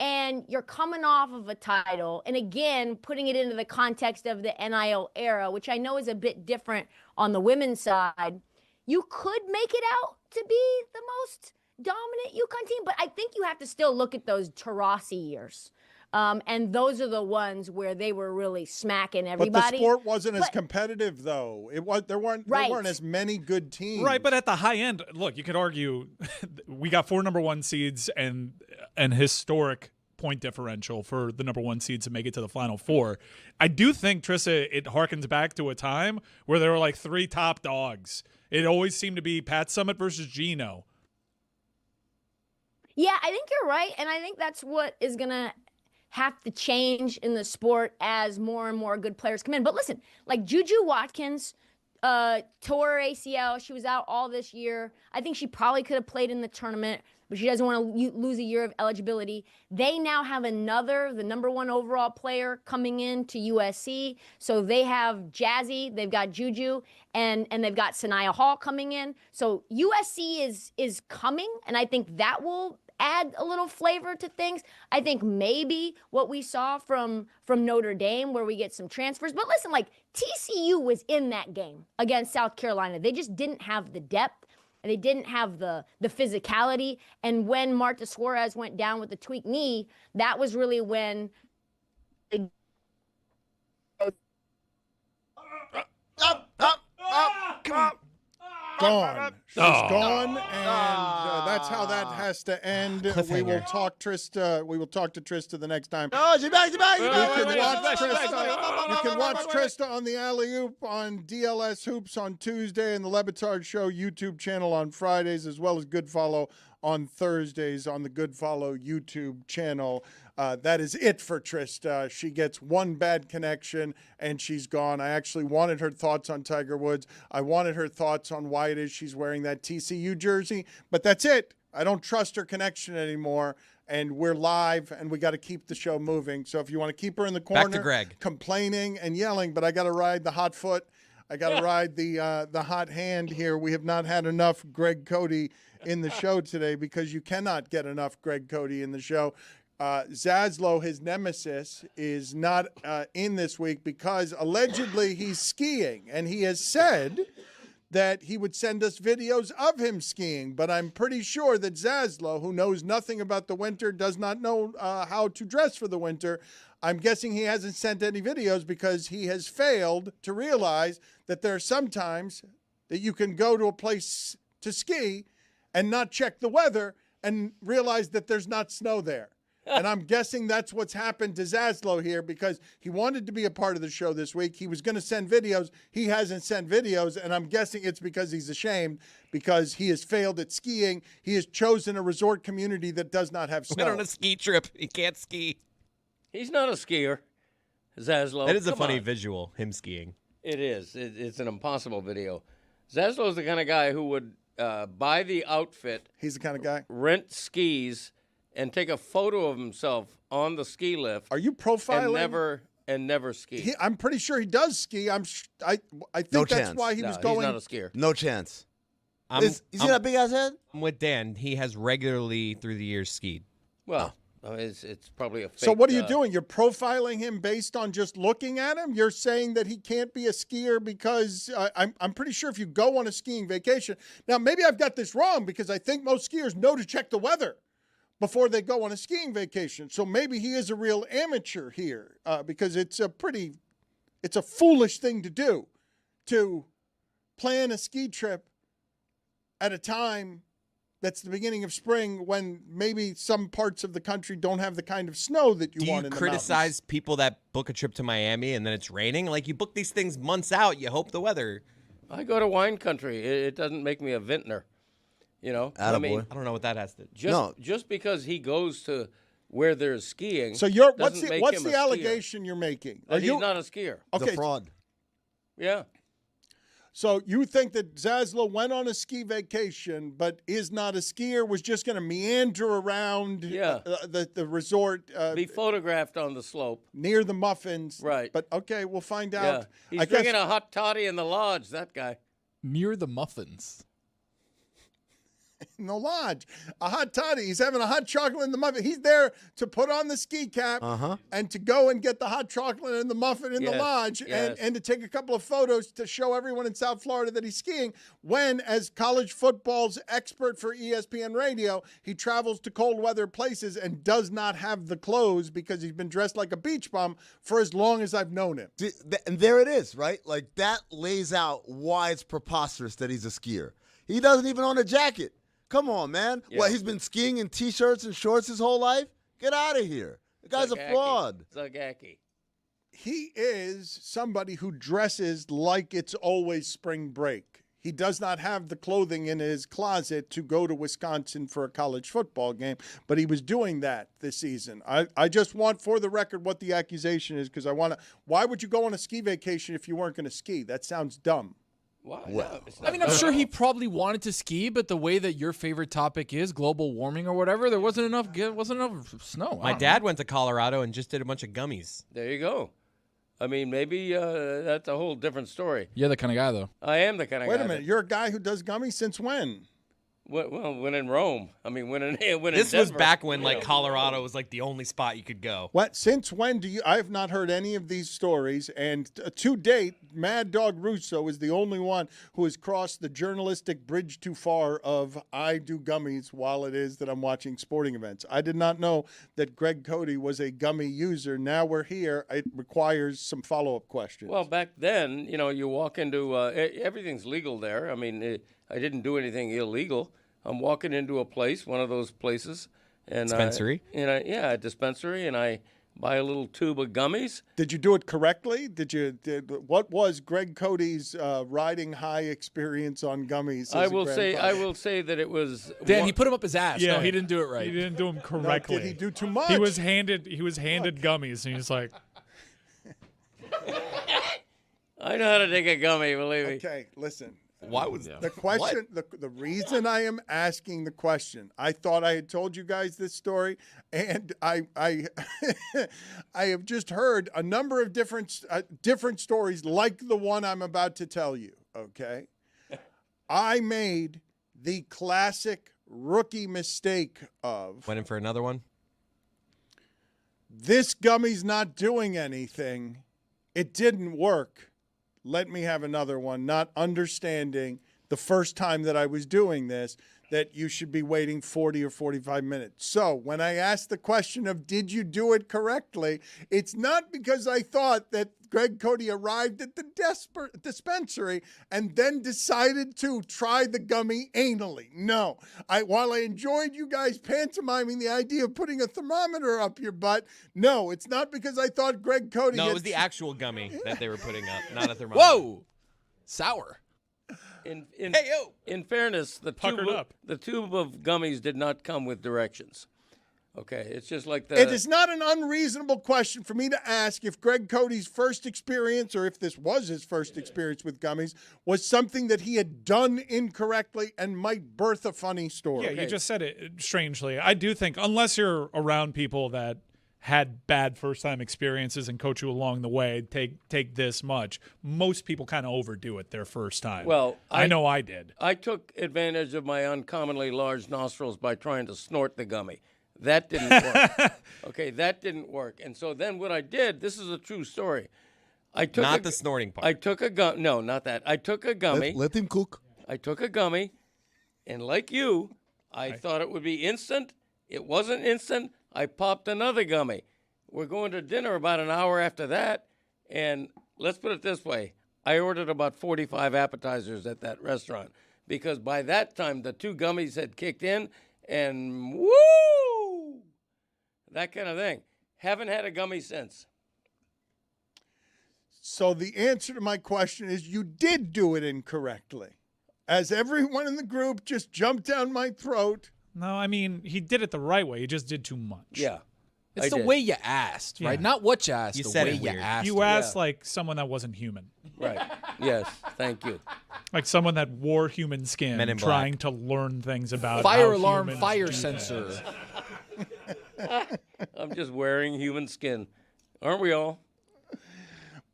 and you're coming off of a title, and again, putting it into the context of the NIL era, which I know is a bit different on the women's side, you could make it out to be the most dominant UConn team, but I think you have to still look at those Taurasi years. And those are the ones where they were really smacking everybody. But the sport wasn't as competitive, though. There weren't as many good teams. Right, but at the high end, look, you could argue we got 4 number 1 seeds and an historic point differential for the number 1 seeds to make it to the Final Four. I do think, Trissa, it harkens back to a time where there were like 3 top dogs. It always seemed to be Pat Summitt versus Gino. Yeah, I think you're right, and I think that's what is going to have to change in the sport as more and more good players come in. But listen, like Juju Watkins tore ACL. She was out all this year. I think she probably could have played in the tournament, but she doesn't want to lose a year of eligibility. They now have the number 1 overall player coming in to USC. So they have Jazzy, they've got Juju, and they've got Sanaya Hall coming in. So USC is coming, and I think that will add a little flavor to things. I think maybe what we saw from Notre Dame, where we get some transfers. But listen, like TCU was in that game against South Carolina. They just didn't have the depth. They didn't have the physicality. And when Marta Suarez went down with the tweaked knee, that was really when Gone. She's gone, and that's how that has to end. We will talk Trista. We will talk to Trista the next time. Oh, she's back. You can watch Trista on the Alley Oop on DLS Hoops on Tuesday and the Le Batard Show YouTube channel on Fridays, as well as Good Follow on Thursdays on the Good Follow YouTube channel. That is it for Trista. She gets one bad connection and she's gone. I actually wanted her thoughts on Tiger Woods. I wanted her thoughts on why it is she's wearing that TCU jersey, but that's it. I don't trust her connection anymore. And we're live, and we got to keep the show moving. So if you want to keep her in the corner, Back to Greg. complaining and yelling, but I got to ride the hot foot. I got to ride the hot hand here. We have not had enough Greg Cody in the show today because you cannot get enough Greg Cody in the show. Zaslow, his nemesis, is not in this week because allegedly he's skiing, and he has said that he would send us videos of him skiing, but I'm pretty sure that Zaslow, who knows nothing about the winter, does not know how to dress for the winter. I'm guessing he hasn't sent any videos because he has failed to realize that there are some times that you can go to a place to ski and not check the weather and realize that there's not snow there. And I'm guessing that's what's happened to Zaslow here because he wanted to be a part of the show this week. He was going to send videos. He hasn't sent videos, and I'm guessing it's because he's ashamed because he has failed at skiing. He has chosen a resort community that does not have snow. Went on a ski trip. He can't ski. He's not a skier, Zaslow. That is a Come funny on. visual, him skiing. It is. It's an impossible video. Zaslow's the kind of guy who would buy the outfit. He's the kind of guy. Rent skis and take a photo of himself on the ski lift. Are you profiling? And never ski. I'm pretty sure he does ski. I think No that's chance. why he was going. He's not a skier. No chance. Is he got a big ass head? I'm with Dan. He has regularly through the years skied. Well, it's probably a fake. So what are you doing? You're profiling him based on just looking at him? You're saying that he can't be a skier because I'm pretty sure if you go on a skiing vacation. Now, maybe I've got this wrong because I think most skiers know to check the weather before they go on a skiing vacation. So maybe he is a real amateur here because it's a foolish thing to do, to plan a ski trip at a time that's the beginning of spring when maybe some parts of the country don't have the kind of snow that you want in the criticize mountains. people that book a trip to Miami and then it's raining? Like, you book these things months out. You hope the weather. I go to wine country. It doesn't make me a vintner. You know, I don't know what that has to. Just because he goes to where there's skiing. So what's the allegation you're making? He's not a skier. Okay. The fraud. Yeah. So you think that Zaslow went on a ski vacation, but is not a skier, was just going to meander around the resort. Be photographed on the slope. Near the muffins. Right. But, okay, we'll find Yeah. out. He's drinking a hot toddy in the lodge, that guy. Near the muffins. In the lodge. A hot toddy. He's having a hot chocolate in the muffin. He's there to put on the ski cap and to go and get the hot chocolate and the muffin in the lodge and to take a couple of photos to show everyone in South Florida that he's skiing when, as college football's expert for ESPN Radio, he travels to cold weather places and does not have the clothes because he's been dressed like a beach bum for as long as I've known him. And there it is, right? Like, that lays out why it's preposterous that he's a skier. He doesn't even own a jacket. Come on, man. Yeah. What, he's been skiing in T-shirts and shorts his whole life? Get out of here. The guy's a fraud. Zagaki. He is somebody who dresses like it's always spring break. He does not have the clothing in his closet to go to Wisconsin for a college football game, but he was doing that this season. I just want, for the record, what the accusation is because why would you go on a ski vacation if you weren't going to ski? That sounds dumb. Why? I mean, I'm sure he probably wanted to ski, but the way that your favorite topic is global warming or whatever, there wasn't enough snow. My dad went to Colorado and just did a bunch of gummies. There you go. I mean, maybe that's a whole different story. You're the kind of guy, though. I am the kind of guy. Wait a minute. You're a guy who does gummies since when? Well, when in Rome. I mean, when in Denver. This was back when Colorado was like the only spot you could go. What? Since when do you? I have not heard any of these stories, and to date, Mad Dog Russo is the only one who has crossed the journalistic bridge too far of I do gummies while it is that I'm watching sporting events. I did not know that Greg Cody was a gummy user. Now we're here. It requires some follow-up questions. Well, back then, you walk into everything's legal there. I mean, I didn't do anything illegal. I'm walking into a place, one of those places, and dispensary. A dispensary, and I buy a little tube of gummies. Did you do it correctly? What was Greg Cody's riding high experience on gummies? I will say that it was. Dan, he put him up his ass. Yeah, No, he didn't do it right. He didn't do them correctly. No, did he do too much? He was handed gummies, and he's like, I know how to take a gummy, believe me. Okay, listen. Why was the question? The reason I am asking the question, I thought I had told you guys this story, and I I have just heard a number of different stories like the one I'm about to tell you. Okay, I made the classic rookie mistake of Went in for another one. this gummy's not doing anything. It didn't work. Let me have another one. Not understanding the first time that I was doing this, that you should be waiting 40 or 45 minutes. So when I asked the question of did you do it correctly, it's not because I thought that Greg Cody arrived at the dispensary and then decided to try the gummy anally. No. While I enjoyed you guys pantomiming the idea of putting a thermometer up your butt, no, it's not because I thought Greg Cody No, had it was the actual gummy that they were putting up, not a thermometer. Whoa! Sour. In fairness, the tube of gummies did not come with directions. Okay, it's just like the. It is not an unreasonable question for me to ask if Greg Cody's first experience, or if this was his first experience with gummies, was something that he had done incorrectly and might birth a funny story. Yeah, you just said it strangely. I do think, unless you're around people that had bad first-time experiences and coach you along the way, take this much. Most people kind of overdo it their first time. Well, I know I did. I took advantage of my uncommonly large nostrils by trying to snort the gummy. That didn't work. Okay, that didn't work. And so then what I did, this is a true story. I took Not the snorting part. I took a gum. No, not that. I took a gummy. Let him cook. I took a gummy, and like you, I thought it would be instant. It wasn't instant. I popped another gummy. We're going to dinner about an hour after that, and let's put it this way. I ordered about 45 appetizers at that restaurant because by that time the 2 gummies had kicked in, and woo! That kind of thing. Haven't had a gummy since. So the answer to my question is you did do it incorrectly. As everyone in the group just jumped down my throat. No, I mean, he did it the right way. He just did too much. Yeah. It's the way you asked, right? Not what you asked, You the said way it you weird. asked. You asked like someone that wasn't human. Right. Yes. Thank you. Like someone that wore human skin, Men in trying to learn things about Fire how alarm, humans fire do sensor. things. I'm just wearing human skin. Aren't we all?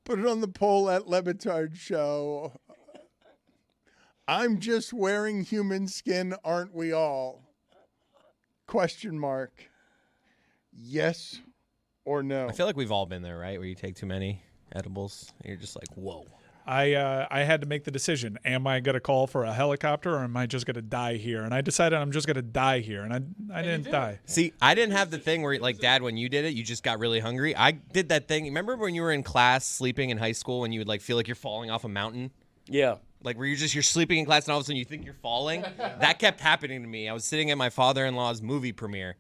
Put it on the poll at Le Batard Show. I'm just wearing human skin, aren't we all? Question mark. Yes or no? I feel like we've all been there, right? Where you take too many edibles, and you're just like, whoa. I had to make the decision. Am I going to call for a helicopter or am I just going to die here? And I decided I'm just going to die here, and I didn't die. See, I didn't have the thing where, like, Dad, when you did it, you just got really hungry. I did that thing. Remember when you were in class sleeping in high school when you would, like, feel like you're falling off a mountain? Yeah. Like, where you're sleeping in class and all of a sudden you think you're falling? That kept happening to me. I was sitting at my father-in-law's movie premiere,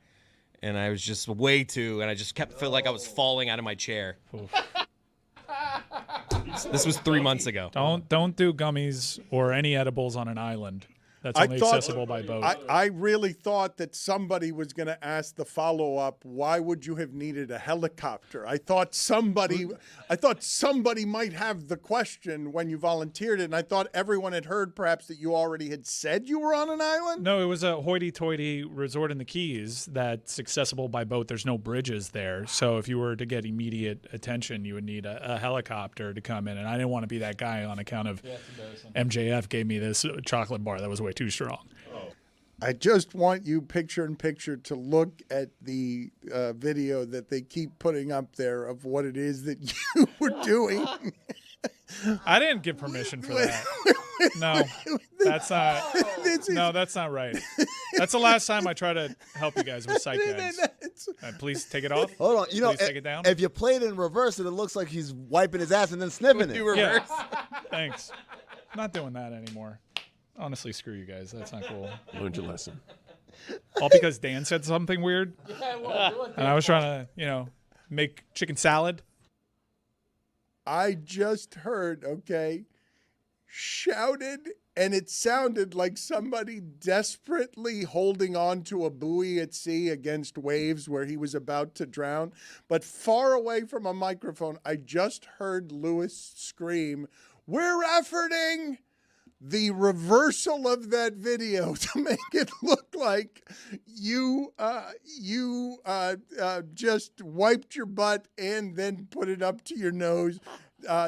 and I was just and I just kept feeling like I was falling out of my chair. This was 3 months ago. Don't do gummies or any edibles on an island. That's only accessible by boat. I really thought that somebody was going to ask the follow-up, why would you have needed a helicopter? I thought somebody might have the question when you volunteered it, and I thought everyone had heard perhaps that you already had said you were on an island? No, it was a hoity-toity resort in the Keys that's accessible by boat. There's no bridges there. So if you were to get immediate attention, you would need a helicopter to come in. And I didn't want to be that guy on account of MJF gave me this chocolate bar that was way too strong. I just want you picture-in-picture to look at the video that they keep putting up there of what it is that you were doing. I didn't give permission for that. No, that's not. No, that's not right. That's the last time I try to help you guys with sight gags. Please take it off. Hold on. You know, Please take it down. if you play it in reverse, it looks like he's wiping his ass and then sniffing it. Do reverse. Yeah. Thanks. Not doing that anymore. Honestly, screw you guys. That's not cool. Learned your lesson. All because Dan said something weird. And I was trying to, make chicken salad. I just heard, shouted, and it sounded like somebody desperately holding on to a buoy at sea against waves where he was about to drown. But far away from a microphone, I just heard Lewis scream, "We're efforting!" The reversal of that video to make it look like you just wiped your butt and then put it up to your nose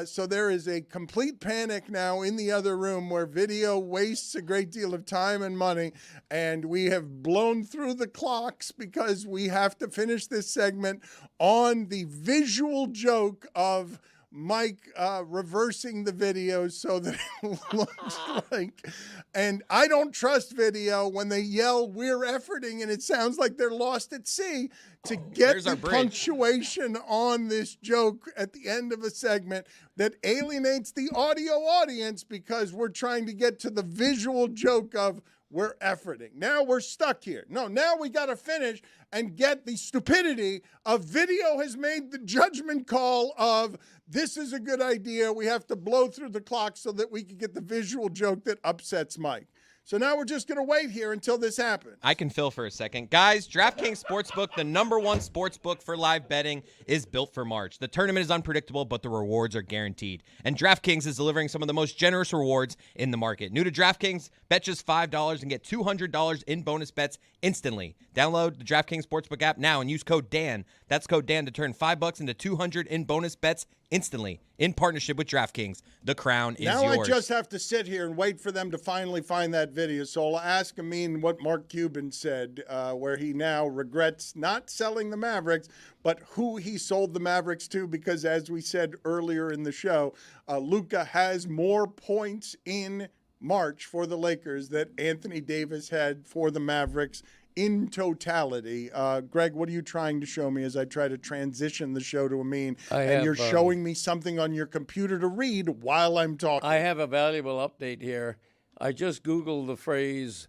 So there is a complete panic now in the other room where video wastes a great deal of time and money, and we have blown through the clocks because we have to finish this segment on the visual joke of Mike reversing the video so that it looks like, and I don't trust video when they yell, "We're efforting," and it sounds like they're lost at sea. To get the punctuation on this joke at the end of a segment that alienates the audio audience because we're trying to get to the visual joke of we're efforting. Now we're stuck here. No, now we got to finish and get the stupidity of video has made the judgment call of this is a good idea. We have to blow through the clock so that we can get the visual joke that upsets Mike. So now we're just going to wait here until this happens. I can fill for a second. Guys, DraftKings Sportsbook, the #1 sportsbook for live betting, is built for March. The tournament is unpredictable, but the rewards are guaranteed. And DraftKings is delivering some of the most generous rewards in the market. New to DraftKings, bet just $5 and get $200 in bonus bets instantly. Download the DraftKings Sportsbook app now and use code DAN. That's code DAN to turn $5 into $200 in bonus bets instantly in partnership with DraftKings. The crown is now yours. I just have to sit here and wait for them to finally find that video. So I'll ask Amin what Mark Cuban said, where he now regrets not selling the Mavericks, but who he sold the Mavericks to, because as we said earlier in the show, Luka has more points in March for the Lakers that Anthony Davis had for the Mavericks in totality. Greg, what are you trying to show me as I try to transition the show to Amin? And you're showing me something on your computer to read while I'm talking. I have a valuable update here. I just Googled the phrase,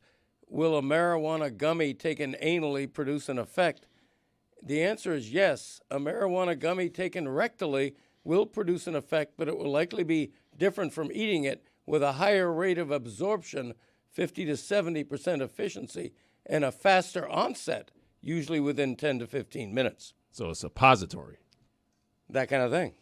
will a marijuana gummy taken anally produce an effect? The answer is yes. A marijuana gummy taken rectally will produce an effect, but it will likely be different from eating it, with a higher rate of absorption, 50 to 70% efficiency, and a faster onset, usually within 10 to 15 minutes. So a suppository. That kind of thing.